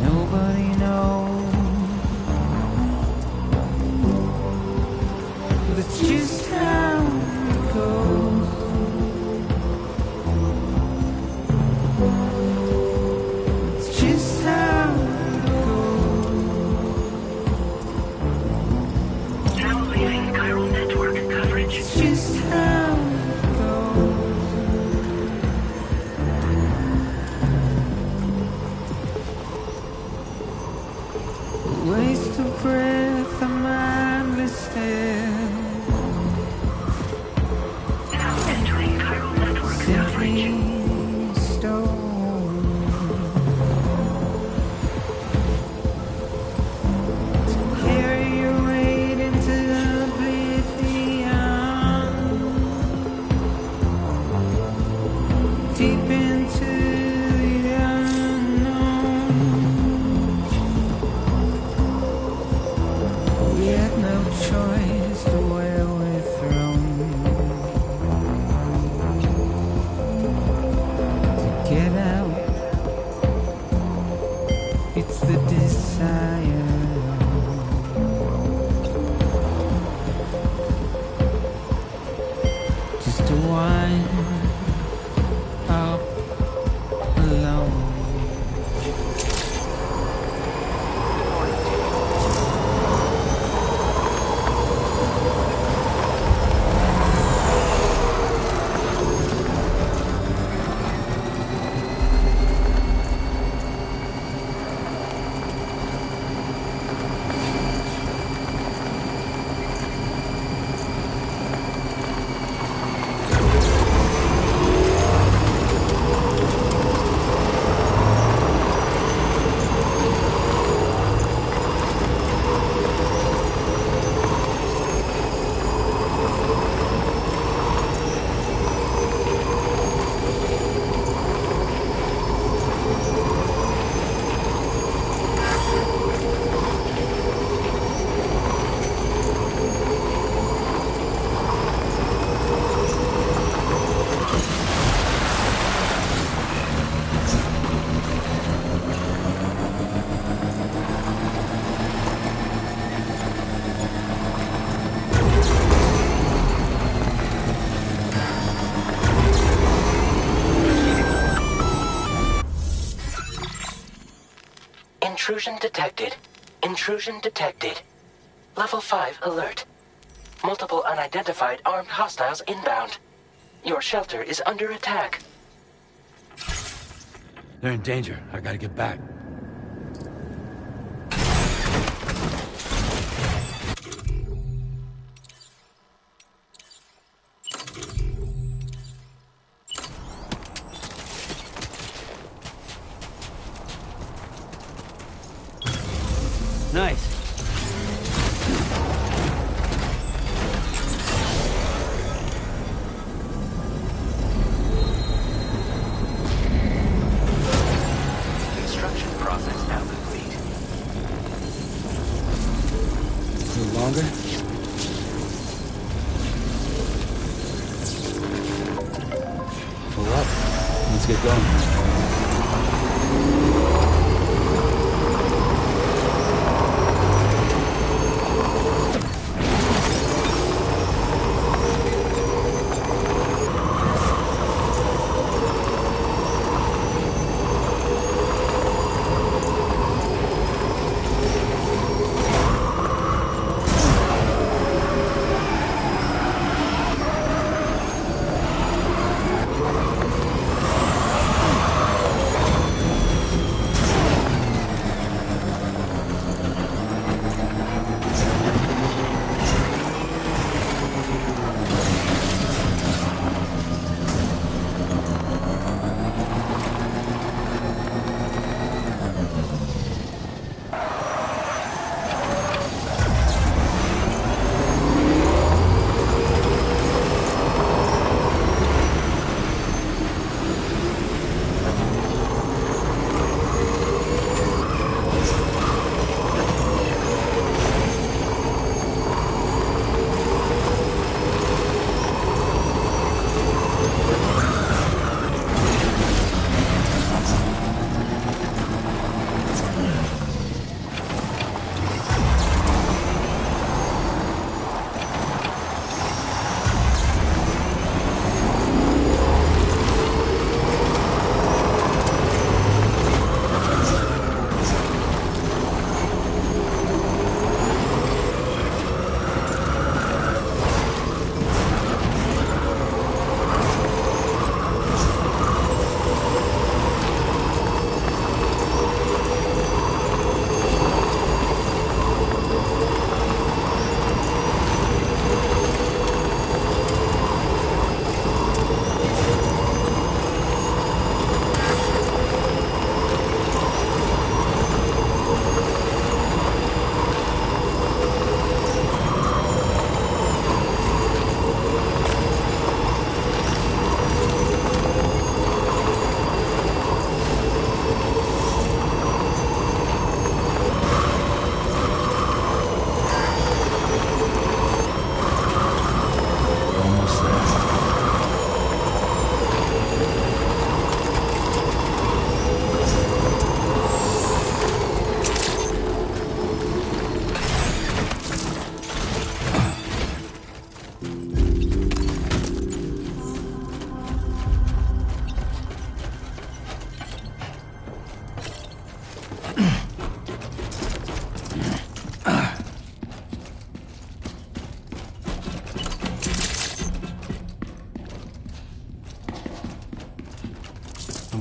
Nobody knows. That's just how it goes. It's just how it goes. Now leaving chiral network coverage. It's just how it goes. Waste of breath, a mindless stare. Now entering chiral network coverage. Stone to carry your weight into oblivion, deep into the unknown. We had no choice to where we're thrown. Get out. It's the desire. Just to wind up alone. Intrusion detected. Intrusion detected. Level 5 alert. Multiple unidentified armed hostiles inbound. Your shelter is under attack. They're in danger. I gotta get back. Nice. Construction process now complete. A little longer? Pull up. Let's get going.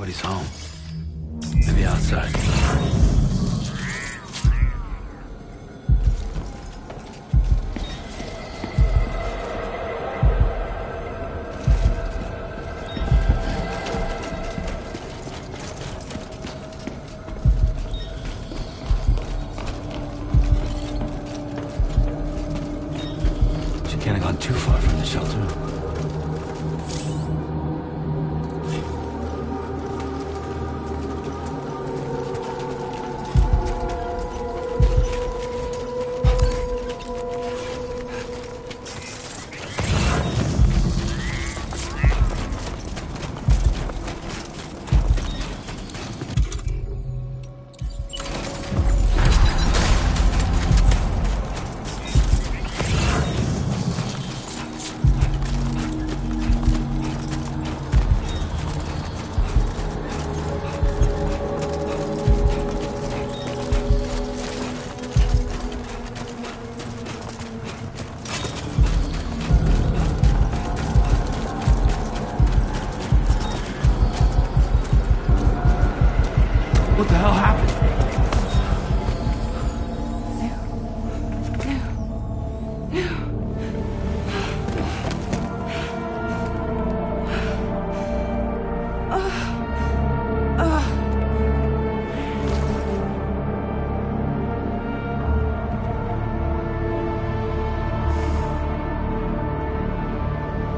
nobody's home. Maybe outside. She can't have gone too far from the shelter. What the hell happened?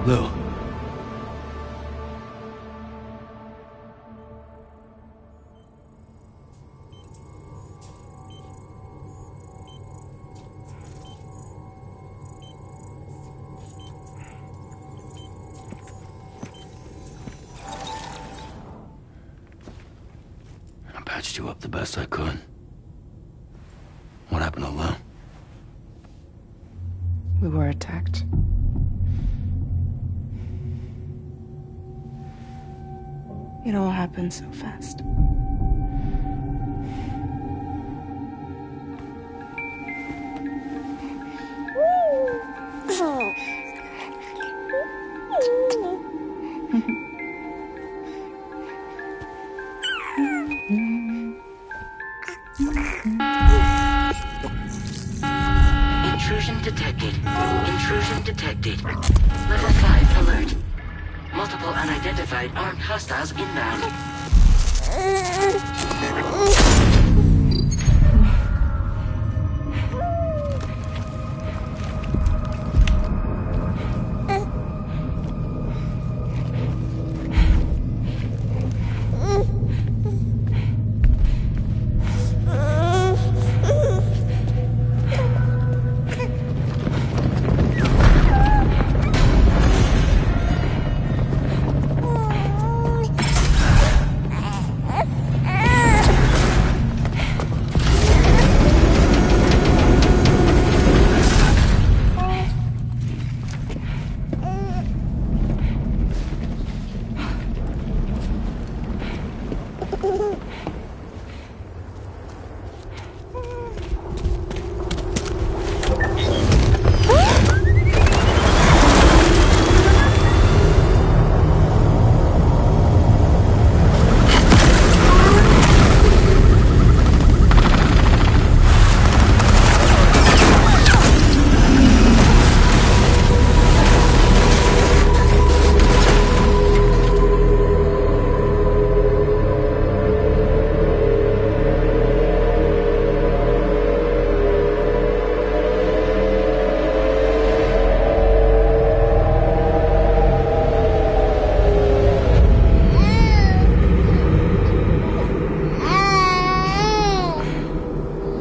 Lou. I patched you up the best I could. What happened to Lou? We were attacked. It all happened so fast. Intrusion detected. Intrusion detected. Level 5 alert. Multiple unidentified armed hostiles inbound.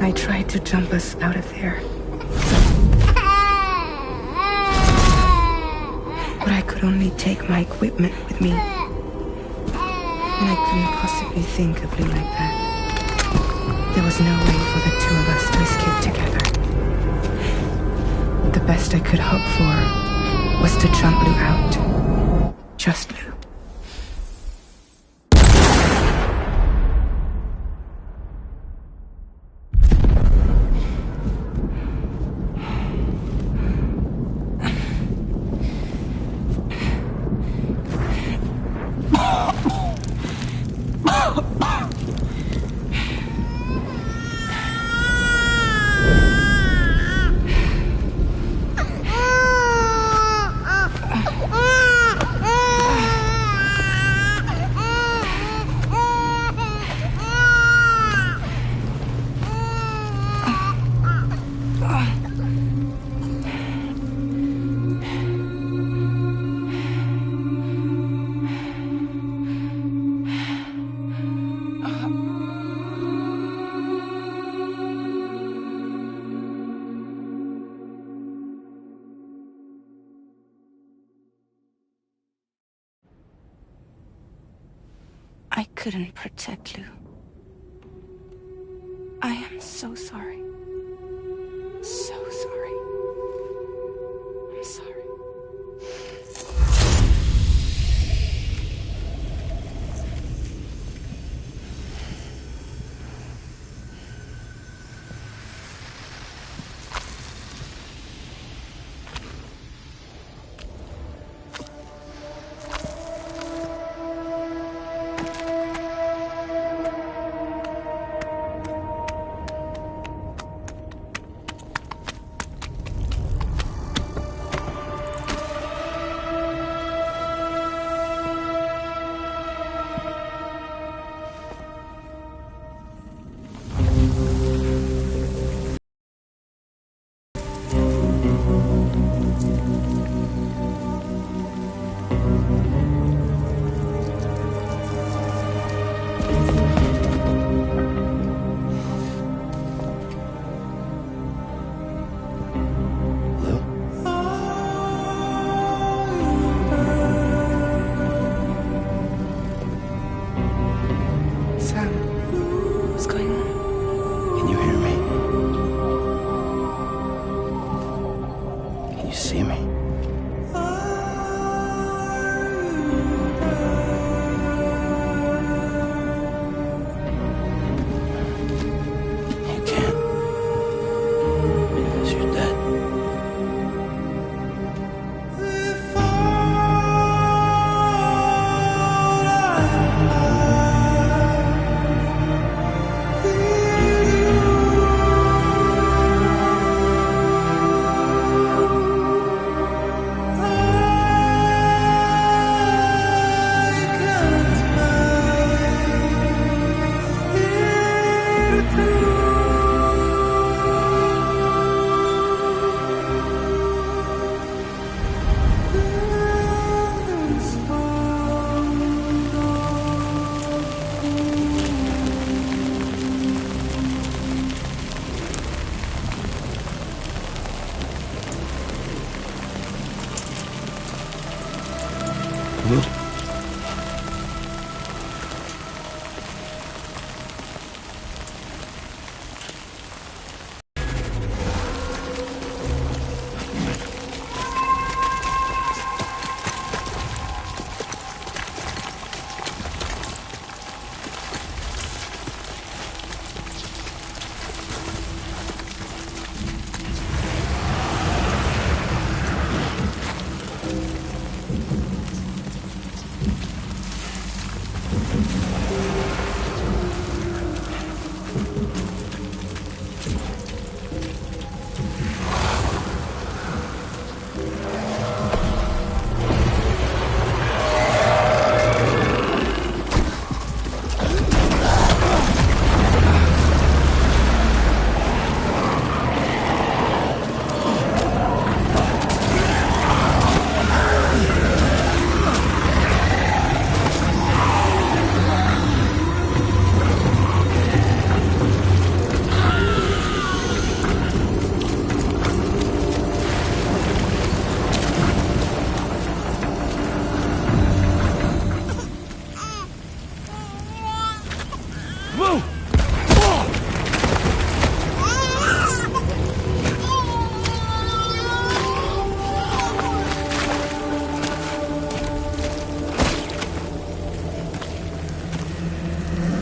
I tried to jump us out of there. But I could only take my equipment with me. And I couldn't possibly think of Lou like that. There was no way for the two of us to escape together. The best I could hope for was to jump Lou out. Just Lou. couldn't protect Lou. I am so sorry. So sorry. I'm sorry.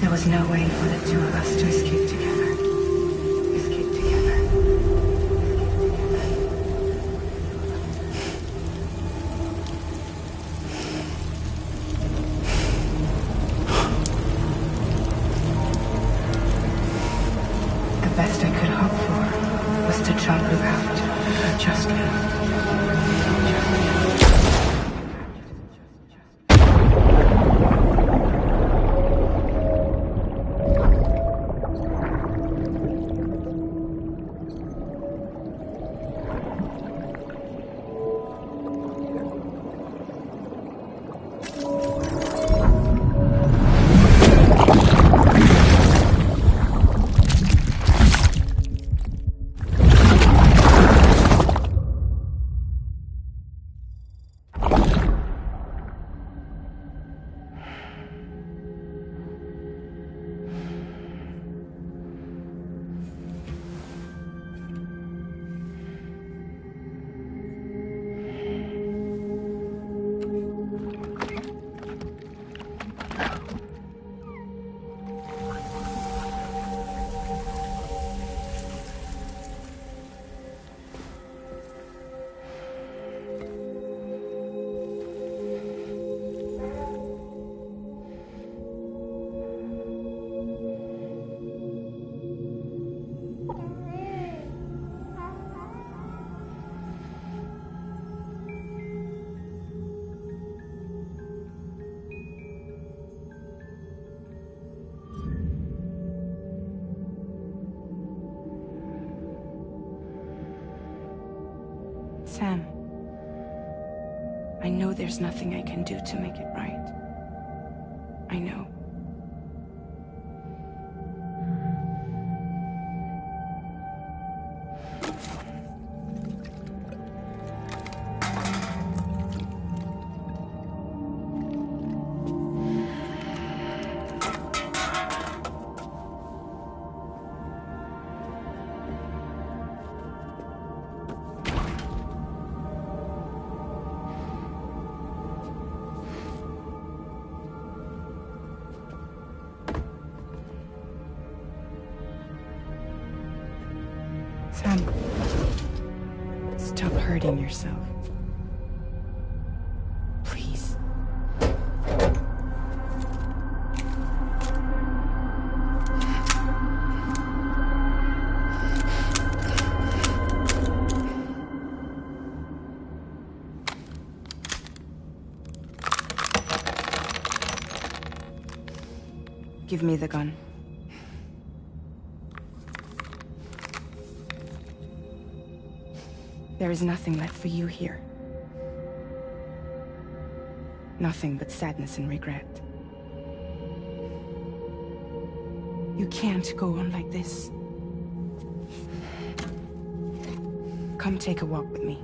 There was no way for the two of us to escape together. Escape together. The best I could hope for was to jump Lou out. Just Lou. Sam, I know there's nothing I can do to make it right. I know. Sam, stop hurting yourself. Please. Give me the gun. There is nothing left for you here. Nothing but sadness and regret. You can't go on like this. Come take a walk with me.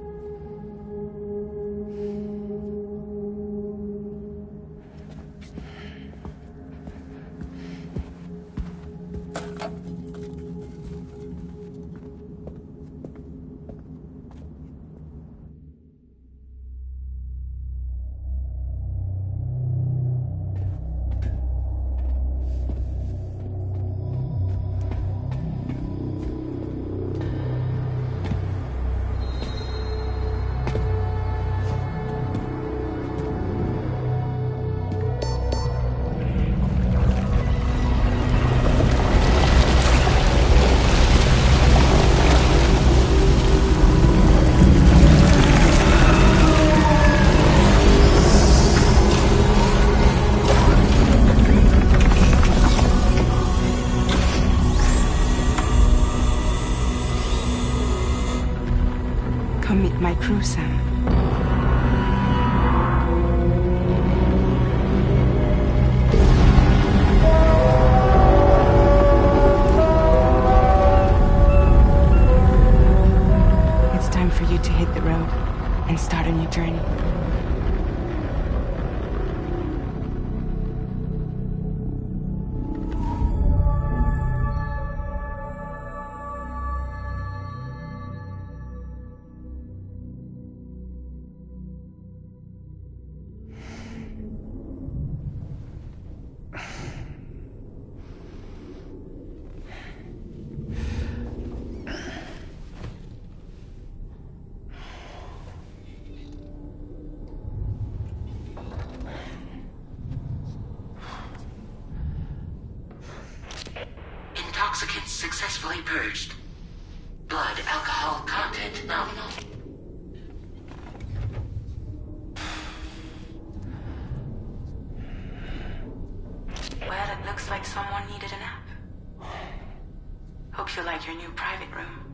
Come meet my crew, Sam. It's time for you to hit the road and start on your journey. Intoxicants successfully purged. Blood alcohol content nominal. Well, it looks like someone needed a nap. Hope you like your new private room.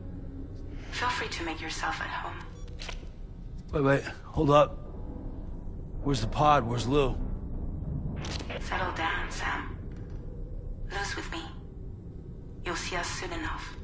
Feel free to make yourself at home. Wait, hold up. Where's the pod? Where's Lou? Settle down, Sam. Lou's with me. You'll see us soon enough.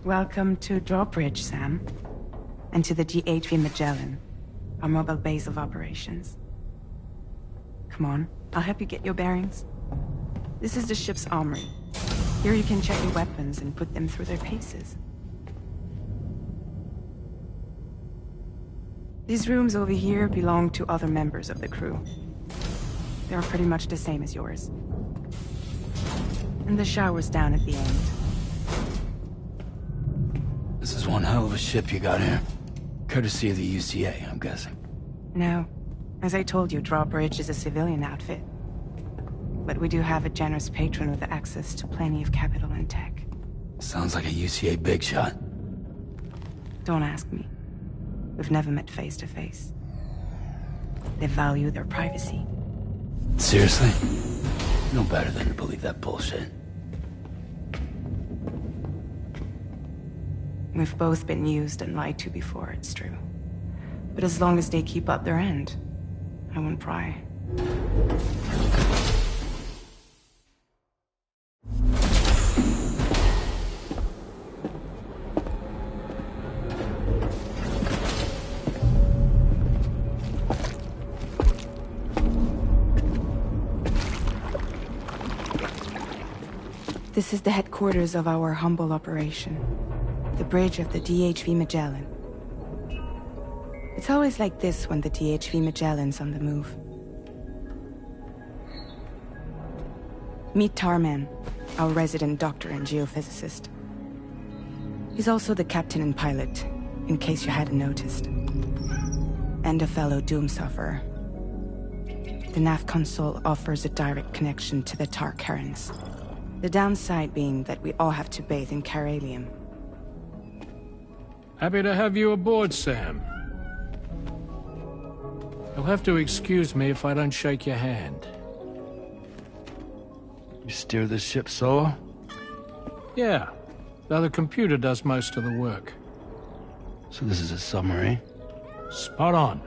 Welcome to Drawbridge, Sam. And to the DHV Magellan, our mobile base of operations. Come on, I'll help you get your bearings. This is the ship's armory. Here you can check your weapons and put them through their paces. These rooms over here belong to other members of the crew. They are pretty much the same as yours. And the shower's down at the end. This is one hell of a ship you got here. Courtesy of the UCA, I'm guessing. No. As I told you, Drawbridge is a civilian outfit. But we do have a generous patron with access to plenty of capital and tech. Sounds like a UCA big shot. Don't ask me. We've never met face to face. They value their privacy. Seriously? No better than to believe that bullshit. We've both been used and lied to before, it's true. But as long as they keep up their end, I won't pry. This is the headquarters of our humble operation. The bridge of the DHV Magellan. It's always like this when the DHV Magellan's on the move. Meet Tarman, our resident doctor and geophysicist. He's also the captain and pilot, in case you hadn't noticed. And a fellow doom sufferer. The nav console offers a direct connection to the tar currents. The downside being that we all have to bathe in caralium. Happy to have you aboard, Sam. You'll have to excuse me if I don't shake your hand. You steer this ship solo? Yeah, though the computer does most of the work. So this is a submarine? Spot on.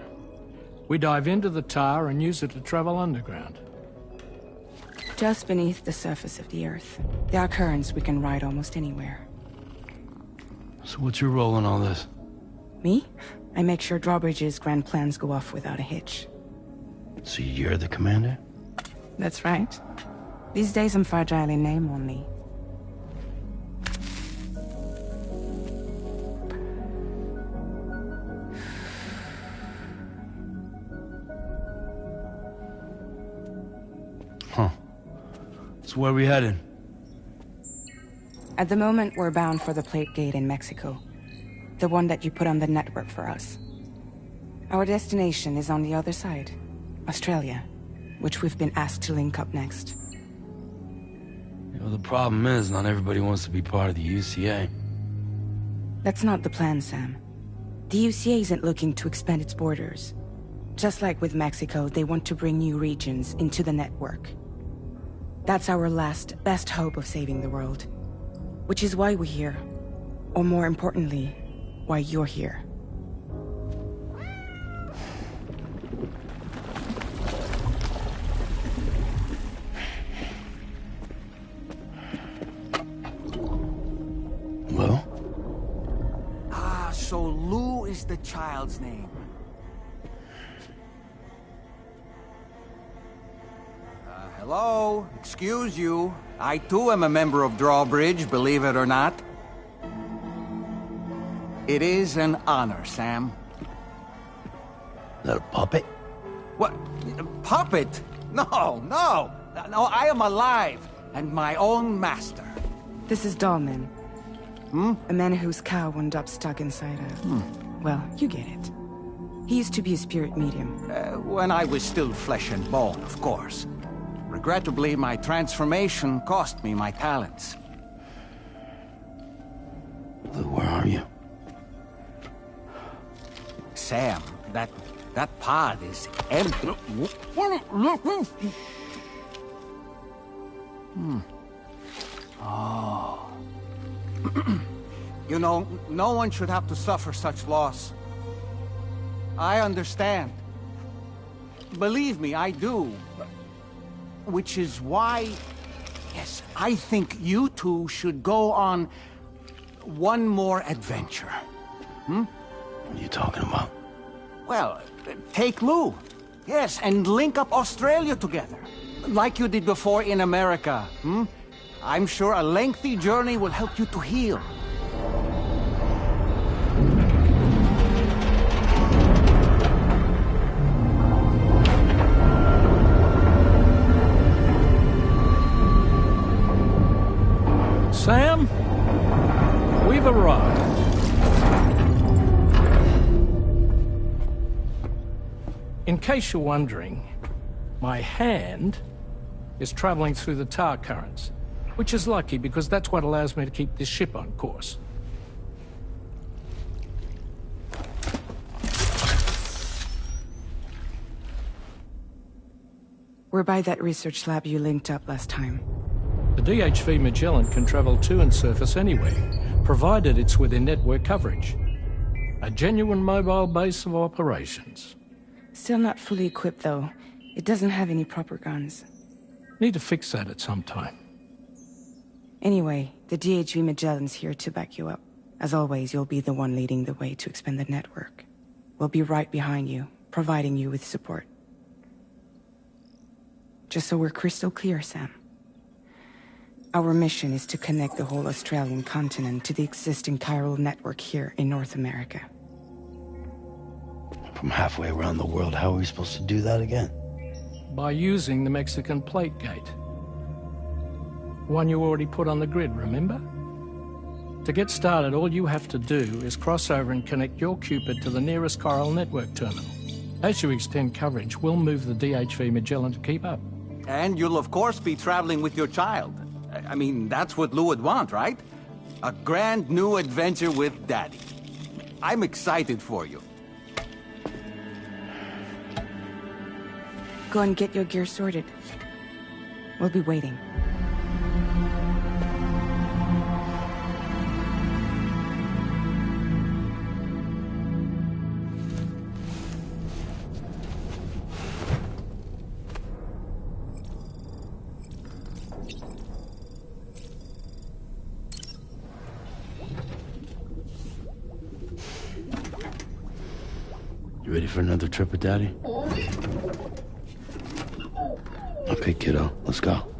We dive into the tar and use it to travel underground. Just beneath the surface of the Earth, there are currents we can ride almost anywhere. So what's your role in all this? Me? I make sure Drawbridge's grand plans go off without a hitch. So you're the commander? That's right. These days I'm fragile in name only. Huh. So where are we headed? At the moment, we're bound for the plate gate in Mexico. The one that you put on the network for us. Our destination is on the other side, Australia, which we've been asked to link up next. You know, the problem is, not everybody wants to be part of the UCA. That's not the plan, Sam. The UCA isn't looking to expand its borders. Just like with Mexico, they want to bring new regions into the network. That's our last, best hope of saving the world. Which is why we're here. Or more importantly, why you're here. Well? Ah, so Lou is the child's name. Hello? Excuse you. I too am a member of Drawbridge, believe it or not. It is an honor, Sam. Is that a puppet? What? A puppet? No, no! No, I am alive, and my own master. This is Dahlman. A man whose cow wound up stuck inside a... Well, you get it. He used to be a spirit medium. When I was still flesh and bone, of course. Regrettably, my transformation cost me my talents. Lou, where are you? Sam, that pod is empty. Oh. You know, no one should have to suffer such loss. I understand. Believe me, I do. Which is why, yes, I think you two should go on one more adventure. Hmm? What are you talking about? Well, take Lou. Yes, and link up Australia together. Like you did before in America. Hmm? I'm sure a lengthy journey will help you to heal. Sam, we've arrived. In case you're wondering, my hand is traveling through the tar currents, which is lucky because that's what allows me to keep this ship on course. We're by that research lab you linked up last time. The DHV Magellan can travel to and surface anywhere, provided it's within network coverage. A genuine mobile base of operations. Still not fully equipped, though. It doesn't have any proper guns. Need to fix that at some time. Anyway, the DHV Magellan's here to back you up. As always, you'll be the one leading the way to expand the network. We'll be right behind you, providing you with support. Just so we're crystal clear, Sam. Our mission is to connect the whole Australian continent to the existing chiral network here in North America. From halfway around the world, how are we supposed to do that again? By using the Mexican plate gate. One you already put on the grid, remember? To get started, all you have to do is cross over and connect your Cupid to the nearest chiral network terminal. As you extend coverage, we'll move the DHV Magellan to keep up. And you'll of course be traveling with your child. I mean, that's what Lou would want, right? A grand new adventure with Daddy. I'm excited for you. Go and get your gear sorted. We'll be waiting. You ready for another trip with Daddy? Okay, kiddo, let's go.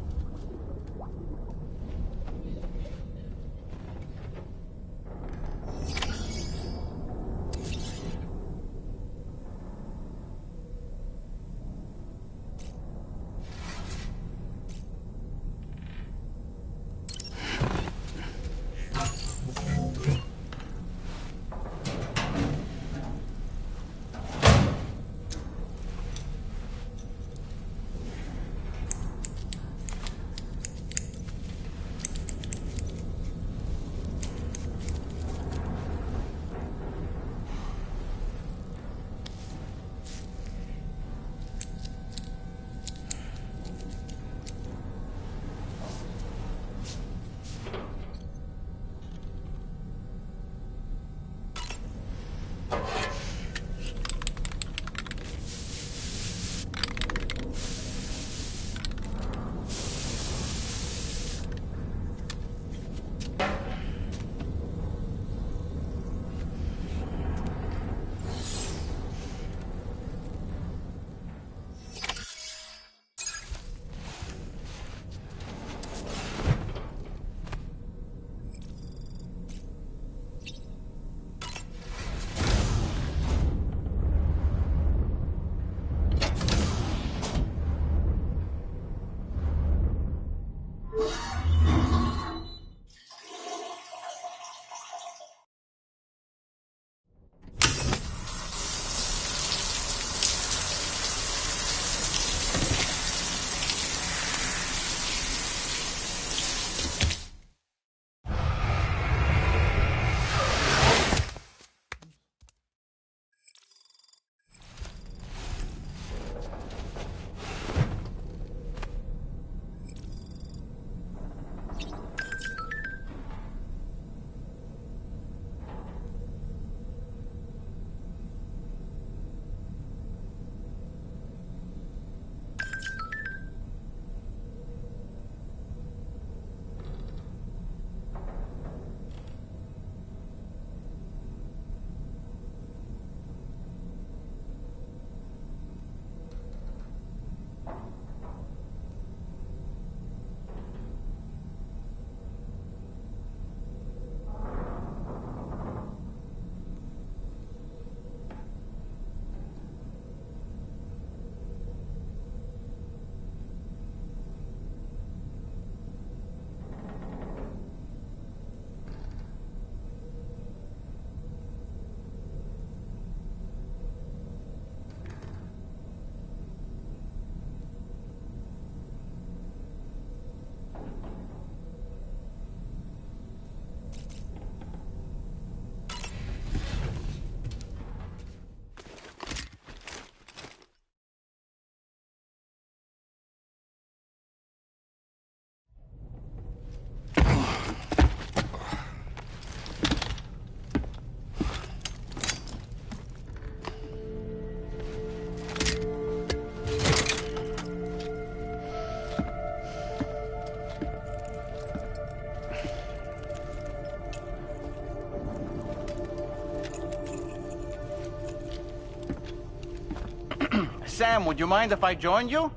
Sam, would you mind if I joined you?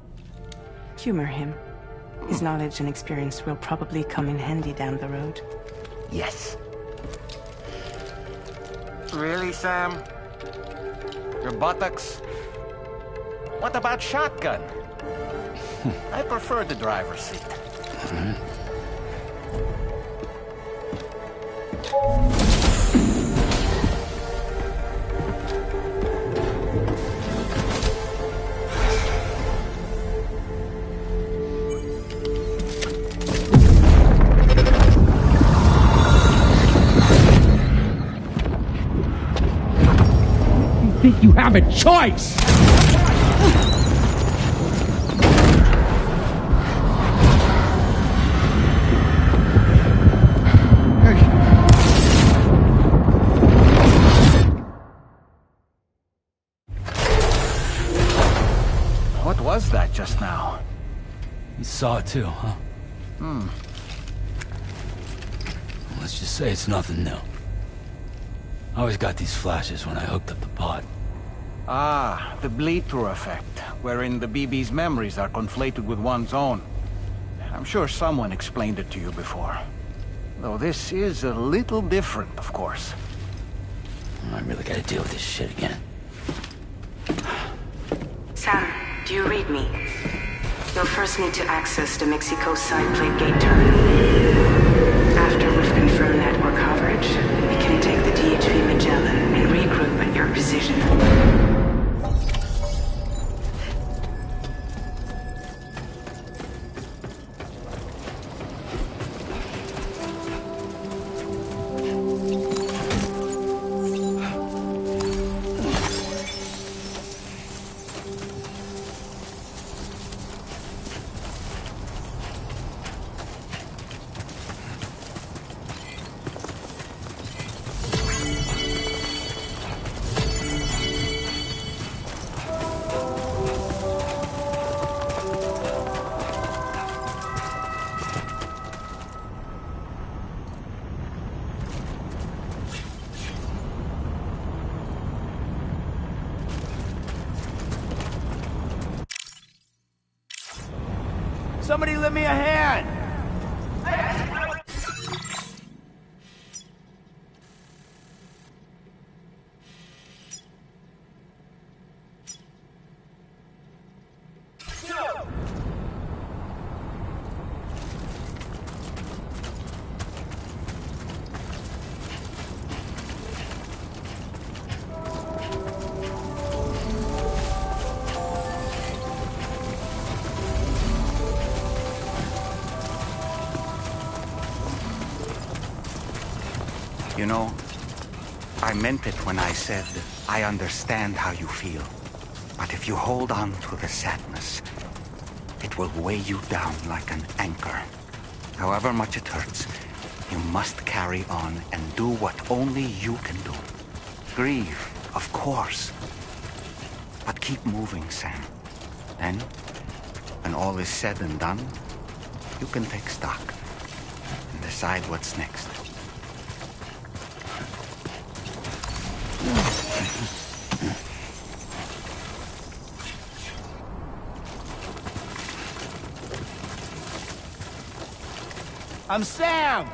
Humor him. His knowledge and experience will probably come in handy down the road. Yes. Really, Sam? Your buttocks? What about shotgun? I prefer the driver's seat. You think you have a choice? What was that just now? You saw it too, huh? Hmm. Let's just say it's nothing new. I always got these flashes when I hooked up the pod. Ah, the bleed-through effect, wherein the BB's memories are conflated with one's own. I'm sure someone explained it to you before. Though this is a little different, of course. I really gotta deal with this shit again. Sam, do you read me? You'll first need to access the Mexico side plate gate terminal. After we've confirmed network coverage, we can take the DHV Magellan and regroup at your position. Somebody lend me a hand! You know, I meant it when I said, I understand how you feel. But if you hold on to the sadness, it will weigh you down like an anchor. However much it hurts, you must carry on and do what only you can do. Grieve, of course. But keep moving, Sam. Then, when all is said and done, you can take stock and decide what's next. I'm Sam!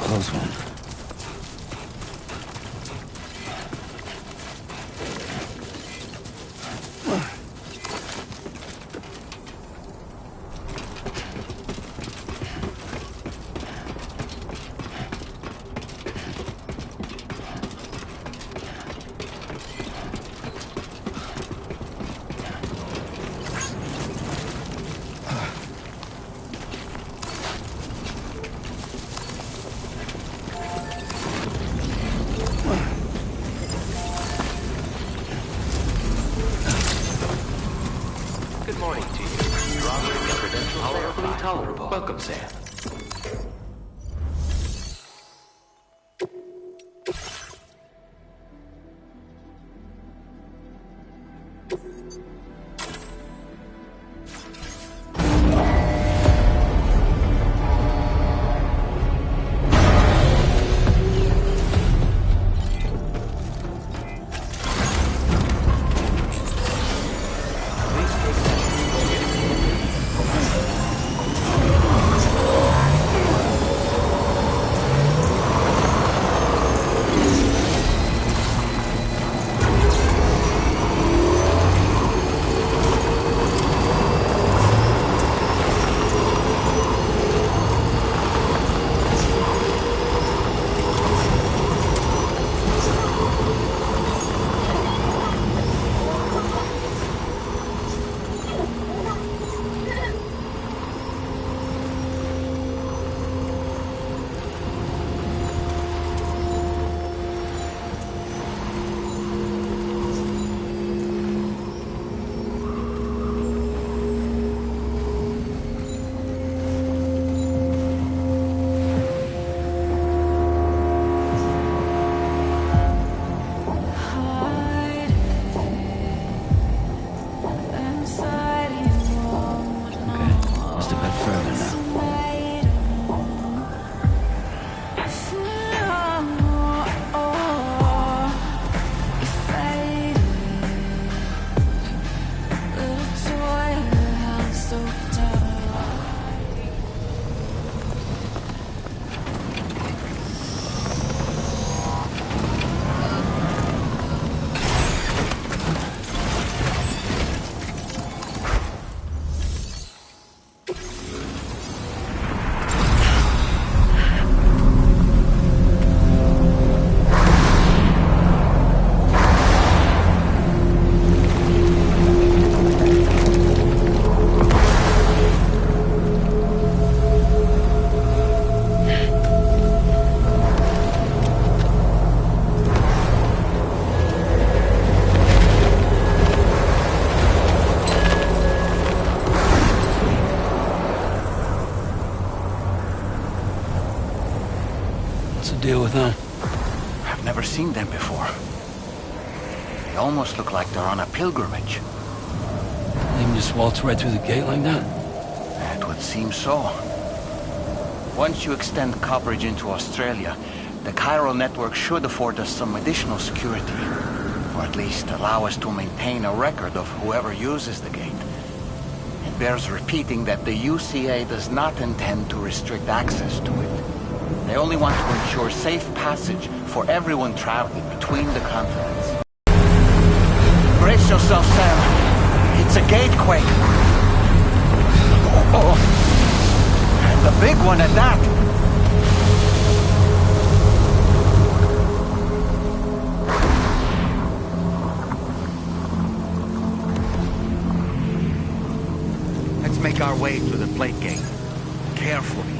Close one. tolerable. Welcome, Sam. Deal with them? I've never seen them before. They almost look like they're on a pilgrimage. They can just waltz right through the gate like that? It would seem so. Once you extend coverage into Australia, the chiral network should afford us some additional security. Or at least allow us to maintain a record of whoever uses the gate. It bears repeating that the UCA does not intend to restrict access to it. They only want to ensure safe passage for everyone traveling between the continents. Brace yourself, Sam. It's a gatequake. Oh, and a big one at that. Let's make our way through the plate gate. Carefully.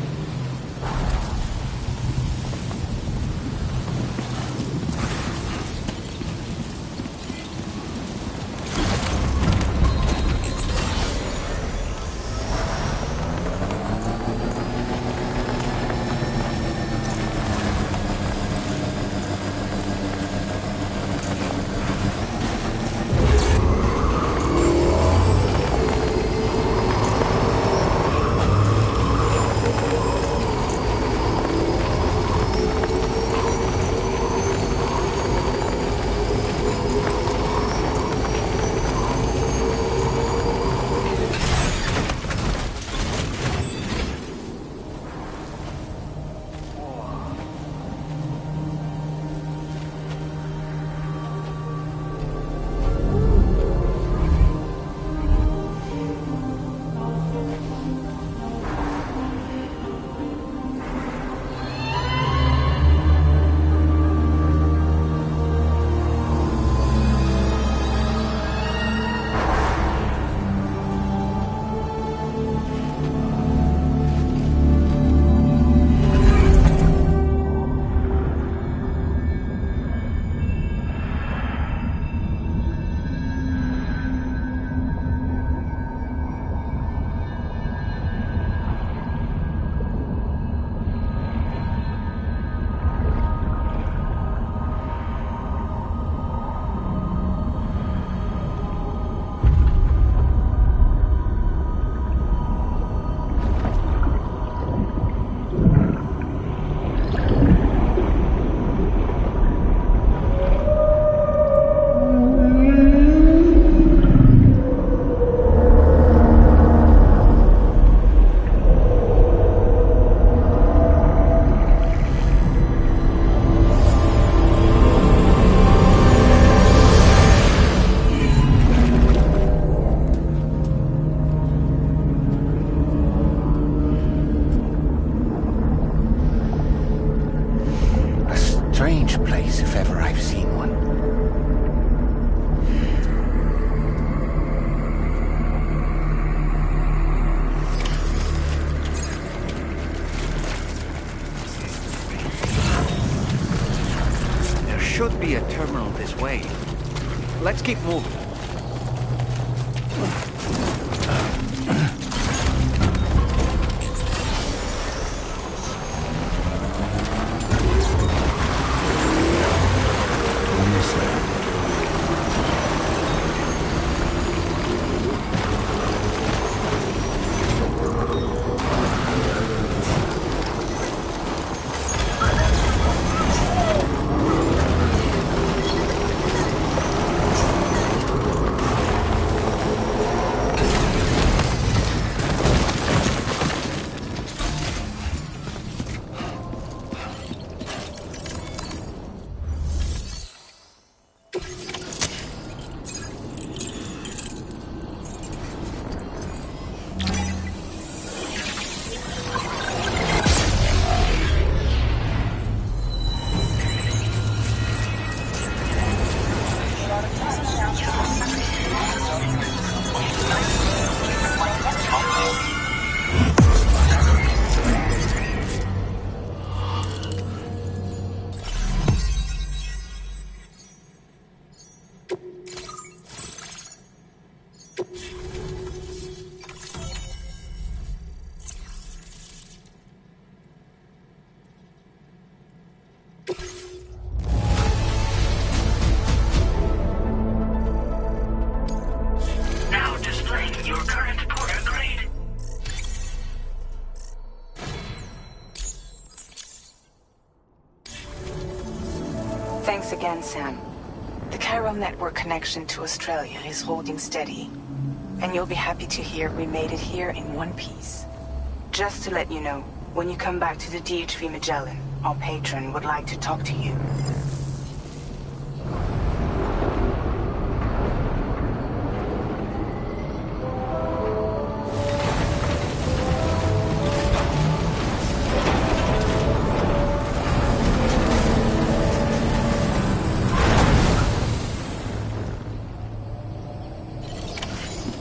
strange place if ever I've seen one. There should be a terminal this way. Let's keep moving. Now displaying your current porter grade. Thanks again, Sam. The chiral network connection to Australia is holding steady. And you'll be happy to hear we made it here in one piece. Just to let you know, when you come back to the DHV Magellan, our patron would like to talk to you.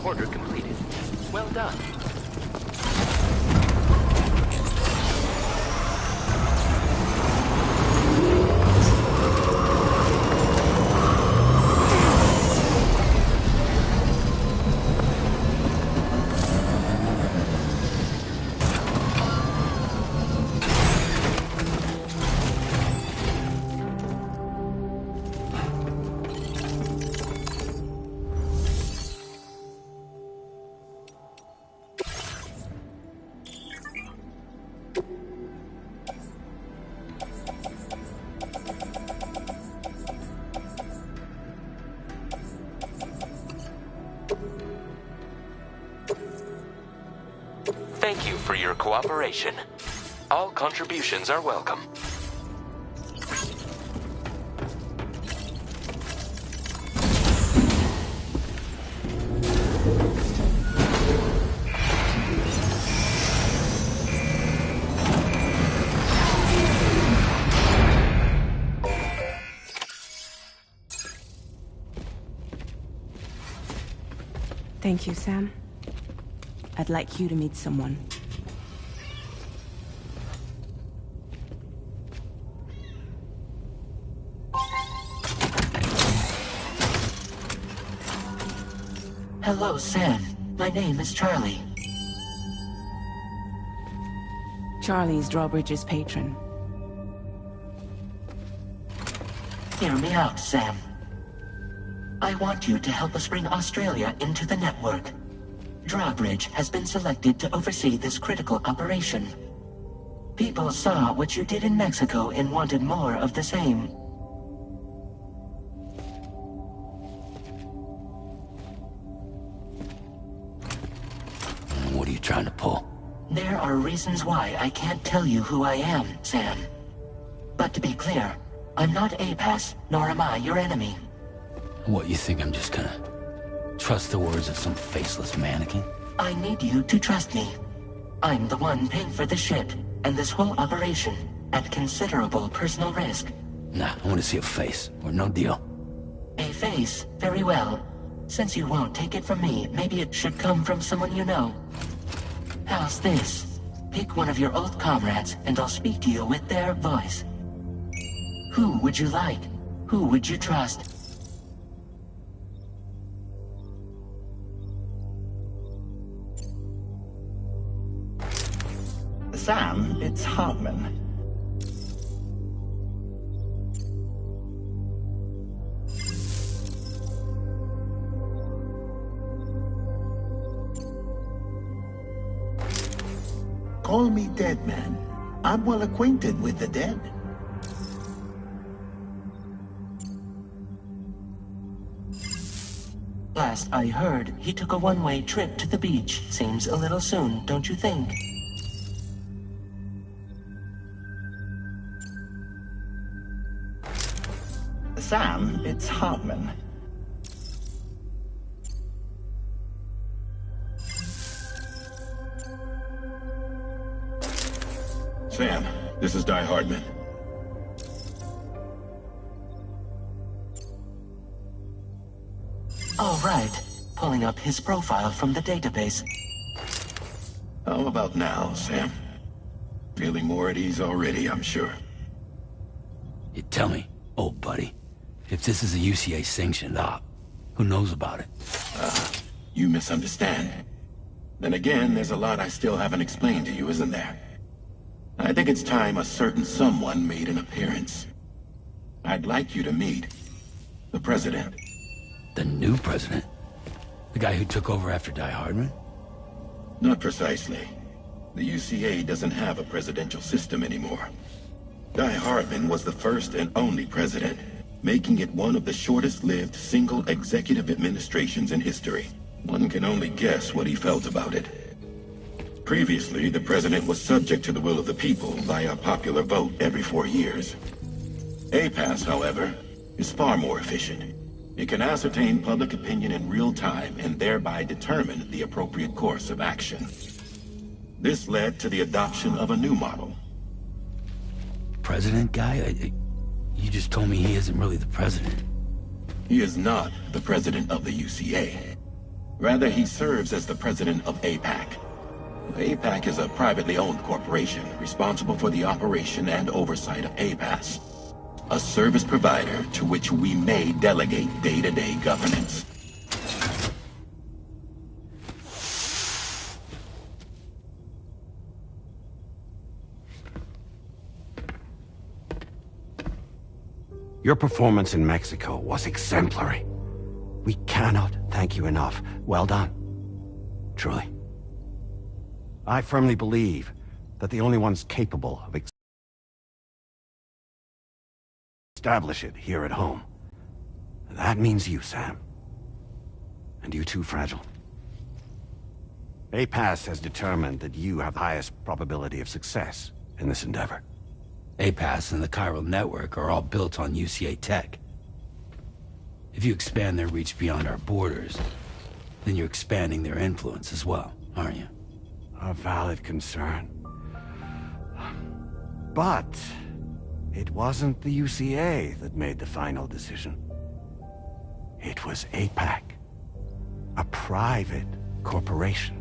Order completed. Well done. Thank you for your cooperation. All contributions are welcome. Thank you, Sam. I'd like you to meet someone. Hello, Sam. My name is Charlie. Charlie's Drawbridge's patron. Hear me out, Sam. I want you to help us bring Australia into the network. Drawbridge has been selected to oversee this critical operation. People saw what you did in Mexico and wanted more of the same. What are you trying to pull? There are reasons why I can't tell you who I am, Sam. But to be clear, I'm not APAS, nor am I your enemy. What, you think I'm just gonna trust the words of some faceless mannequin? I need you to trust me. I'm the one paying for the ship and this whole operation at considerable personal risk. Nah, I want to see a face, or no deal. A face? Very well. Since you won't take it from me, maybe it should come from someone you know. How's this? Pick one of your old comrades, and I'll speak to you with their voice. Who would you like? Who would you trust? Sam, it's Hartman. Call me Dead Man. I'm well acquainted with the dead. Last I heard, he took a one-way trip to the beach. Seems a little soon, don't you think? Sam, it's Hartman. Sam, this is Die Hardman. All right. Pulling up his profile from the database. How about now, Sam? Feeling more at ease already, I'm sure. You tell me, old buddy, if this is a UCA sanctioned op, who knows about it? You misunderstand. Then again, there's a lot I still haven't explained to you, isn't there? I think it's time a certain someone made an appearance. I'd like you to meet the President. The new president? The guy who took over after Die Hardman? Not precisely. The UCA doesn't have a presidential system anymore. Die Hardman was the first and only president, making it one of the shortest-lived single executive administrations in history. One can only guess what he felt about it. Previously, the president was subject to the will of the people via popular vote every 4 years. APAS, however, is far more efficient. It can ascertain public opinion in real time and thereby determine the appropriate course of action. This led to the adoption of a new model. President guy? You just told me he isn't really the president. He is not the president of the UCA. Rather, he serves as the president of APAC. APAC is a privately owned corporation responsible for the operation and oversight of APAS, a service provider to which we may delegate day-to-day governance. Your performance in Mexico was exemplary. We cannot thank you enough. Well done. Truly. I firmly believe that the only ones capable of establish it here at home. That means you, Sam. And you too, Fragile. APAS has determined that you have the highest probability of success in this endeavor. APAS and the chiral network are all built on UCA tech. If you expand their reach beyond our borders, then you're expanding their influence as well, aren't you? A valid concern. But it wasn't the UCA that made the final decision. It was APAC, a private corporation.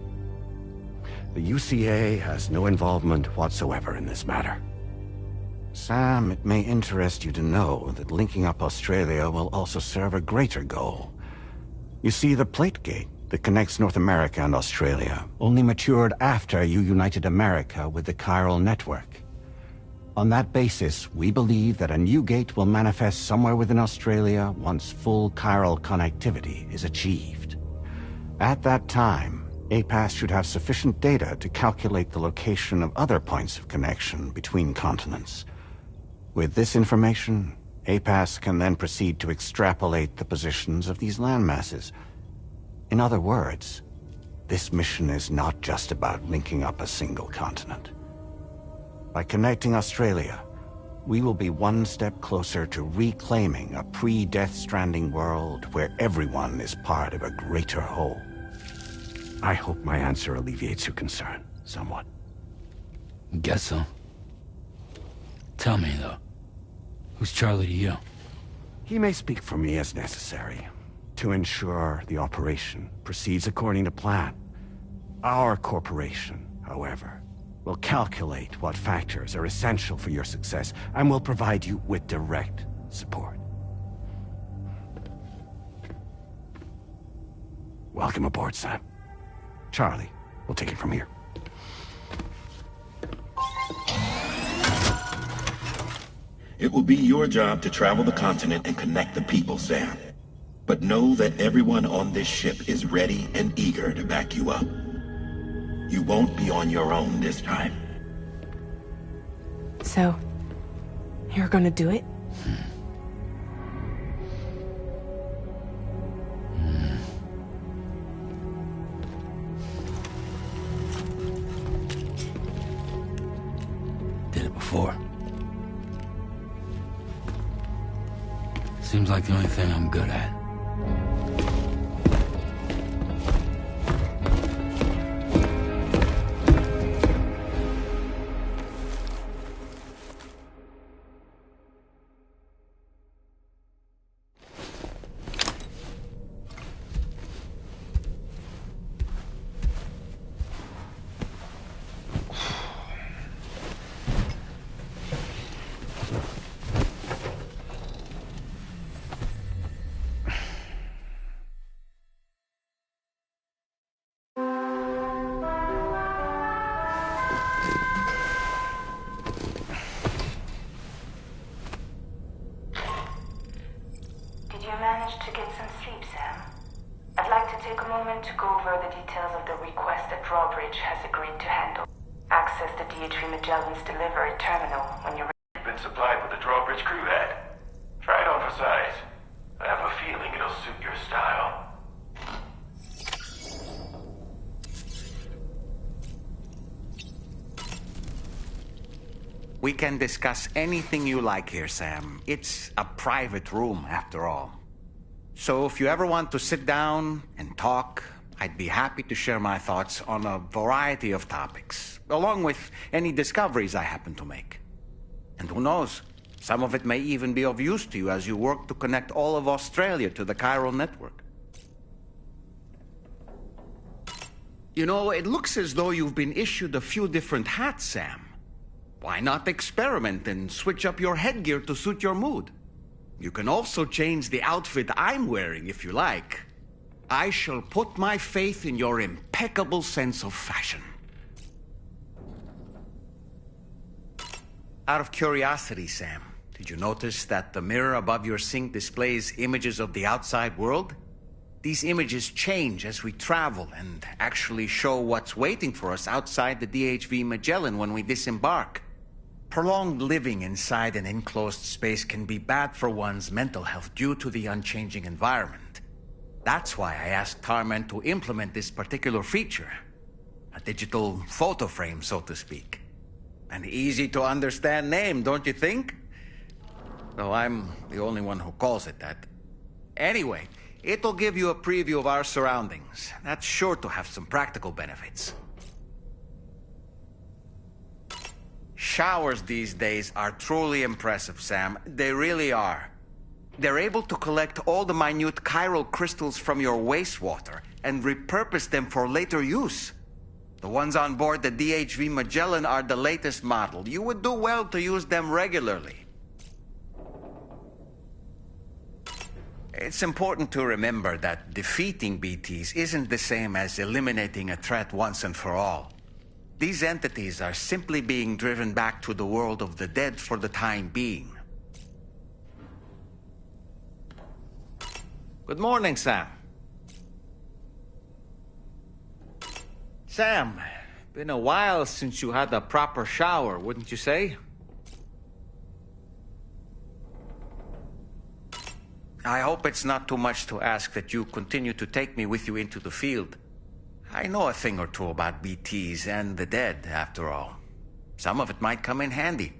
The UCA has no involvement whatsoever in this matter. Sam, it may interest you to know that linking up Australia will also serve a greater goal. You see, the plate gate that connects North America and Australia only matured after you united America with the chiral network. On that basis, we believe that a new gate will manifest somewhere within Australia once full chiral connectivity is achieved. At that time, APAS should have sufficient data to calculate the location of other points of connection between continents. With this information, APAS can then proceed to extrapolate the positions of these landmasses. In other words, this mission is not just about linking up a single continent. By connecting Australia, we will be one step closer to reclaiming a pre-Death Stranding world where everyone is part of a greater whole. I hope my answer alleviates your concern somewhat. Guess so. Tell me, though, Who's Charlie to you? He may speak for me as necessary, to ensure the operation proceeds according to plan. Our corporation, however, will calculate what factors are essential for your success, and will provide you with direct support. Welcome aboard, Sam. Charlie, we'll take it from here. It will be your job to travel the continent and connect the people, Sam. But know that everyone on this ship is ready and eager to back you up. You won't be on your own this time. So, you're gonna do it? Did it before. Seems like the only thing I'm good at. To get some sleep, Sam. I'd like to take a moment to go over the details of the request that Drawbridge has agreed to handle. Access the DHV Magellan's delivery terminal when you're ready. You've been supplied with the Drawbridge crew head. Try it on for size. I have a feeling it'll suit your style. We can discuss anything you like here, Sam. It's a private room, after all. So if you ever want to sit down and talk, I'd be happy to share my thoughts on a variety of topics, along with any discoveries I happen to make. And who knows, some of it may even be of use to you as you work to connect all of Australia to the chiral network. You know, it looks as though you've been issued a few different hats, Sam. Why not experiment and switch up your headgear to suit your mood? You can also change the outfit I'm wearing if you like. I shall put my faith in your impeccable sense of fashion. Out of curiosity, Sam, did you notice that the mirror above your sink displays images of the outside world? These images change as we travel and actually show what's waiting for us outside the DHV Magellan when we disembark. Prolonged living inside an enclosed space can be bad for one's mental health due to the unchanging environment. That's why I asked Tarman to implement this particular feature. A digital photo frame, so to speak. An easy-to-understand name, don't you think? Though I'm the only one who calls it that. Anyway, it'll give you a preview of our surroundings. That's sure to have some practical benefits. Showers these days are truly impressive, Sam. They really are. They're able to collect all the minute chiral crystals from your wastewater and repurpose them for later use. The ones on board the DHV Magellan are the latest model. You would do well to use them regularly. It's important to remember that defeating BTs isn't the same as eliminating a threat once and for all. These entities are simply being driven back to the world of the dead for the time being. Good morning, Sam. Sam, been a while since you had a proper shower, wouldn't you say? I hope it's not too much to ask that you continue to take me with you into the field. I know a thing or two about BTs and the dead, after all. Some of it might come in handy.